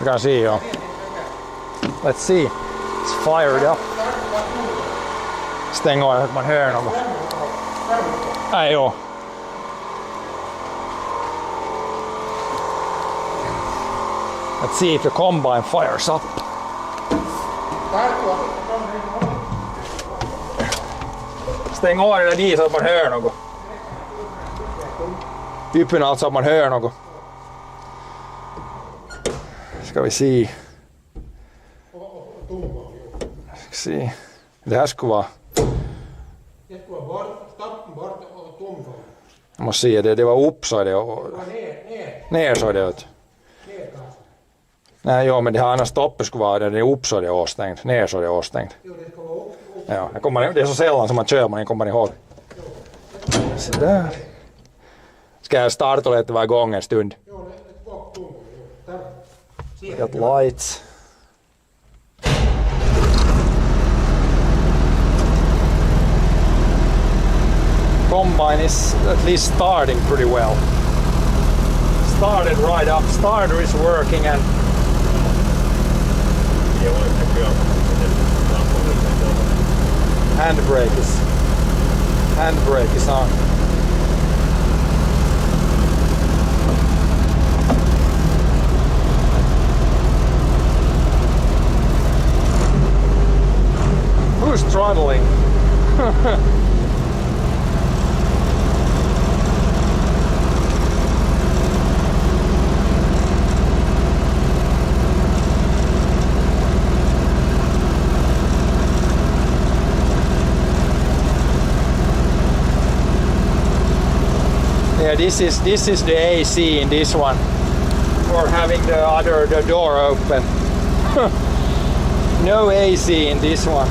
S1: You can see, yeah. Let's see. It's fired up. Stäng av att man hör något. Nej, jo. Let's see if the combine fires up. Stäng av det där så att man hör något. Yppen alltså att man hör något. Ska vi se. Se. Det här skulle vara. Jag måste se det. Det var upp så det och ner så det ut. Nej, jo, men det har annars stoppet skulle vara den är upp så det är avstängd, ner så det är avstängd.
S2: Jo, det ska vara upp.
S1: Ja, det är så sällan som man kör, man kommer ihåg. Sådär. Ska jag starta och låta vara igång en stund?
S2: Jo, det var upp. Där.
S1: Got lights. Combine is at least starting pretty well. Started right up. Starter is working and handbrake is on. Who's throttling? Yeah, this is the AC in this one. Or having the door open. No AC in this one.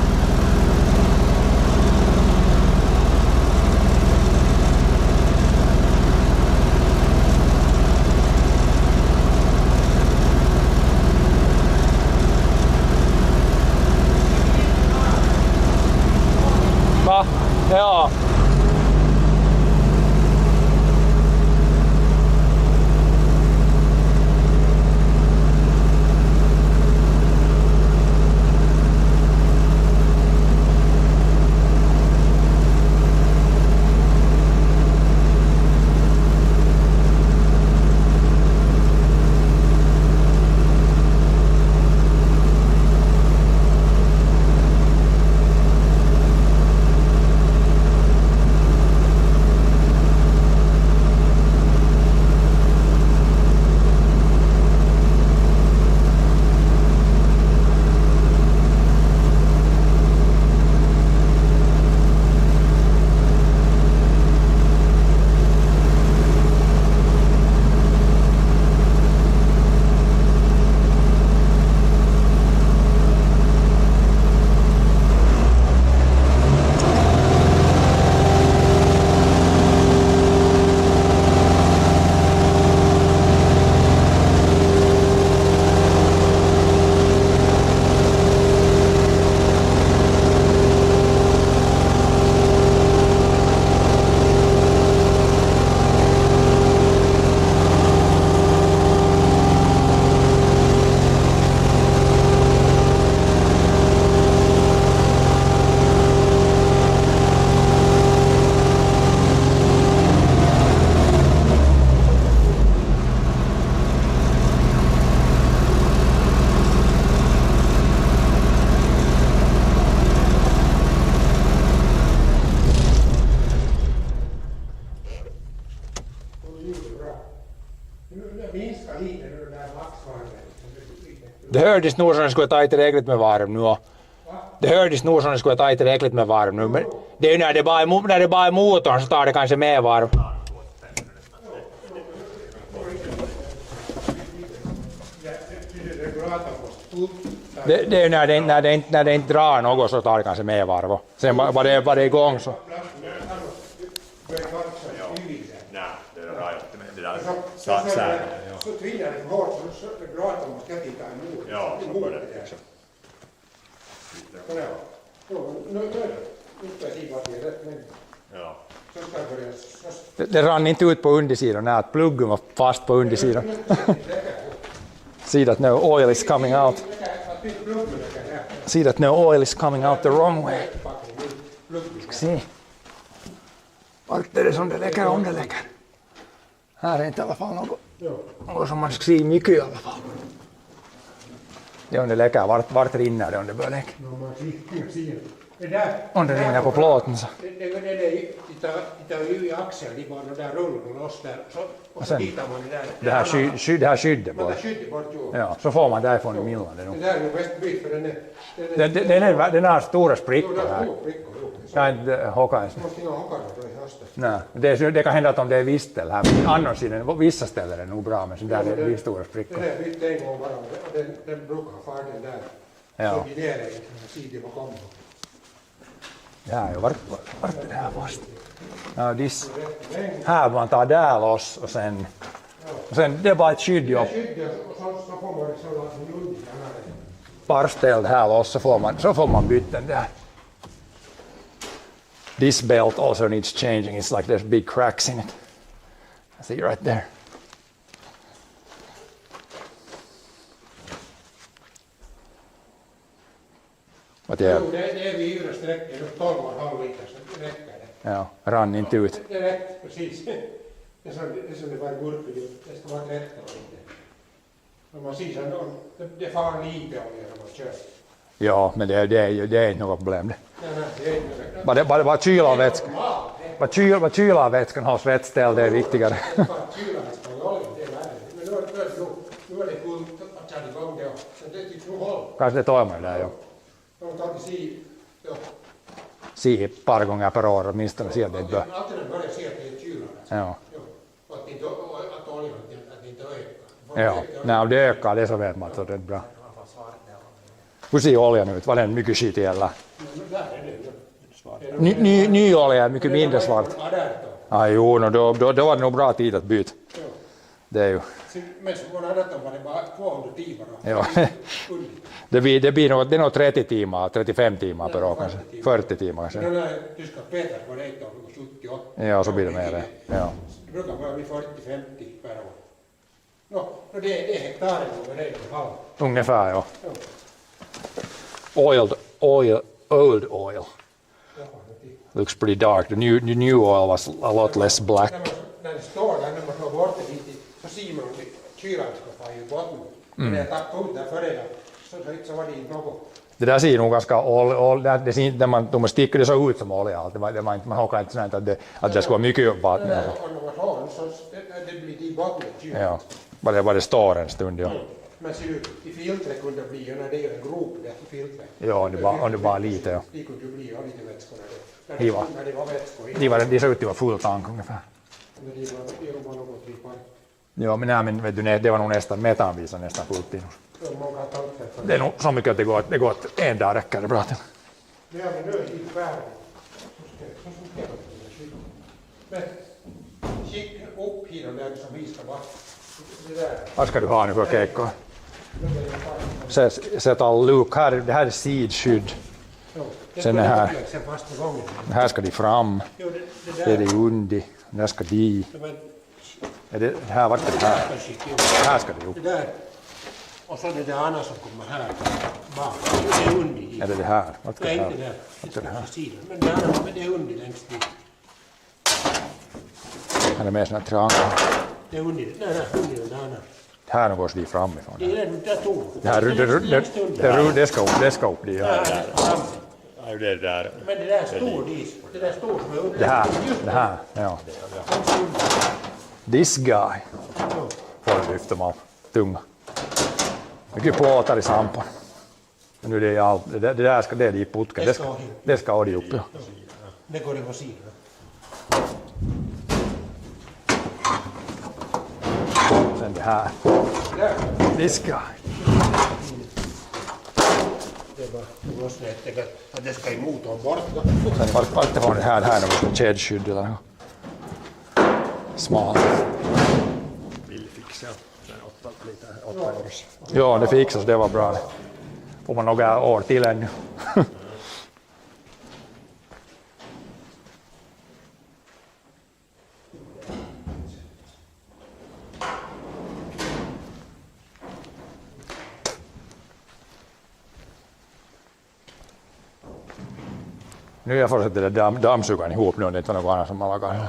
S1: Va? Ja.
S2: Minska lite nu där maxvarven.
S1: Det hördes nog som det skulle ta tillräckligt med varv nu. Det hördes nog som det skulle ta tillräckligt med varv nu. Men det är ju när det bara är motorn så tar det kanske med varv. Det är ju när det inte drar något så tar det kanske med varv. Sen var det igång så.
S2: Så tvingar det för hårt så gråter man ska titta emot.
S3: Ja, så bör det liksom.
S2: Nu ska jag se vad det är rätt men.
S3: Ja.
S2: Så ska jag börja.
S1: Det rann inte ut på undersidan, att pluggen var fast på undersidan. See that no oil is coming out. See that no oil is coming out the wrong way. Se. Vart är det som det läcker om det läcker? Här är inte i alla fall något som man ska se mycket i alla fall. Det är om det läcker, vart rinner det om det börjar läcka? Om det rinner på plåten så.
S2: Det är ju i axeln, det bara där rullar loss där. Och så tittar man där.
S1: Det här skyddet bort. Ja, så får man därifrån i millan.
S2: Det där är nog bäst bytt för den är...
S1: Den har stora sprickor här. Jag har inte hockat ens.
S2: Måste jag hocka det? rostat.
S1: Nej, det kan hända att om det är vistel här, men annars är det, vissa ställen är det nog bra, men så där är det stora sprickor.
S2: Den är bytt en gång bara och den brukar ha färgen där.
S1: Ja.
S2: Så vi ner den sidan och kommer.
S1: Det här är ju vart är det här fast? Ja, här man tar där loss och sen det är bara ett skydd ju.
S2: Och så får man det så att man
S1: Parställd här loss så får man byta den där. This belt also needs changing. It's like there's big cracks in it. I see right there. Vad det är?
S2: Jo, det är vid övre sträckan, 12,5 liter, så det räcker det.
S1: Ja, rann inte ut.
S2: Det räcker, precis. Det är som det var gurkor, det ska vara 13 liter. Om man ser så det far lite olja när man kör.
S1: Ja, men det är inte något problem det.
S2: Nej, det är inte.
S1: Bara kyla av vätskan. Bara kyla av vätskan har svettställ, det är viktigare.
S2: Bara kyla vätskan och olja, det är värre. Men nu är det fullt att köra igång det. Så det tycks nog hålla.
S1: Kanske det tar man där, ja.
S2: De kan inte se, ja.
S1: Se ett par gånger per år åtminstone, se att det inte bör.
S2: Alltid när man börjar se att det är kyla.
S1: Ja.
S2: Och att oljan att inte ökar.
S1: Ja, nej, om det ökar det så vet man att det är bra. Hur ser oljan ut? Var den mycket skitig eller? Ny olja är mycket mindre svart. Ah, jo, då var det nog bra tid att byta. Det är ju.
S2: Men så går annat om det bara 200 timmar.
S1: Ja. Det är nog 30 timmar, 35 timmar per år kanske. 40 timmar kanske.
S2: Den där tyska Peter var det ett år, 78.
S1: Ja, så blir det mer. Ja.
S2: Det brukar vara vid 40-50 per år. No, det är hektaren och det är halv.
S1: Ungefär, ja. Old oil. Looks pretty dark. The new oil was a lot less black.
S2: När det står där, när man slår bort det lite, så ser man att kylan ska få i botten. När jag tappade ut där före så var det inte något.
S1: Det där ser nog ganska när man sticker det så ut som olja. Man håkar inte sånt att det ska vara mycket vatten.
S2: Och när man har så det blir i botten.
S1: Ja, bara det står en stund. Ja.
S2: Men ser du, i filtret kunde det bli, när det är en grop där i filtret.
S1: Ja, om det bara lite. Ja.
S2: Det kunde ju bli lite vätskor när det var vätskor.
S1: De såg ut att vara full tank ungefär.
S2: Men det var något i park.
S1: Ja, men vet du, det var nog nästan, metan visar nästan fullt in. Det är nog så mycket att det går att en dag räcker det bra till.
S2: Ja, men nu är det inte färdigt. Men kika upp hit där som vi ska vara. Det där.
S1: Vad ska du ha nu för keikkoa? Sätt all luk här, det här är sidskydd. Sen är här. Här ska de fram. Det är det undi. Där ska de. Är det här, vart är det här? Här ska det upp.
S2: Det där. Och så det där andra som kommer här. Bak. Det är undi.
S1: Är det här? Vart ska
S2: Nej,
S1: det
S2: inte
S1: här?
S2: där.
S1: Vart är det här?
S2: Men det är undi längst dit.
S1: Här är mer såna trianglar.
S2: Det är undi. Nej, undi den där.
S1: Här går de framifrån.
S2: Det är den där tom.
S1: Det ska upp de här.
S3: Ja, det där.
S2: Men det där står dit. Det där står som är undi.
S1: Det här, ja. This guy. Får du lyfta dem av tunga. Mycket plåtar i sampan. Men nu det är allt. Det där ska det i putken. Det ska ha det upp. Ja.
S2: Det går det på sidan.
S1: Sen det här. This guy.
S2: Det var snett att det ska i motorn bort.
S1: Sen vart det var det här något kedjeskydd eller något. Smalt.
S3: Billfixa. 8 års.
S1: Ja, det fixas. Det var bra. Får man några år till ännu. Nu jag får sätta det där dammsugaren ihop nu, det är inte något annat som man lagar.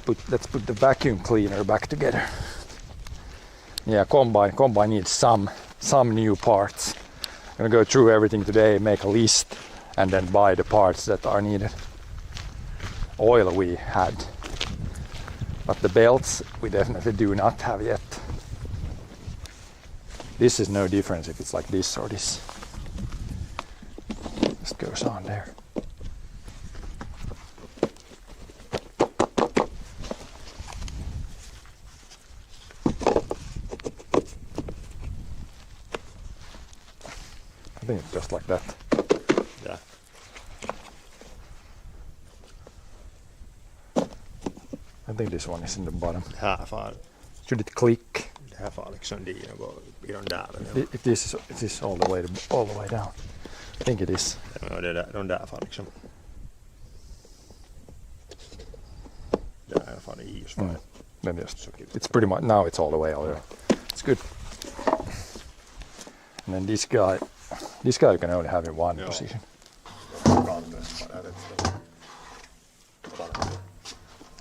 S1: Let's put the vacuum cleaner back together. Yeah, combine needs some new parts. I'm gonna go through everything today, make a list, and then buy the parts that are needed. Oil we had, but the belts we definitely do not have yet. This is no difference if it's like this or this. Just goes on there. I think it's just like that.
S3: Ja.
S1: I think this one is in the bottom.
S3: Här far,
S1: Should it click?
S3: det här far liksom dit och går i de där. Men
S1: If this is all the way down. I think it is.
S3: ja, det där, de där far liksom. Där far i just far.
S1: Then just it's pretty much now it's all the way. It's good. And then this guy you can only have in one
S3: Yeah.
S1: position.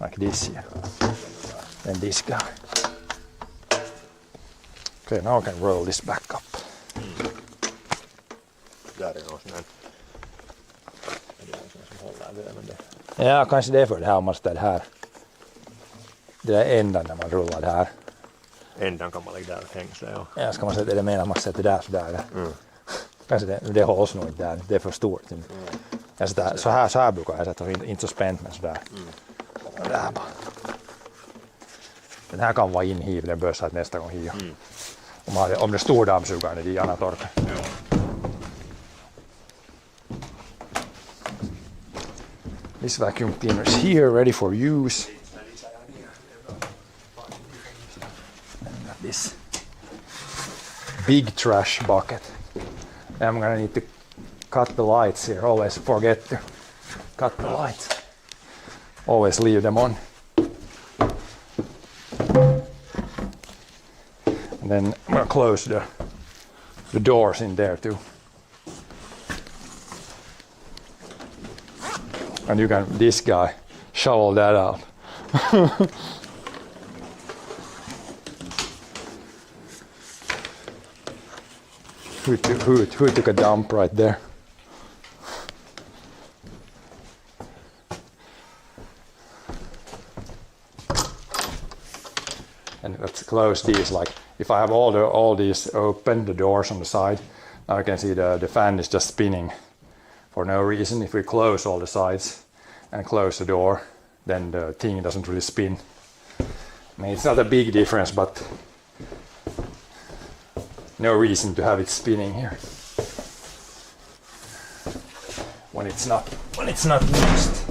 S1: Like this here. Then this guy. Okay, now I can roll this back up.
S3: Där är något sånt. Det är något som håller där men det.
S1: Ja, kanske det är för det här om man ställer här. Det är ändan när man rullar det här.
S3: Ändan kan man lägga där och hängsla, ja.
S1: Ja, ska man sätta det menar man sätter där sådär. Kanske det hålls nog inte där, det är för stort. Jag sätter, så här brukar jag sätta, inte så spänt men sådär. Och där bara. Den här kan vara inhiv, den bör sätta nästa gång hiva. Om det är stor dammsugare är det gärna torkar. This vacuum cleaner is here, ready for use. And got this big trash bucket. I'm gonna need to cut the lights here. Always forget to cut the lights. Always leave them on. And then I'm gonna close the doors in there too. And you can, this guy, shovel that out. Who took a dump right there? And let's close these. Like if I have all these open, the doors on the side, now I can see the fan is just spinning for no reason. If we close all the sides and close the door, then the thing doesn't really spin. I mean, it's not a big difference, but no reason to have it spinning here when it's not used.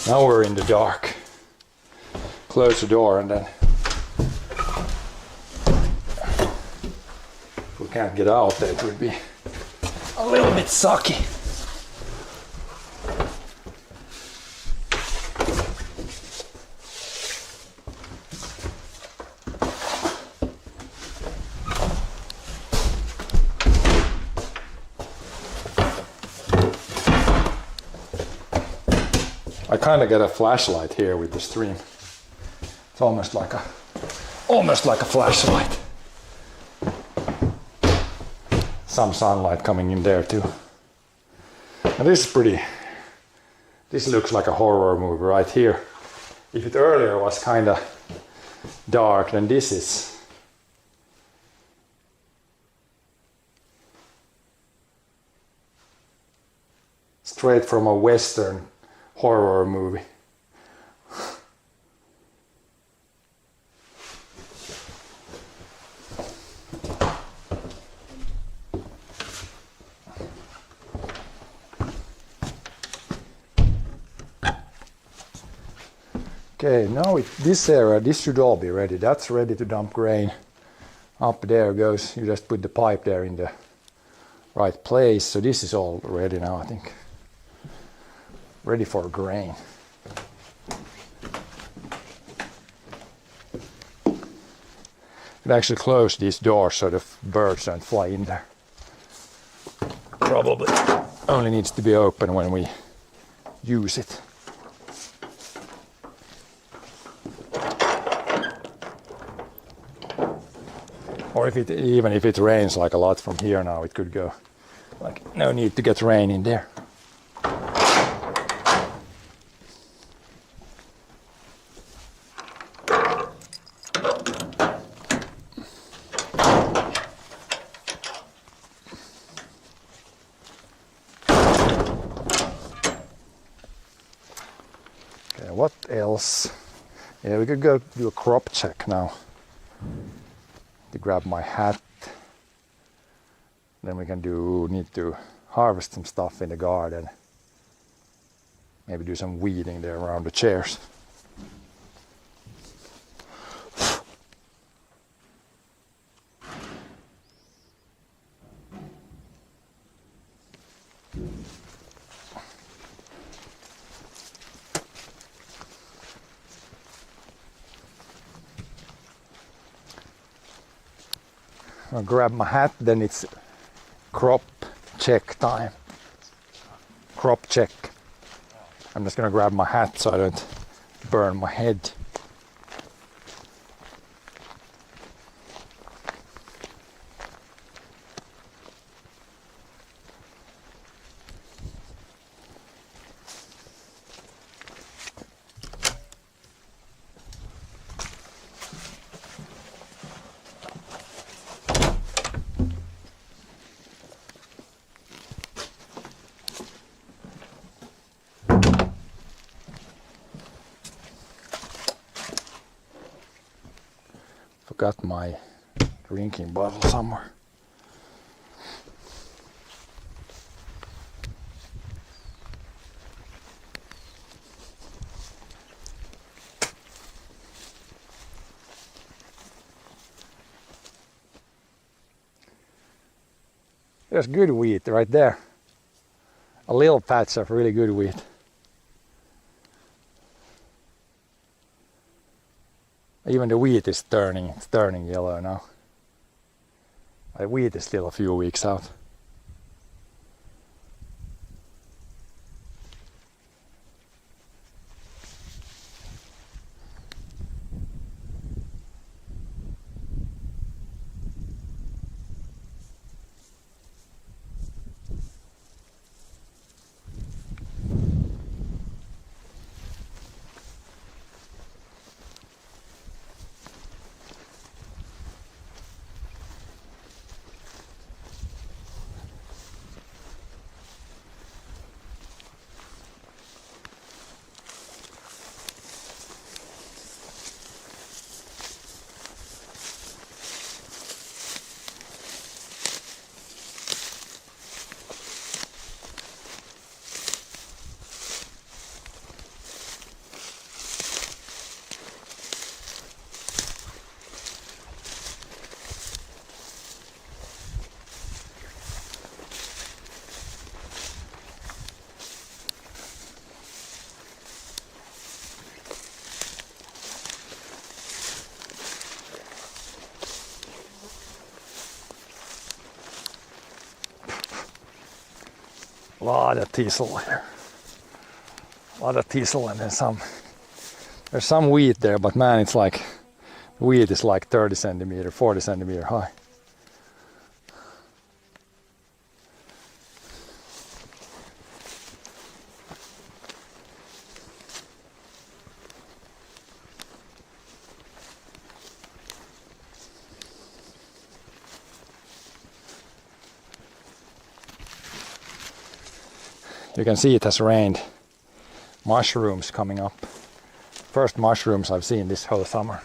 S1: Now we're in the dark. Close the door and then if we can't get out there it would be a little bit sucky. I kind of get a flashlight here with the stream. It's almost like a flashlight. Some sunlight coming in there too. And this is pretty. This looks like a horror movie right here. If it earlier was kind of dark, then this is. Straight from a Western horror movie. Okay, now this area, this should all be ready. That's ready to dump grain. Up there goes, you just put the pipe there in the right place. So this is all ready now, I think. Ready for grain. Could actually close these doors so the birds don't fly in there. Probably only needs to be open when we use it. Or even if it rains like a lot from here now, it could go. Like no need to get rain in there. Okay, what else? Yeah, we could go do a crop check now. To grab my hat. Then we can need to harvest some stuff in the garden. Maybe do some weeding there around the chairs. I'll grab my hat, then it's crop check time. Crop check. I'm just gonna grab my hat so I don't burn my head. Forgot my drinking bottle somewhere. There's good wheat right there. A little patch of really good wheat. Even the wheat is turning yellow now. The wheat is still a few weeks out. A lot of teasel here. A lot of teasel and then some. There's some wheat there, but man, it's like, wheat is like 30 centimeter, 40 centimeter high. You can see it has rained. Mushrooms coming up. First mushrooms I've seen this whole summer.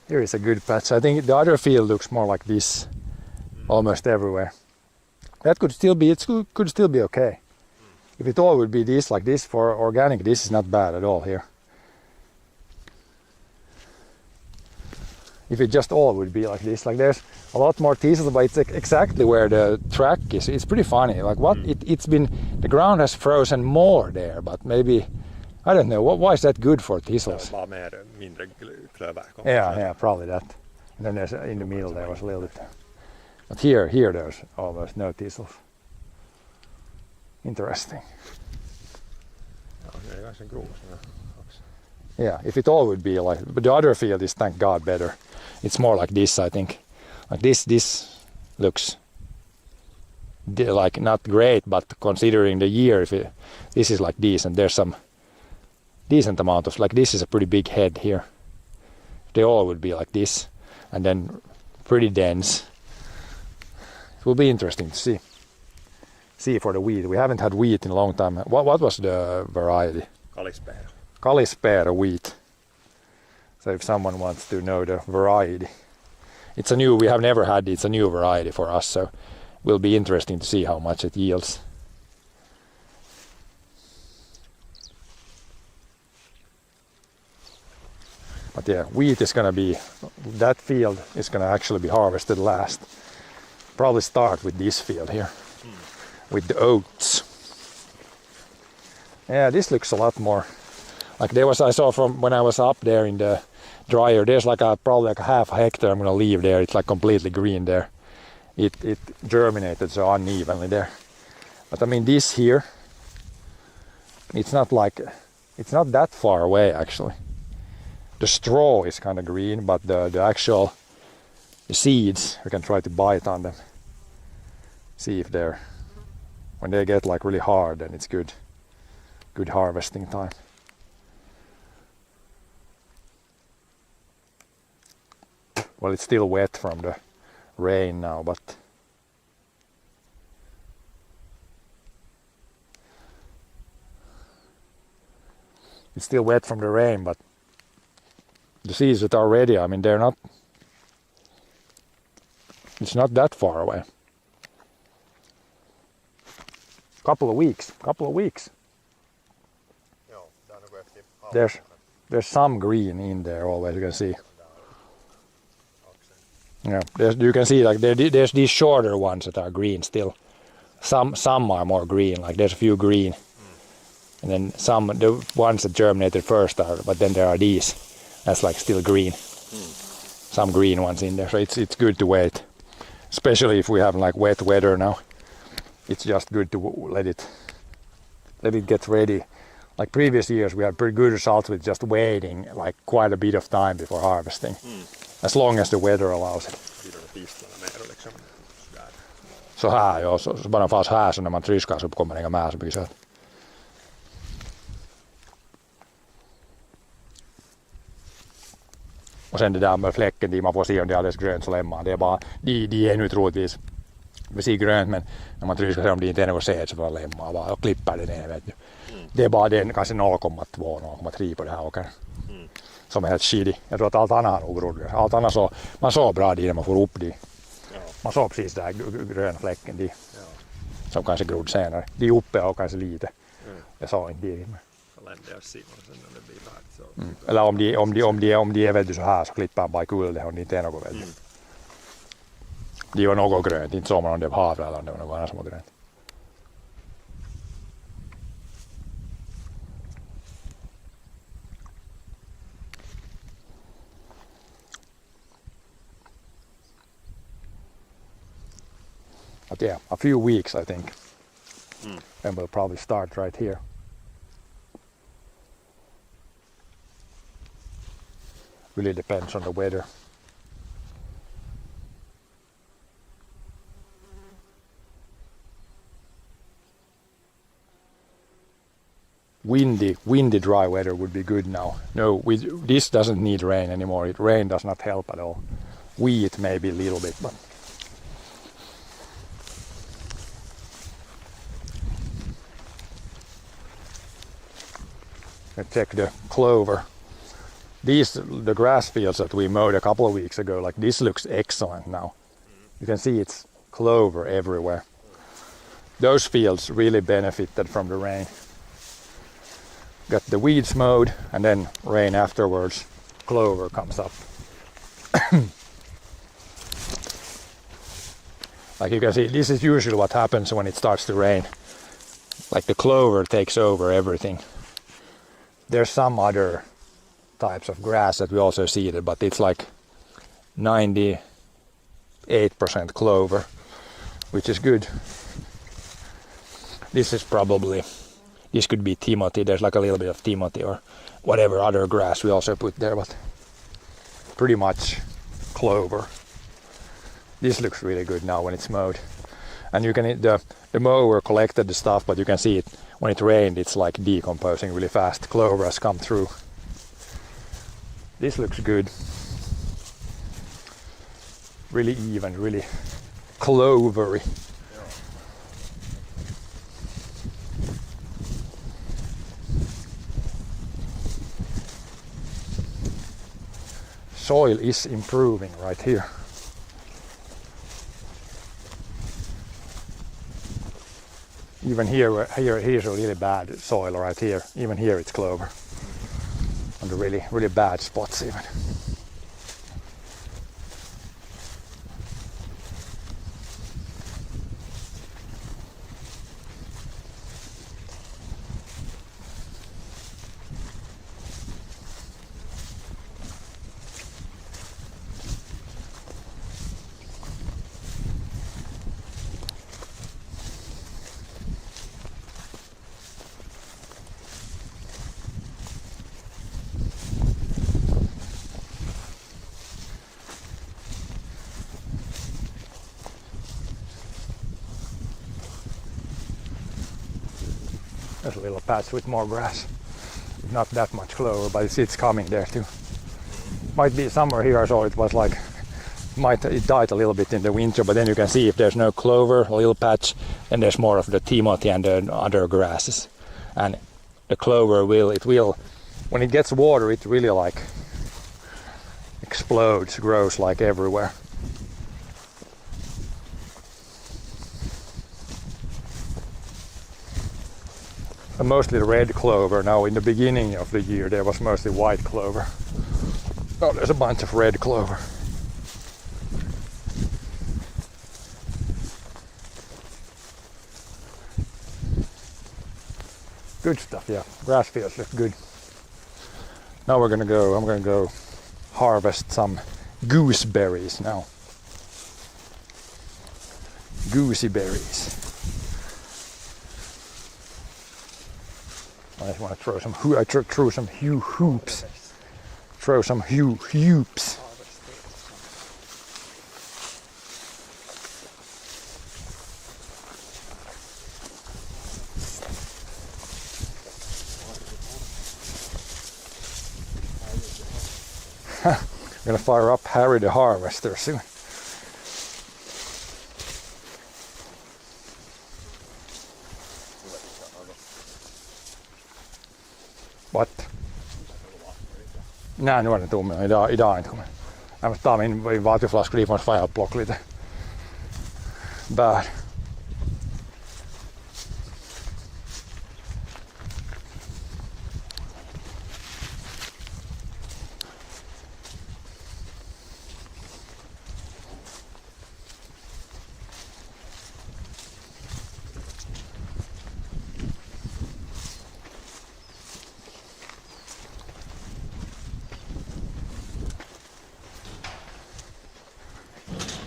S1: Here is a good patch. I think the other field looks more like this, almost everywhere. That could still be, could still be okay. If it all would be this, like this for organic, this is not bad at all here. If it just all would be like this, like there's a lot more teasels, but it's exactly where the track is. It's pretty funny. Like what it's been, the ground has frozen more there, but maybe I don't know. Why is that good for teasels?
S3: Bara mer, mindre klöver.
S1: Yeah, probably that. And then there's in the middle there was a little bit. But here there's almost no teasels. Interesting.
S3: Ja, det är ganska grov.
S1: Yeah, if it all would be like, but the other field is thank God better. It's more like this, I think. Like this looks like not great, but considering the year, this is like decent. There's some decent amount of, like this is a pretty big head here. They all would be like this, and then pretty dense. It will be interesting to see. See for the wheat. We haven't had wheat in a long time. What was the variety?
S3: Kalispera.
S1: Kalispera wheat. So if someone wants to know the variety, it's a new, we have never had it, it's a new variety for us, so it will be interesting to see how much it yields. But yeah, wheat is gonna be, that field is gonna actually be harvested last. Probably start with this field here, with the oats. Yeah, this looks a lot more, like there was, I saw from when I was up there in the dryer, there's like probably like a half a hectare I'm gonna leave there. It's like completely green there. It germinated so unevenly there. But I mean this here, it's not that far away actually. The straw is kind of green, but the actual seeds, we can try to bite on them. See if when they get like really hard, then it's good harvesting time. Well, it's still wet from the rain now, but it's still wet from the rain, but the seeds that are ready, I mean, it's not that far away. Couple of weeks. There's some green in there always, you can see. Yeah, you can see like there's these shorter ones that are green still. Some are more green, like there's a few green. And then the ones that germinated first but then there are these. That's like still green. Some green ones in there, so it's good to wait. Especially if we have like wet weather now. It's just good to let it get ready. Like previous years we had pretty good results with just waiting like quite a bit of time before harvesting. As long as the weather allows it. Så här, ja, så bara fast här så när man tryskar så kommer det inga med så mycket kött. Och sen det där med fläcken, man får se om det är alldeles grönt så lämnar det är bara, de är nu troligtvis, vi ser grönt men när man tryskar så om de inte är något säd så bara lämnar bara och klipper det ner, vet du. Det är bara den kanske 0,2-0,3 på det här åkern. Som är helt skidig. Jag tror att allt annat har nog grodd. Allt annat så, man såg bra när man får upp de. Ja. Man såg precis där gröna fläcken de. Ja. Som kanske grodd senare. De uppe har kanske lite. Jag sa inte de. Eller om de är vet du, så här så klipper man bara i kul det om det inte är något vet du. De var något grönt, inte såg man om det var havre eller om det var något annat som var grönt. But yeah, a few weeks I think. And we'll probably start right here. Really depends on the weather. Windy dry weather would be good now. No, this doesn't need rain anymore. Rain does not help at all. Wheat maybe a little bit, but check the clover. the grass fields that we mowed a couple of weeks ago, like this looks excellent now. You can see it's clover everywhere. Those fields really benefited from the rain. Got the weeds mowed and then rain afterwards, clover comes up. Like you can see, this is usually what happens when it starts to rain. Like the clover takes over everything. There's some other types of grass that we also seeded, but it's like 98% clover, which is good. This is probably, this could be Timothy. There's like a little bit of Timothy or whatever other grass we also put there, but pretty much clover. This looks really good now when it's mowed. And you can, the mower collected the stuff, but you can see it when it rained, it's like decomposing really fast. Clover has come through. This looks good. Really even, really clovery. Soil is improving right here. Even here's a really bad soil right here. Even here it's clover. On the really bad spots even. There's a little patch with more grass. Not that much clover, but it's coming there too. Might be somewhere here I saw it was like, it died a little bit in the winter, but then you can see if there's no clover, a little patch, then there's more of the Timothy and the other grasses. And the clover will, when it gets water, it really like explodes, grows like everywhere. And mostly red clover. Now in the beginning of the year there was mostly white clover. Oh, there's a bunch of red clover. Good stuff, yeah. Grass fields look good. Now I'm gonna go harvest some gooseberries now. Goosey berries. I just want to throw some hoops. Throw some hoops. I'm gonna fire up Harry the Harvester soon. What? Nej, nu var det inte om. Idag är inte kommit. Jag måste ta min vattenflaska dit, måste jag plocka lite bär.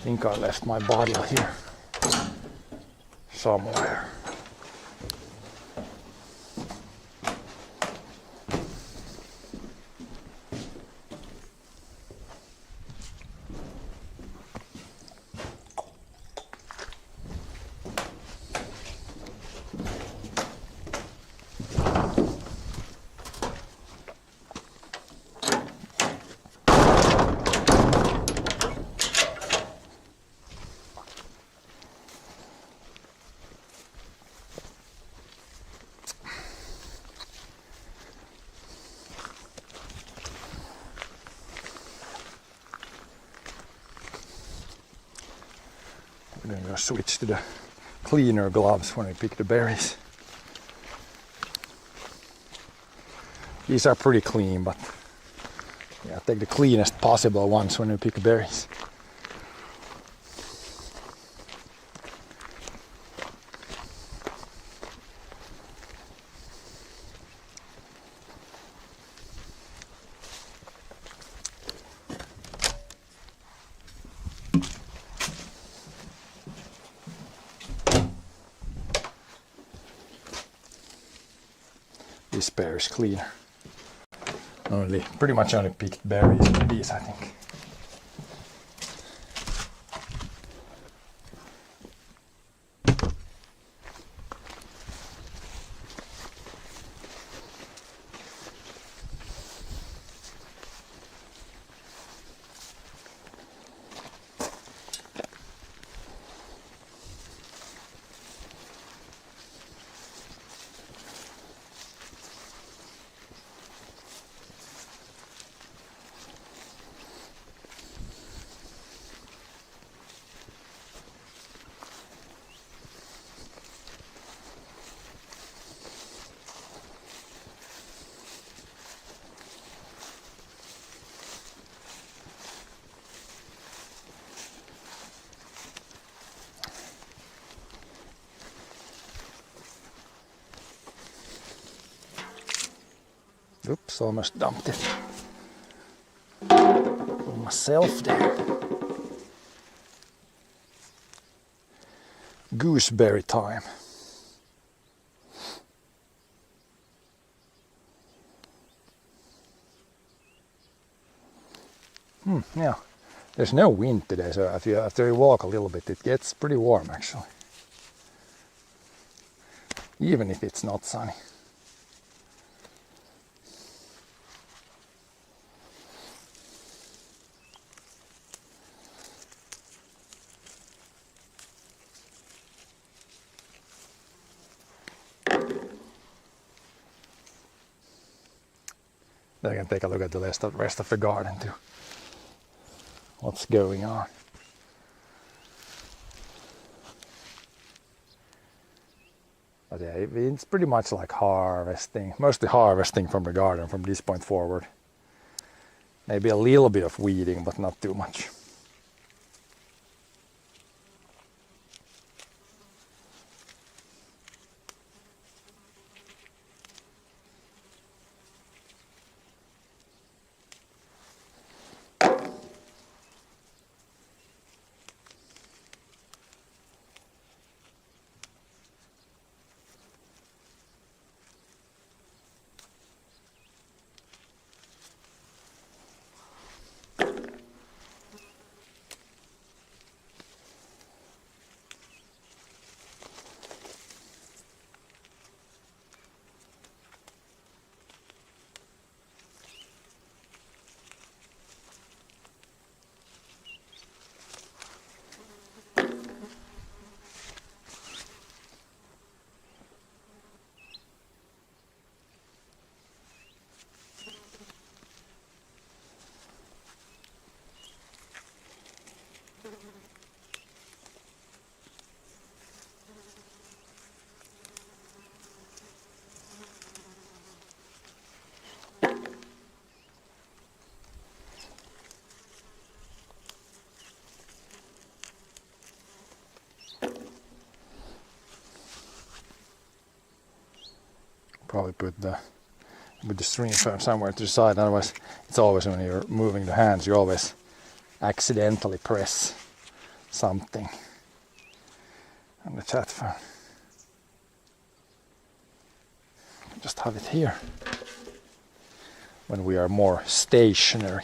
S1: I think I left my bottle here somewhere. switch to the cleaner gloves when we pick the berries. These are pretty clean, but yeah, take the cleanest possible ones when we pick berries. This pair is cleaner. Pretty much only picked berries with these, I think. Oops, almost dumped it on myself there. Gooseberry time. Yeah, there's no wind today, so after you walk a little bit, it gets pretty warm actually. Even if it's not sunny. Then I can take a look at the rest of the garden too. What's going on? But yeah, it's pretty much like harvesting, mostly harvesting from the garden from this point forward. Maybe a little bit of weeding, but not too much. Probably put the stream phone somewhere to the side, otherwise it's always when you're moving the hands you always accidentally press something on the chat phone. Just have it here when we are more stationary.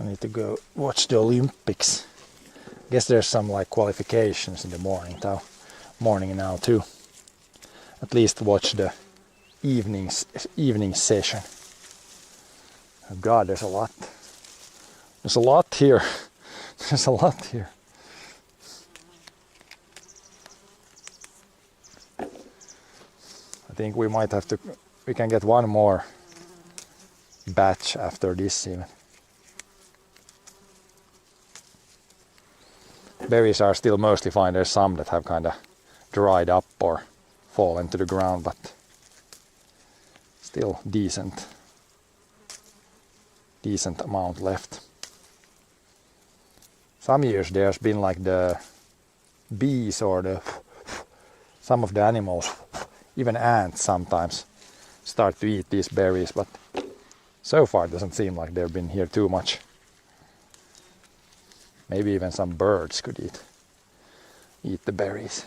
S1: I need to go watch the Olympics. Guess there's some like qualifications in the morning now too. At least watch the evening session. Oh God, there's a lot. There's a lot here. There's a lot here. I think we might have to. We can get one more batch after this even. Berries are still mostly fine. There's some that have kind of dried up or fallen to the ground, but still decent amount left. Some years there's been like the bees or some of the animals, even ants sometimes start to eat these berries, but so far it doesn't seem like they've been here too much. Maybe even some birds could eat the berries.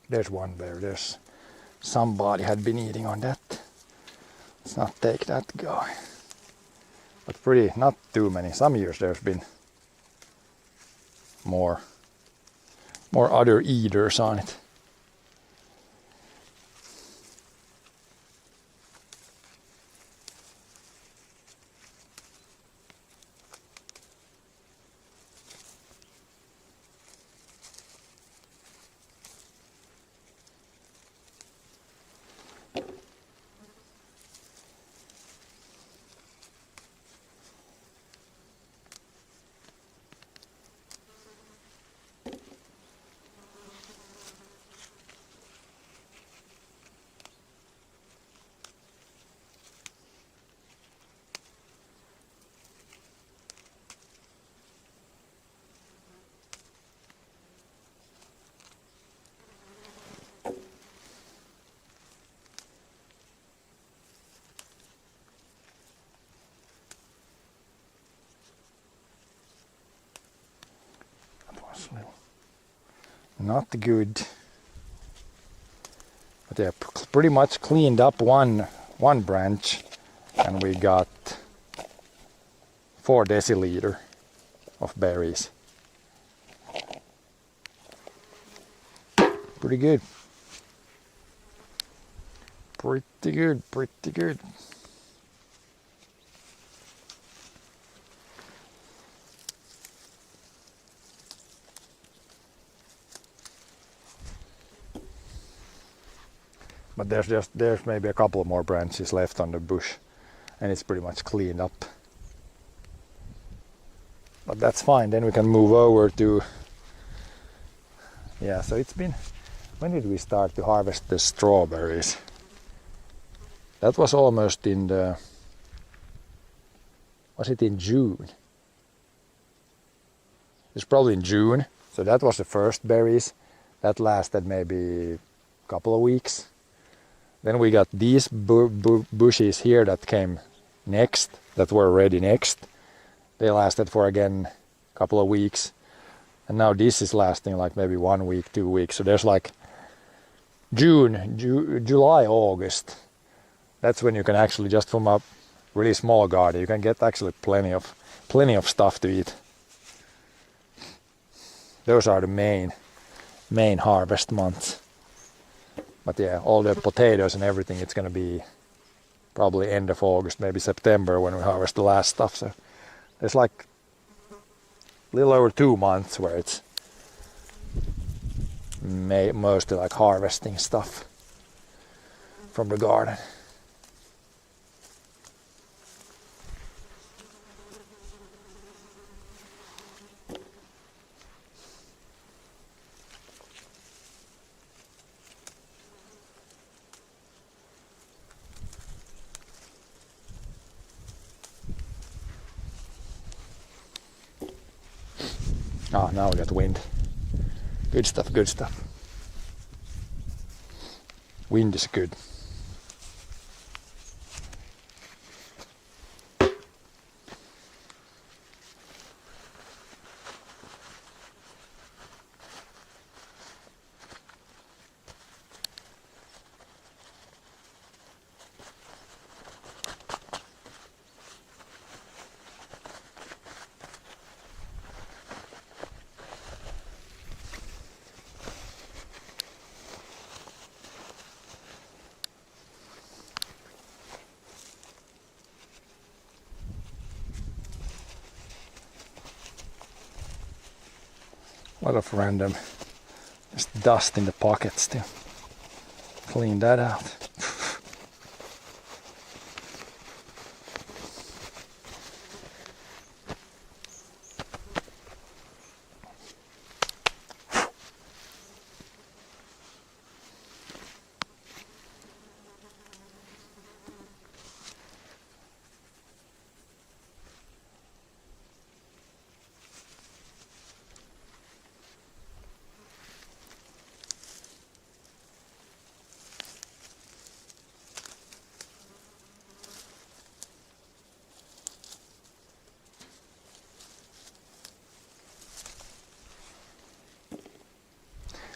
S1: There's one berry. There's somebody had been eating on that. Let's not take that guy. But pretty, not too many. Some years there's been more other eaters on it. Not good. But yeah, pretty much cleaned up one branch, and we got 4 deciliter of berries. Pretty good. Pretty good, pretty good. But there's maybe a couple more branches left on the bush, and it's pretty much cleaned up. But that's fine. Then we can move over to. Yeah. So it's been. When did we start to harvest the strawberries? That was almost in the. Was it in June? It's probably in June. So that was the first berries. That lasted maybe a couple of weeks. Then we got these bushes here that came next, that were ready next. They lasted for again a couple of weeks. And now this is lasting like maybe 1 week, 2 weeks. So there's like June, July, August. That's when you can actually, just from a really small garden, you can get actually plenty of stuff to eat. Those are the main harvest months. But yeah, all the potatoes and everything, it's going to be probably end of August, maybe September when we harvest the last stuff. So there's like a little over 2 months where it's mostly like harvesting stuff from the garden. Ah, now we got wind. Good stuff, good stuff. Wind is good. A lot of random just dust in the pocket still. Clean that out.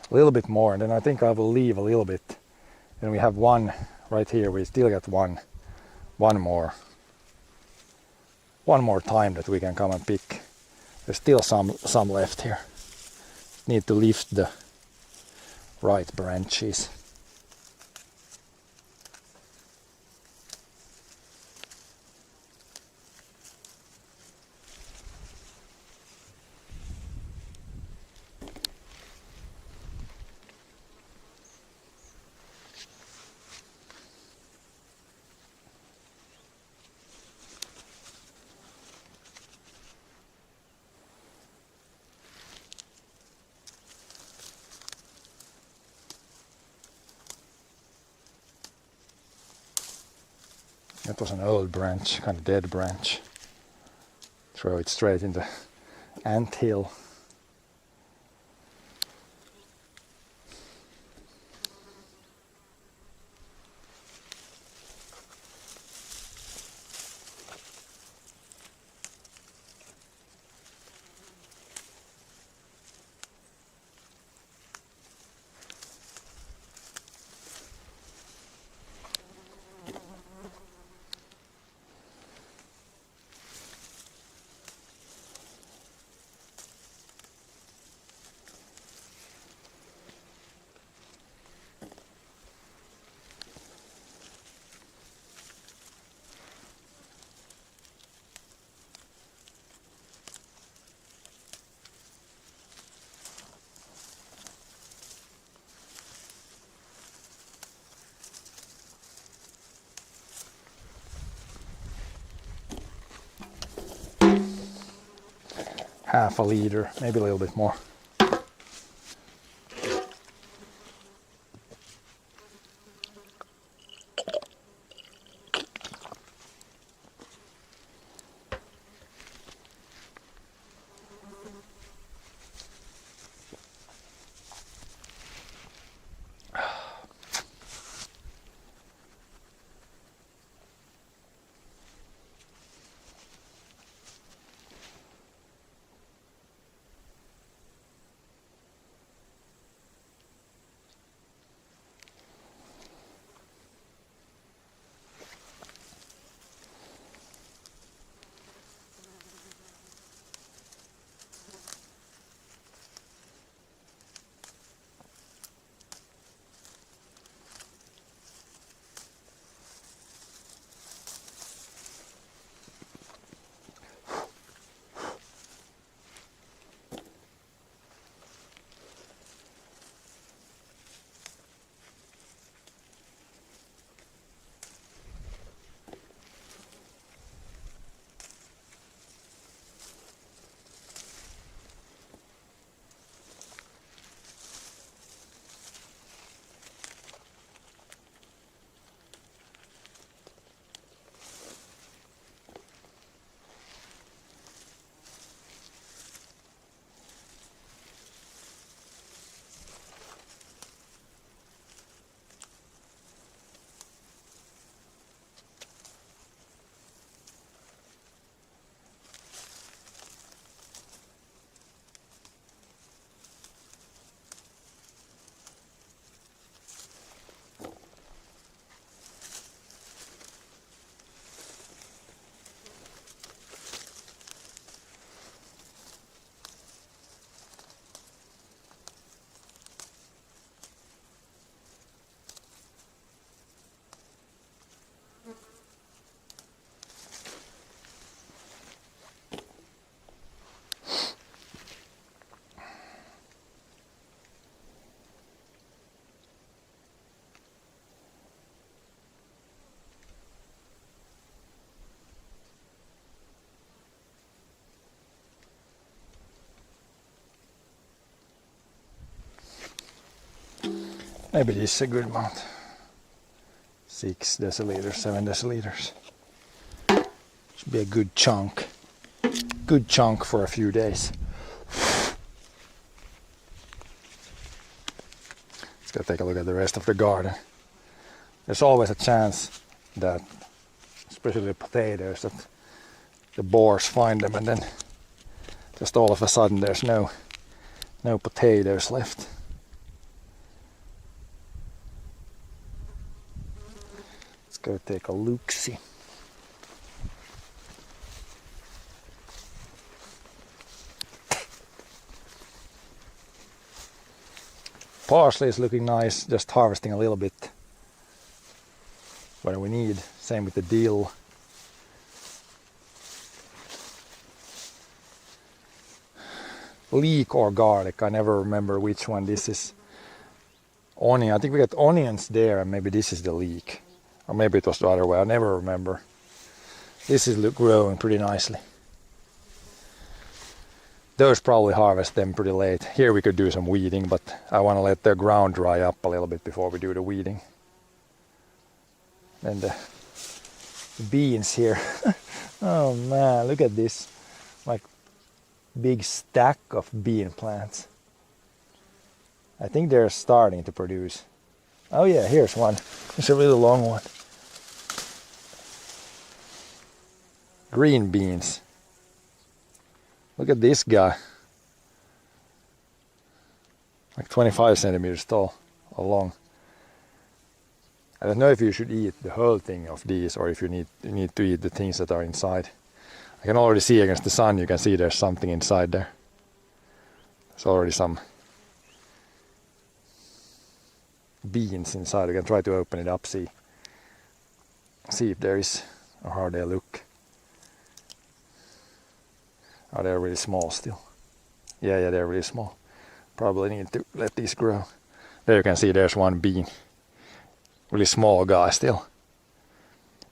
S1: A little bit more, and then I think I will leave a little bit. And we have one right here. We still got one more time that we can come and pick. There's still some left here. Need to lift the right branches. That was an old branch, kind of dead branch. Throw it straight in the ant hill. Half a liter, maybe a little bit more. Maybe this is a good amount. 6 deciliters, 7 deciliters. Should be a good chunk. Good chunk for a few days. Let's go take a look at the rest of the garden. There's always a chance that, especially potatoes, that the boars find them and then just all of a sudden there's no potatoes left. Let's go take a look-see. Parsley is looking nice, just harvesting a little bit when we need. Same with the dill. Leek or garlic, I never remember which one this is. Onion, I think we got onions there and maybe this is the leek. Or maybe it was the other way, I never remember. This is growing pretty nicely. Those probably harvest them pretty late. Here we could do some weeding, but I want to let the ground dry up a little bit before we do the weeding. And the beans here. Oh man, look at this. Like big stack of bean plants. I think they're starting to produce. Oh yeah, here's one. It's a really long one. Green beans. Look at this guy. Like 25 centimeters tall or long. I don't know if you should eat the whole thing of these or if you need to eat the things that are inside. I can already see against the sun, you can see there's something inside there. There's already some beans inside. We can try to open it up, see if there is, or how they look. Oh, they're really small still. Yeah, they're really small. Probably need to let these grow. There you can see there's one bean. Really small guy still.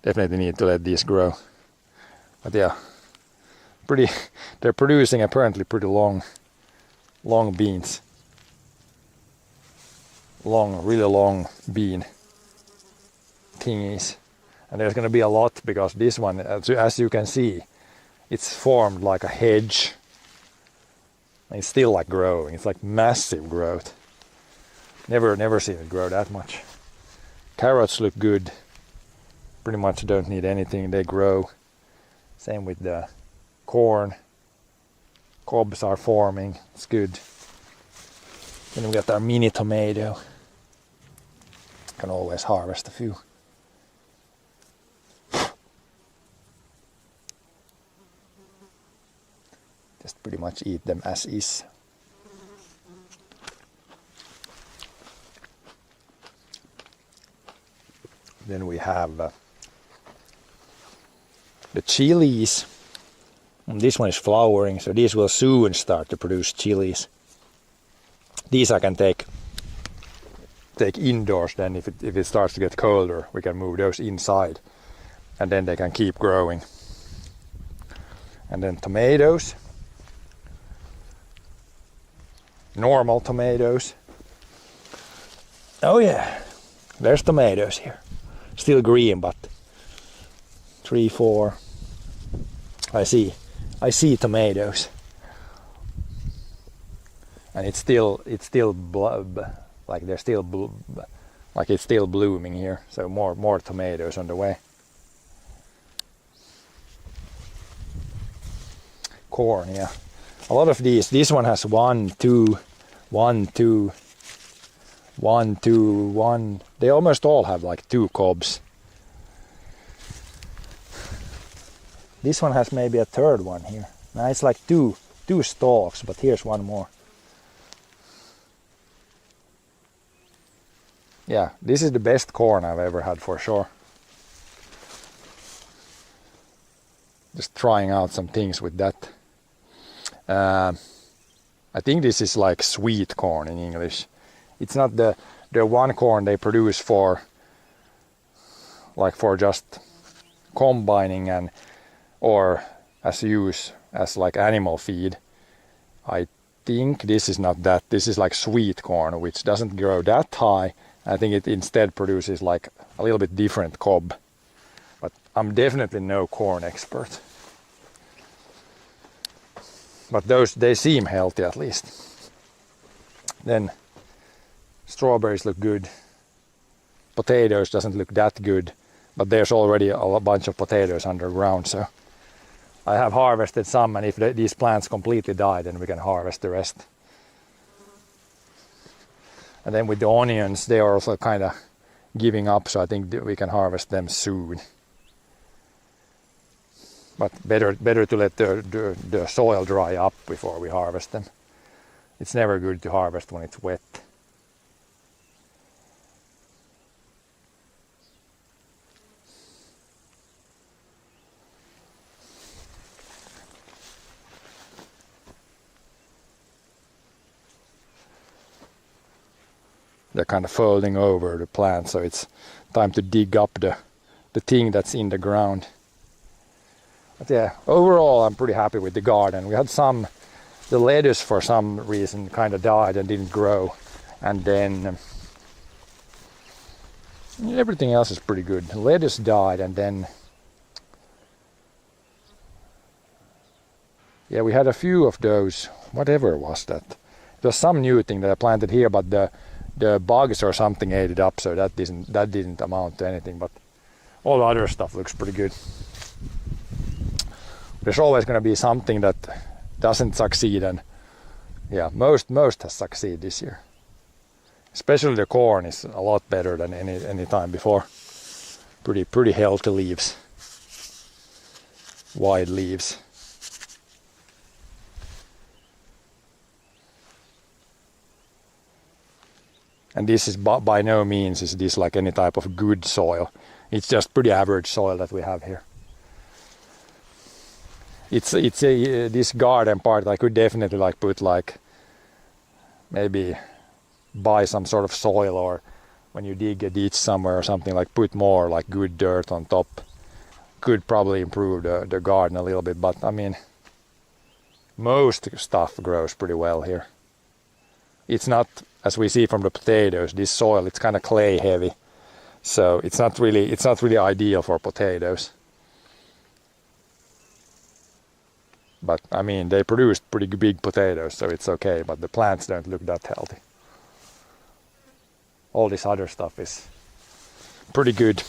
S1: Definitely need to let these grow. But yeah, they're producing apparently pretty long beans. Really long bean thingies. And there's gonna be a lot because this one, as you can see, it's formed like a hedge. It's still like growing. It's like massive growth. Never seen it grow that much. Carrots look good. Pretty much don't need anything. They grow. Same with the corn. Cobs are forming. It's good. Then we got our mini tomato. Can always harvest a few. Just pretty much eat them as is. Then we have the chilies. And this one is flowering, so these will soon start to produce chilies. These I can take indoors. Then if it starts to get colder, we can move those inside, and then they can keep growing. And then tomatoes. Normal tomatoes. Oh yeah, there's tomatoes here. Still green, but 3, 4. I see tomatoes, and it's still like they're still like it's still blooming here. So more tomatoes on the way. Corn, yeah. A lot of these. This one has 1, 2, 1, 2, 1, 2, 1. They almost all have like 2 cobs. This one has maybe a third one here. Now it's like two stalks, but here's one more. Yeah, this is the best corn I've ever had for sure. Just trying out some things with that. I think this is like sweet corn in English. It's not the one corn they produce for just combining or as use as like animal feed. I think this is not that. This is like sweet corn, which doesn't grow that high. I think it instead produces like a little bit different cob. But I'm definitely no corn expert. But those, they seem healthy at least. Then strawberries look good. Potatoes doesn't look that good, but there's already a bunch of potatoes underground, so I have harvested some, and if these plants completely die, then we can harvest the rest. And then with the onions, they are also kind of giving up, so I think we can harvest them soon. But better to let the soil dry up before we harvest them. It's never good to harvest when it's wet. They're kind of folding over the plant, so it's time to dig up the thing that's in the ground. But yeah, overall I'm pretty happy with the garden. We had the lettuce for some reason kind of died and didn't grow, and then everything else is pretty good. The lettuce died, and then yeah, we had a few of those, whatever was that. It was some new thing that I planted here, but the bugs or something ate it up, so that didn't amount to anything, but all the other stuff looks pretty good. There's always going to be something that doesn't succeed, and yeah, most has succeeded this year. Especially the corn is a lot better than any time before. Pretty healthy leaves, wide leaves. And this is by no means is this like any type of good soil. It's just pretty average soil that we have here. It's this garden part I could definitely like put like maybe buy some sort of soil, or when you dig a ditch somewhere or something, like put more like good dirt on top. Could probably improve the garden a little bit, but I mean most stuff grows pretty well here. It's not, as we see from the potatoes, this soil, it's kind of clay heavy, so it's not really ideal for potatoes. But I mean, they produced pretty big potatoes, so it's okay, but the plants don't look that healthy. All this other stuff is pretty good.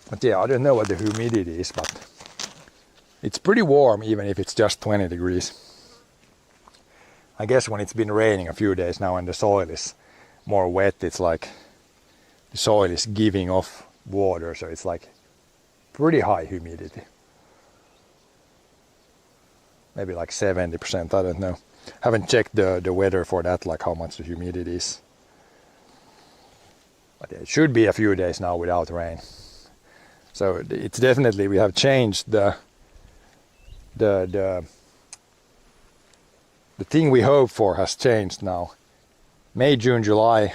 S1: But yeah, I don't know what the humidity is, but it's pretty warm even if it's just 20 degrees. I guess when it's been raining a few days now and the soil is more wet, it's like the soil is giving off water, so it's like pretty high humidity. Maybe like 70%, I don't know. Haven't checked the weather for that, like how much the humidity is. But yeah, it should be a few days now without rain. So it's definitely, we have changed the thing we hope for has changed now. May, June, July,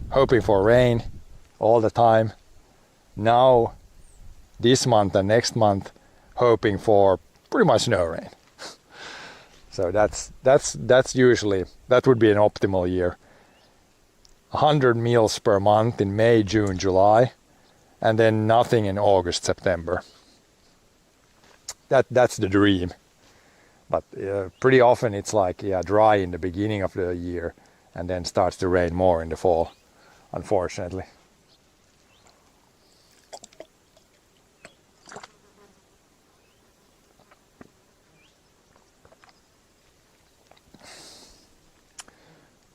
S1: hoping for rain all the time. Now, this month and next month, hoping for pretty much no rain. So that's usually, that would be an optimal year. 100 mils per month in May, June, July. And then nothing in August, September. That's the dream. But pretty often it's like dry in the beginning of the year and then starts to rain more in the fall, unfortunately.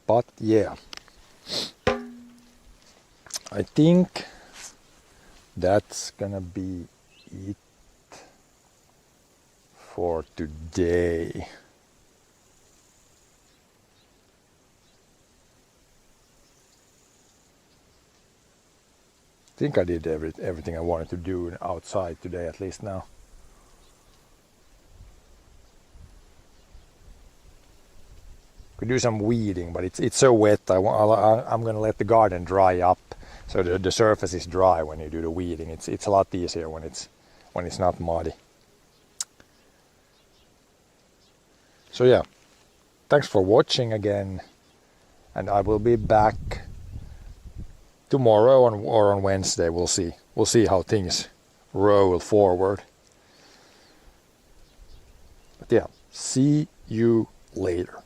S1: But yeah, I think that's gonna be it for today. think I did everything I wanted to do outside today, at least now. Could do some weeding, but it's so wet. I'm going to let the garden dry up, so the surface is dry when you do the weeding. It's a lot easier when it's not muddy. So yeah, thanks for watching again, and I will be back tomorrow or on Wednesday. We'll see how things roll forward. But yeah, see you later.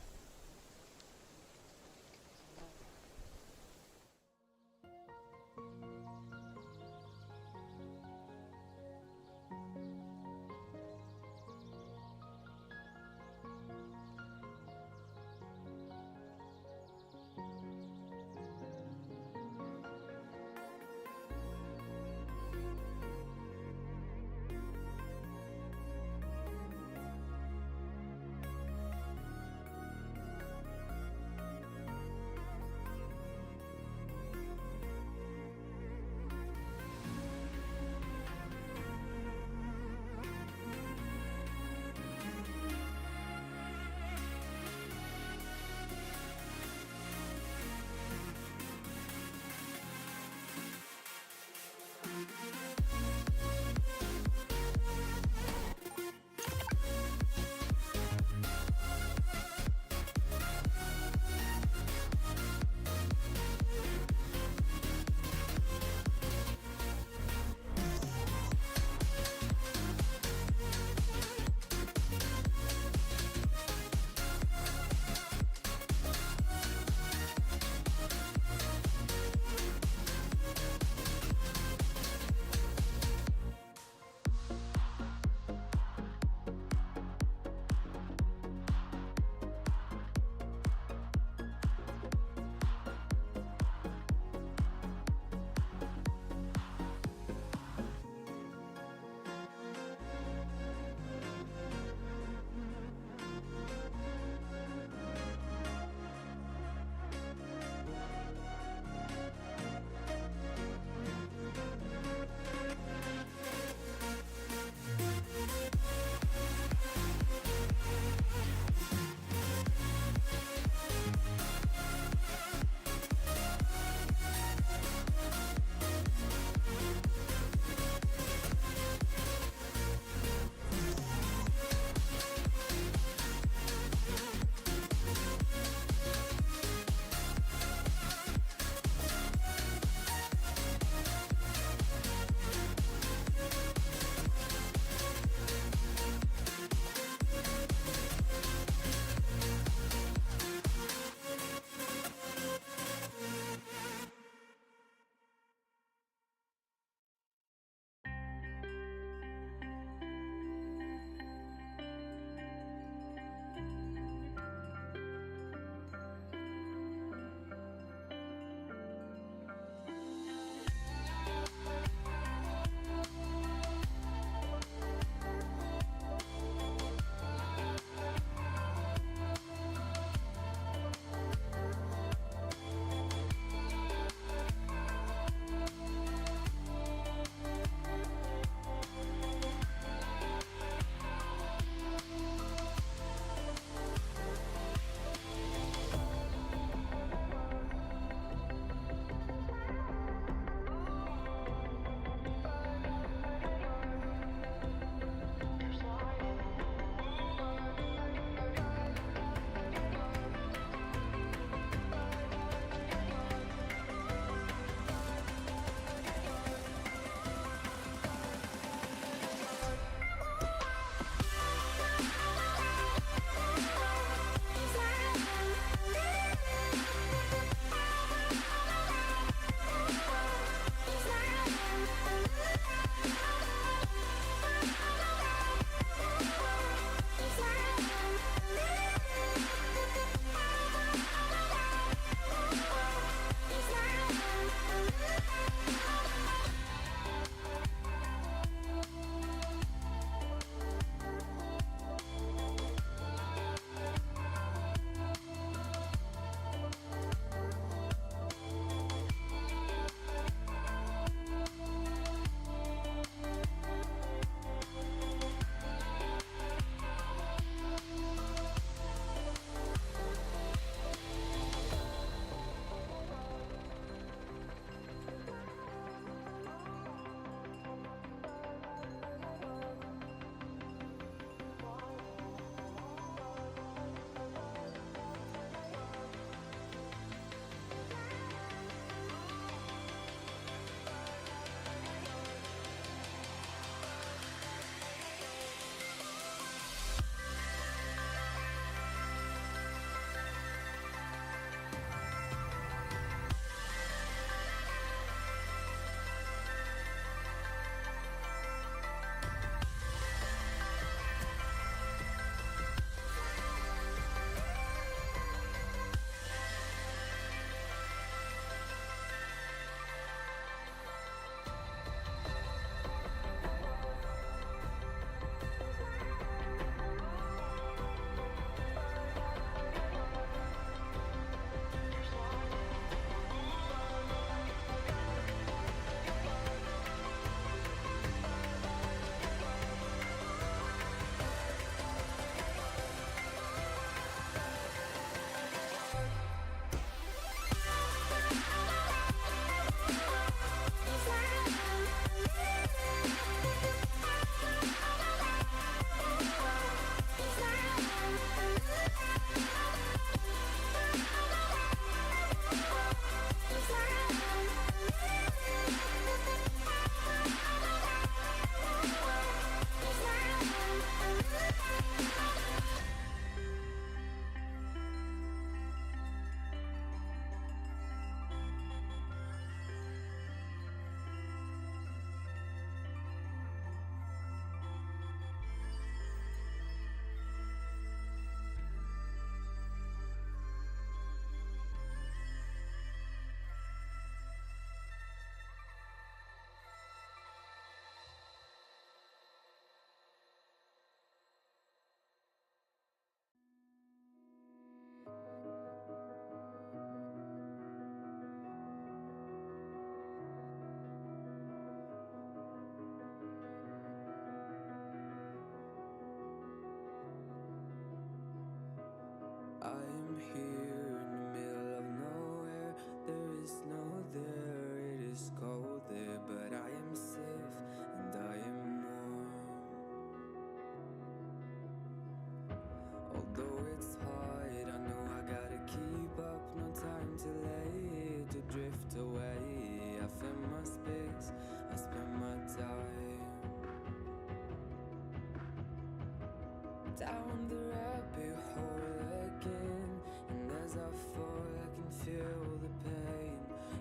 S4: down the rabbit hole again, and as I fall I can feel the pain.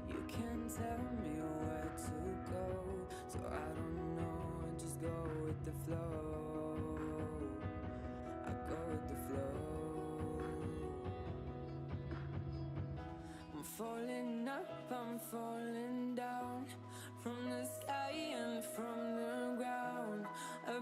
S4: You can't tell me where to go, so I don't know, I just go with the flow. I go with the flow. I'm falling up, I'm falling down, from the sky and from the ground. A